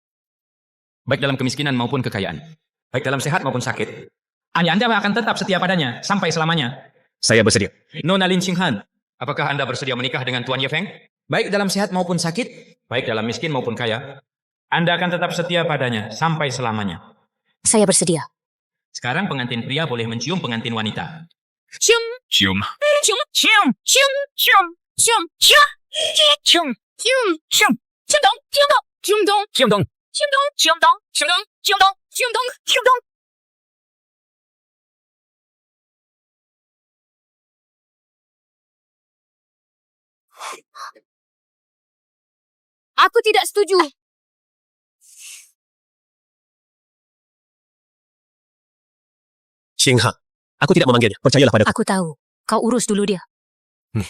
Baik dalam kemiskinan maupun kekayaan. Baik dalam sehat maupun sakit. Anda akan tetap setia padanya sampai selamanya. Saya bersedia. Nona Lin Qinghan, apakah Anda bersedia menikah dengan Tuan Ye Feng? Baik dalam sehat maupun sakit. Baik dalam miskin maupun kaya. Anda akan tetap setia padanya sampai selamanya. Saya bersedia. Sekarang pengantin pria boleh mencium pengantin wanita. Cium. Cium. Cium. Cium. Cium. Cium. Cium. Cium. Cium. Cium. Cium. Cium dong. Cium dong. Cium dong. Cium dong. Cium dong. Cium dong. Cium dong. Cium dong. Cium dong. Cium dong. Aku tidak setuju. Qinghan, aku tidak memanggilnya. Percayalah padaku. Aku tahu. Kau urus dulu dia.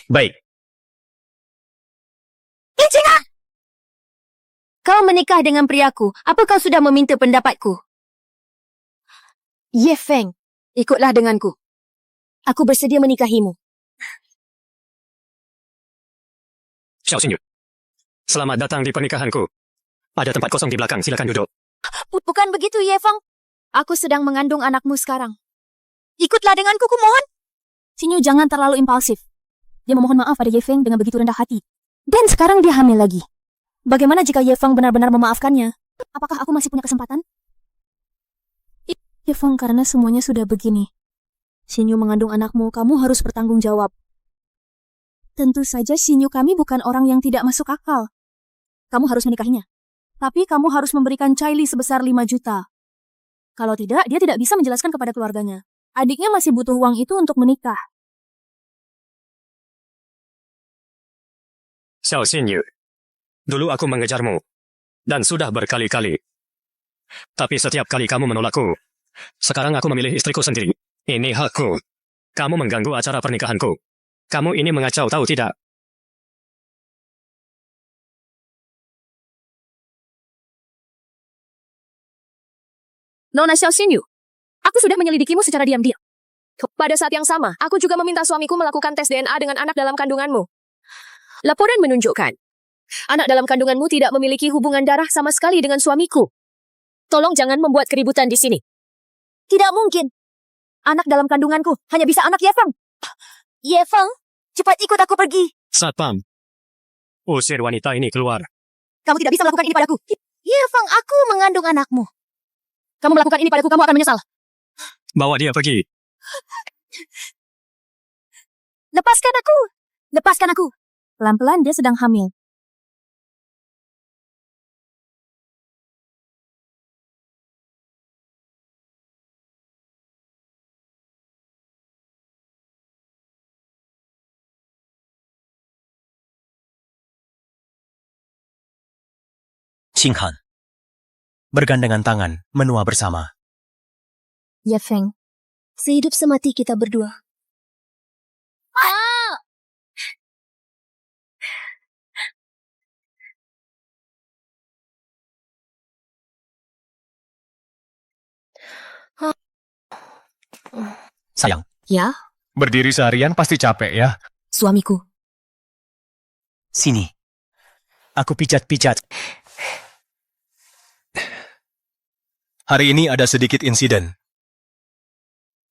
Baik. Qinghan! Kau menikah dengan priaku. Apa kau sudah meminta pendapatku? Ye Feng, ikutlah denganku. Aku bersedia menikahimu. Xiao Xinyu, selamat datang di pernikahanku. Ada tempat kosong di belakang, silakan duduk. Bukan begitu, Ye Feng. Aku sedang mengandung anakmu sekarang. Ikutlah denganku, kumohon. Xinyu jangan terlalu impulsif. Dia memohon maaf pada Ye Feng dengan begitu rendah hati. Dan sekarang dia hamil lagi. Bagaimana jika Ye Feng benar-benar memaafkannya? Apakah aku masih punya kesempatan? Ye Feng, karena semuanya sudah begini. Xinyu mengandung anakmu, kamu harus bertanggung jawab. Tentu saja Xinyu kami bukan orang yang tidak masuk akal. Kamu harus menikahinya. Tapi kamu harus memberikan Caili sebesar 5 juta. Kalau tidak, dia tidak bisa menjelaskan kepada keluarganya. Adiknya masih butuh uang itu untuk menikah. Xiao Xinyu, dulu aku mengejarmu. Dan sudah berkali-kali. Tapi setiap kali kamu menolakku. Sekarang aku memilih istriku sendiri. Ini hakku. Kamu mengganggu acara pernikahanku. Kamu ini mengacau, tahu tidak? Nona Xiao Xinyu, aku sudah menyelidikimu secara diam-diam. Pada saat yang sama, aku juga meminta suamiku melakukan tes DNA dengan anak dalam kandunganmu. Laporan menunjukkan, anak dalam kandunganmu tidak memiliki hubungan darah sama sekali dengan suamiku. Tolong jangan membuat keributan di sini. Tidak mungkin. Anak dalam kandunganku hanya bisa anak Ye Feng. Ye Feng, cepat ikut aku pergi. Satpam, usir wanita ini keluar. Kamu tidak bisa melakukan ini padaku. Ye Feng, aku mengandung anakmu. Kamu melakukan ini padaku, kamu akan menyesal. Bawa dia pergi. Lepaskan aku. Lepaskan aku. Pelan-pelan dia sedang hamil. Qinghan, bergandengan tangan, menua bersama. Ye Feng, sehidup semati kita berdua. Sayang. Ya, Berdiri seharian pasti capek ya. suamiku. Sini. Aku pijat-pijat. Hari ini ada sedikit insiden.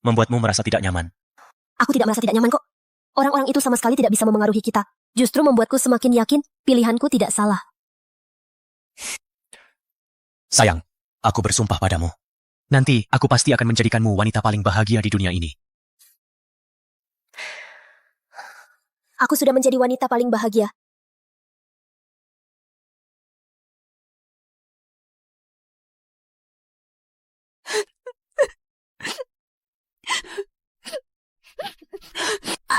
Membuatmu merasa tidak nyaman. Aku tidak merasa tidak nyaman kok. Orang-orang itu sama sekali tidak bisa memengaruhi kita. Justru membuatku semakin yakin pilihanku tidak salah. Sayang, aku bersumpah padamu. Nanti aku pasti akan menjadikanmu wanita paling bahagia di dunia ini. Aku sudah menjadi wanita paling bahagia.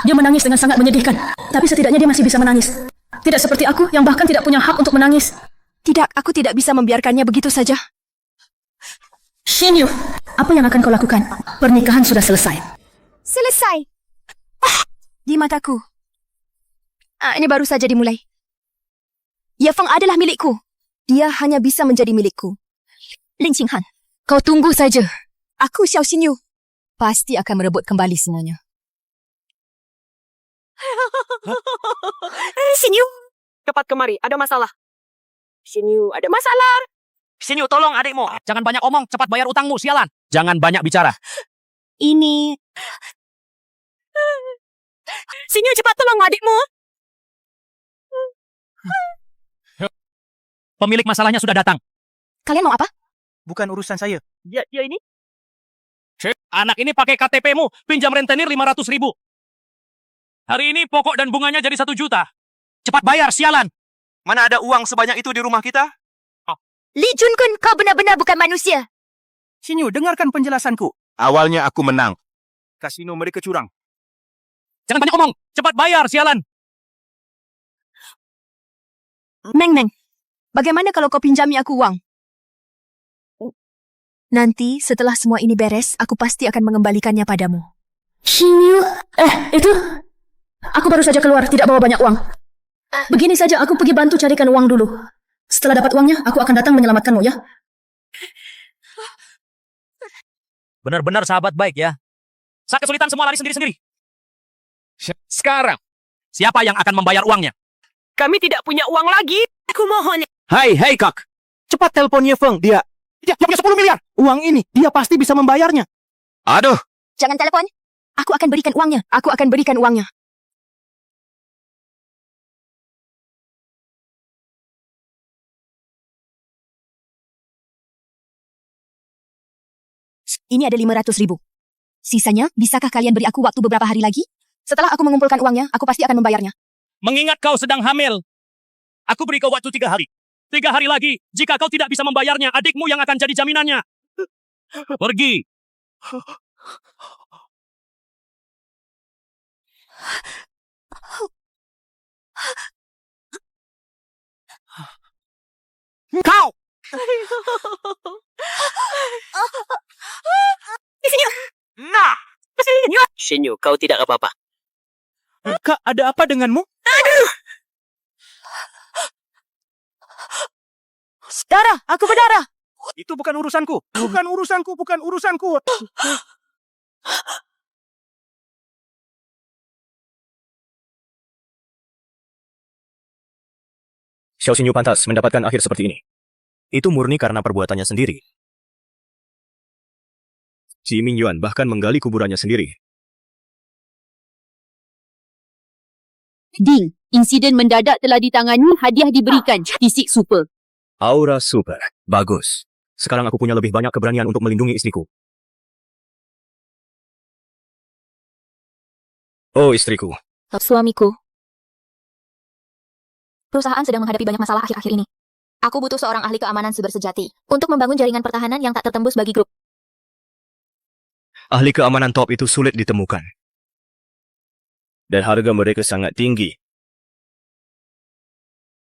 Dia menangis dengan sangat menyedihkan. Tapi setidaknya dia masih bisa menangis. Tidak seperti aku yang bahkan tidak punya hak untuk menangis. Tidak, aku tidak bisa membiarkannya begitu saja. Shinyu, apa yang akan kau lakukan? Pernikahan sudah selesai. Selesai. Di mataku. Ini baru saja dimulai. Ye Feng adalah milikku. Dia hanya bisa menjadi milikku. Lin Qinghan, kau tunggu saja. Aku Xiao Xinyu. Pasti akan merebut kembali semuanya. Xinyu, cepat kemari, ada masalah. Xinyu, ada masalah. Xinyu, tolong adikmu. Jangan banyak omong, cepat bayar utangmu, sialan. Jangan banyak bicara. Ini... Xinyu, cepat tolong adikmu. Pemilik masalahnya sudah datang. Kalian mau apa? Bukan urusan saya. Dia ini? Anak ini pakai KTP-mu, pinjam rentenir 500.000. Hari ini pokok dan bunganya jadi 1 juta. Cepat bayar, sialan. Mana ada uang sebanyak itu di rumah kita? Li Junkun, kau benar-benar bukan manusia. Xinyu, dengarkan penjelasanku. Awalnya aku menang. Kasino mereka curang. Jangan banyak omong, cepat bayar, sialan. Meng Meng, bagaimana kalau kau pinjami aku uang? Nanti setelah semua ini beres, aku pasti akan mengembalikannya padamu. Shinyu, itu... Aku baru saja keluar, tidak bawa banyak uang. Begini saja, aku pergi bantu carikan uang dulu. Setelah dapat uangnya, aku akan datang menyelamatkanmu, ya. Benar-benar sahabat baik ya. Saat kesulitan semua lari sendiri-sendiri. Sekarang, siapa yang akan membayar uangnya? Kami tidak punya uang lagi. Aku mohon. Hai kak. Cepat telepon Ye Feng, dia punya 10 miliar. Uang ini, dia pasti bisa membayarnya. Aduh. Jangan telepon. Aku akan berikan uangnya. Aku akan berikan uangnya. Ini ada 500.000. Sisanya, bisakah kalian beri aku waktu beberapa hari lagi? Setelah aku mengumpulkan uangnya, aku pasti akan membayarnya. Mengingat kau sedang hamil, aku beri kau waktu 3 hari. 3 hari lagi, jika kau tidak bisa membayarnya, adikmu yang akan jadi jaminannya. Pergi. Kau! Xinyu! Nah! Xinyu, kau tidak apa-apa. Kak, ada apa denganmu? Aduh! Darah! Aku berdarah! Itu bukan urusanku. Bukan urusanku. Xiao Xinyu pantas mendapatkan akhir seperti ini. Itu murni karena perbuatannya sendiri. Ji Mingyuan bahkan menggali kuburannya sendiri. Ding, insiden mendadak telah ditangani, hadiah diberikan. Fisik super. Aura super. Bagus. Sekarang aku punya lebih banyak keberanian untuk melindungi istriku. Oh, istriku. Suamiku. Perusahaan sedang menghadapi banyak masalah akhir-akhir ini. Aku butuh seorang ahli keamanan siber sejati untuk membangun jaringan pertahanan yang tak tertembus bagi grup. Ahli keamanan top itu sulit ditemukan. Dan harga mereka sangat tinggi.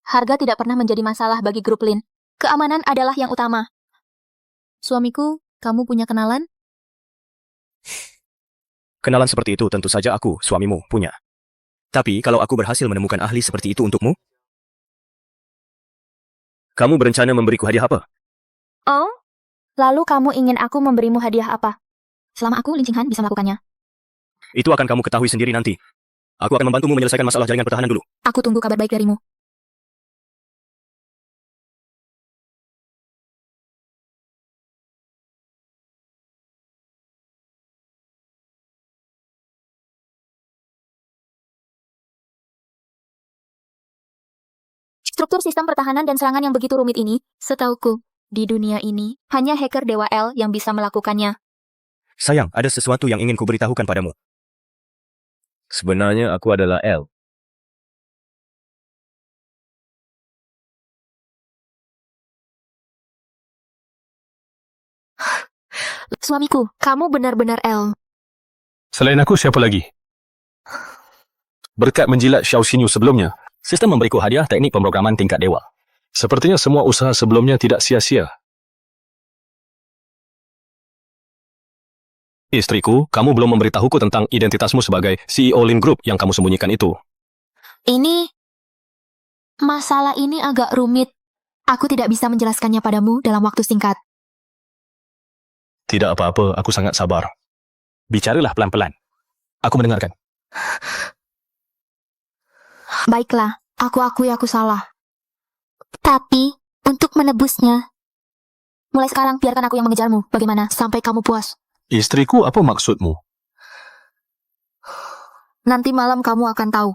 Harga tidak pernah menjadi masalah bagi grup Lin. Keamanan adalah yang utama. Suamiku, kamu punya kenalan? Kenalan seperti itu tentu saja aku, suamimu, punya. Tapi kalau aku berhasil menemukan ahli seperti itu untukmu, kamu berencana memberiku hadiah apa? Oh? Lalu kamu ingin aku memberimu hadiah apa? Selama aku, Lin Qinghan, bisa melakukannya. Itu akan kamu ketahui sendiri nanti. Aku akan membantumu menyelesaikan masalah jaringan pertahanan dulu. Aku tunggu kabar baik darimu. Struktur sistem pertahanan dan serangan yang begitu rumit ini, setauku, di dunia ini, hanya hacker Dewa L yang bisa melakukannya. Sayang, ada sesuatu yang ingin kuberitahukan padamu. Sebenarnya aku adalah L. Suamiku, kamu benar-benar L. Selain aku, siapa lagi? berkat menjilat Xiao Xinyu sebelumnya. Sistem memberiku hadiah teknik pemrograman tingkat dewa. Sepertinya semua usaha sebelumnya tidak sia-sia. Istriku, kamu belum memberitahuku tentang identitasmu sebagai CEO Lin Group yang kamu sembunyikan itu. Masalah ini agak rumit. Aku tidak bisa menjelaskannya padamu dalam waktu singkat. Tidak apa-apa, aku sangat sabar. Bicaralah pelan-pelan. Aku mendengarkan. Baiklah, aku akui aku salah. Tapi, untuk menebusnya, mulai sekarang biarkan aku yang mengejarmu. Bagaimana? Sampai kamu puas. Istriku, apa maksudmu? Nanti malam kamu akan tahu.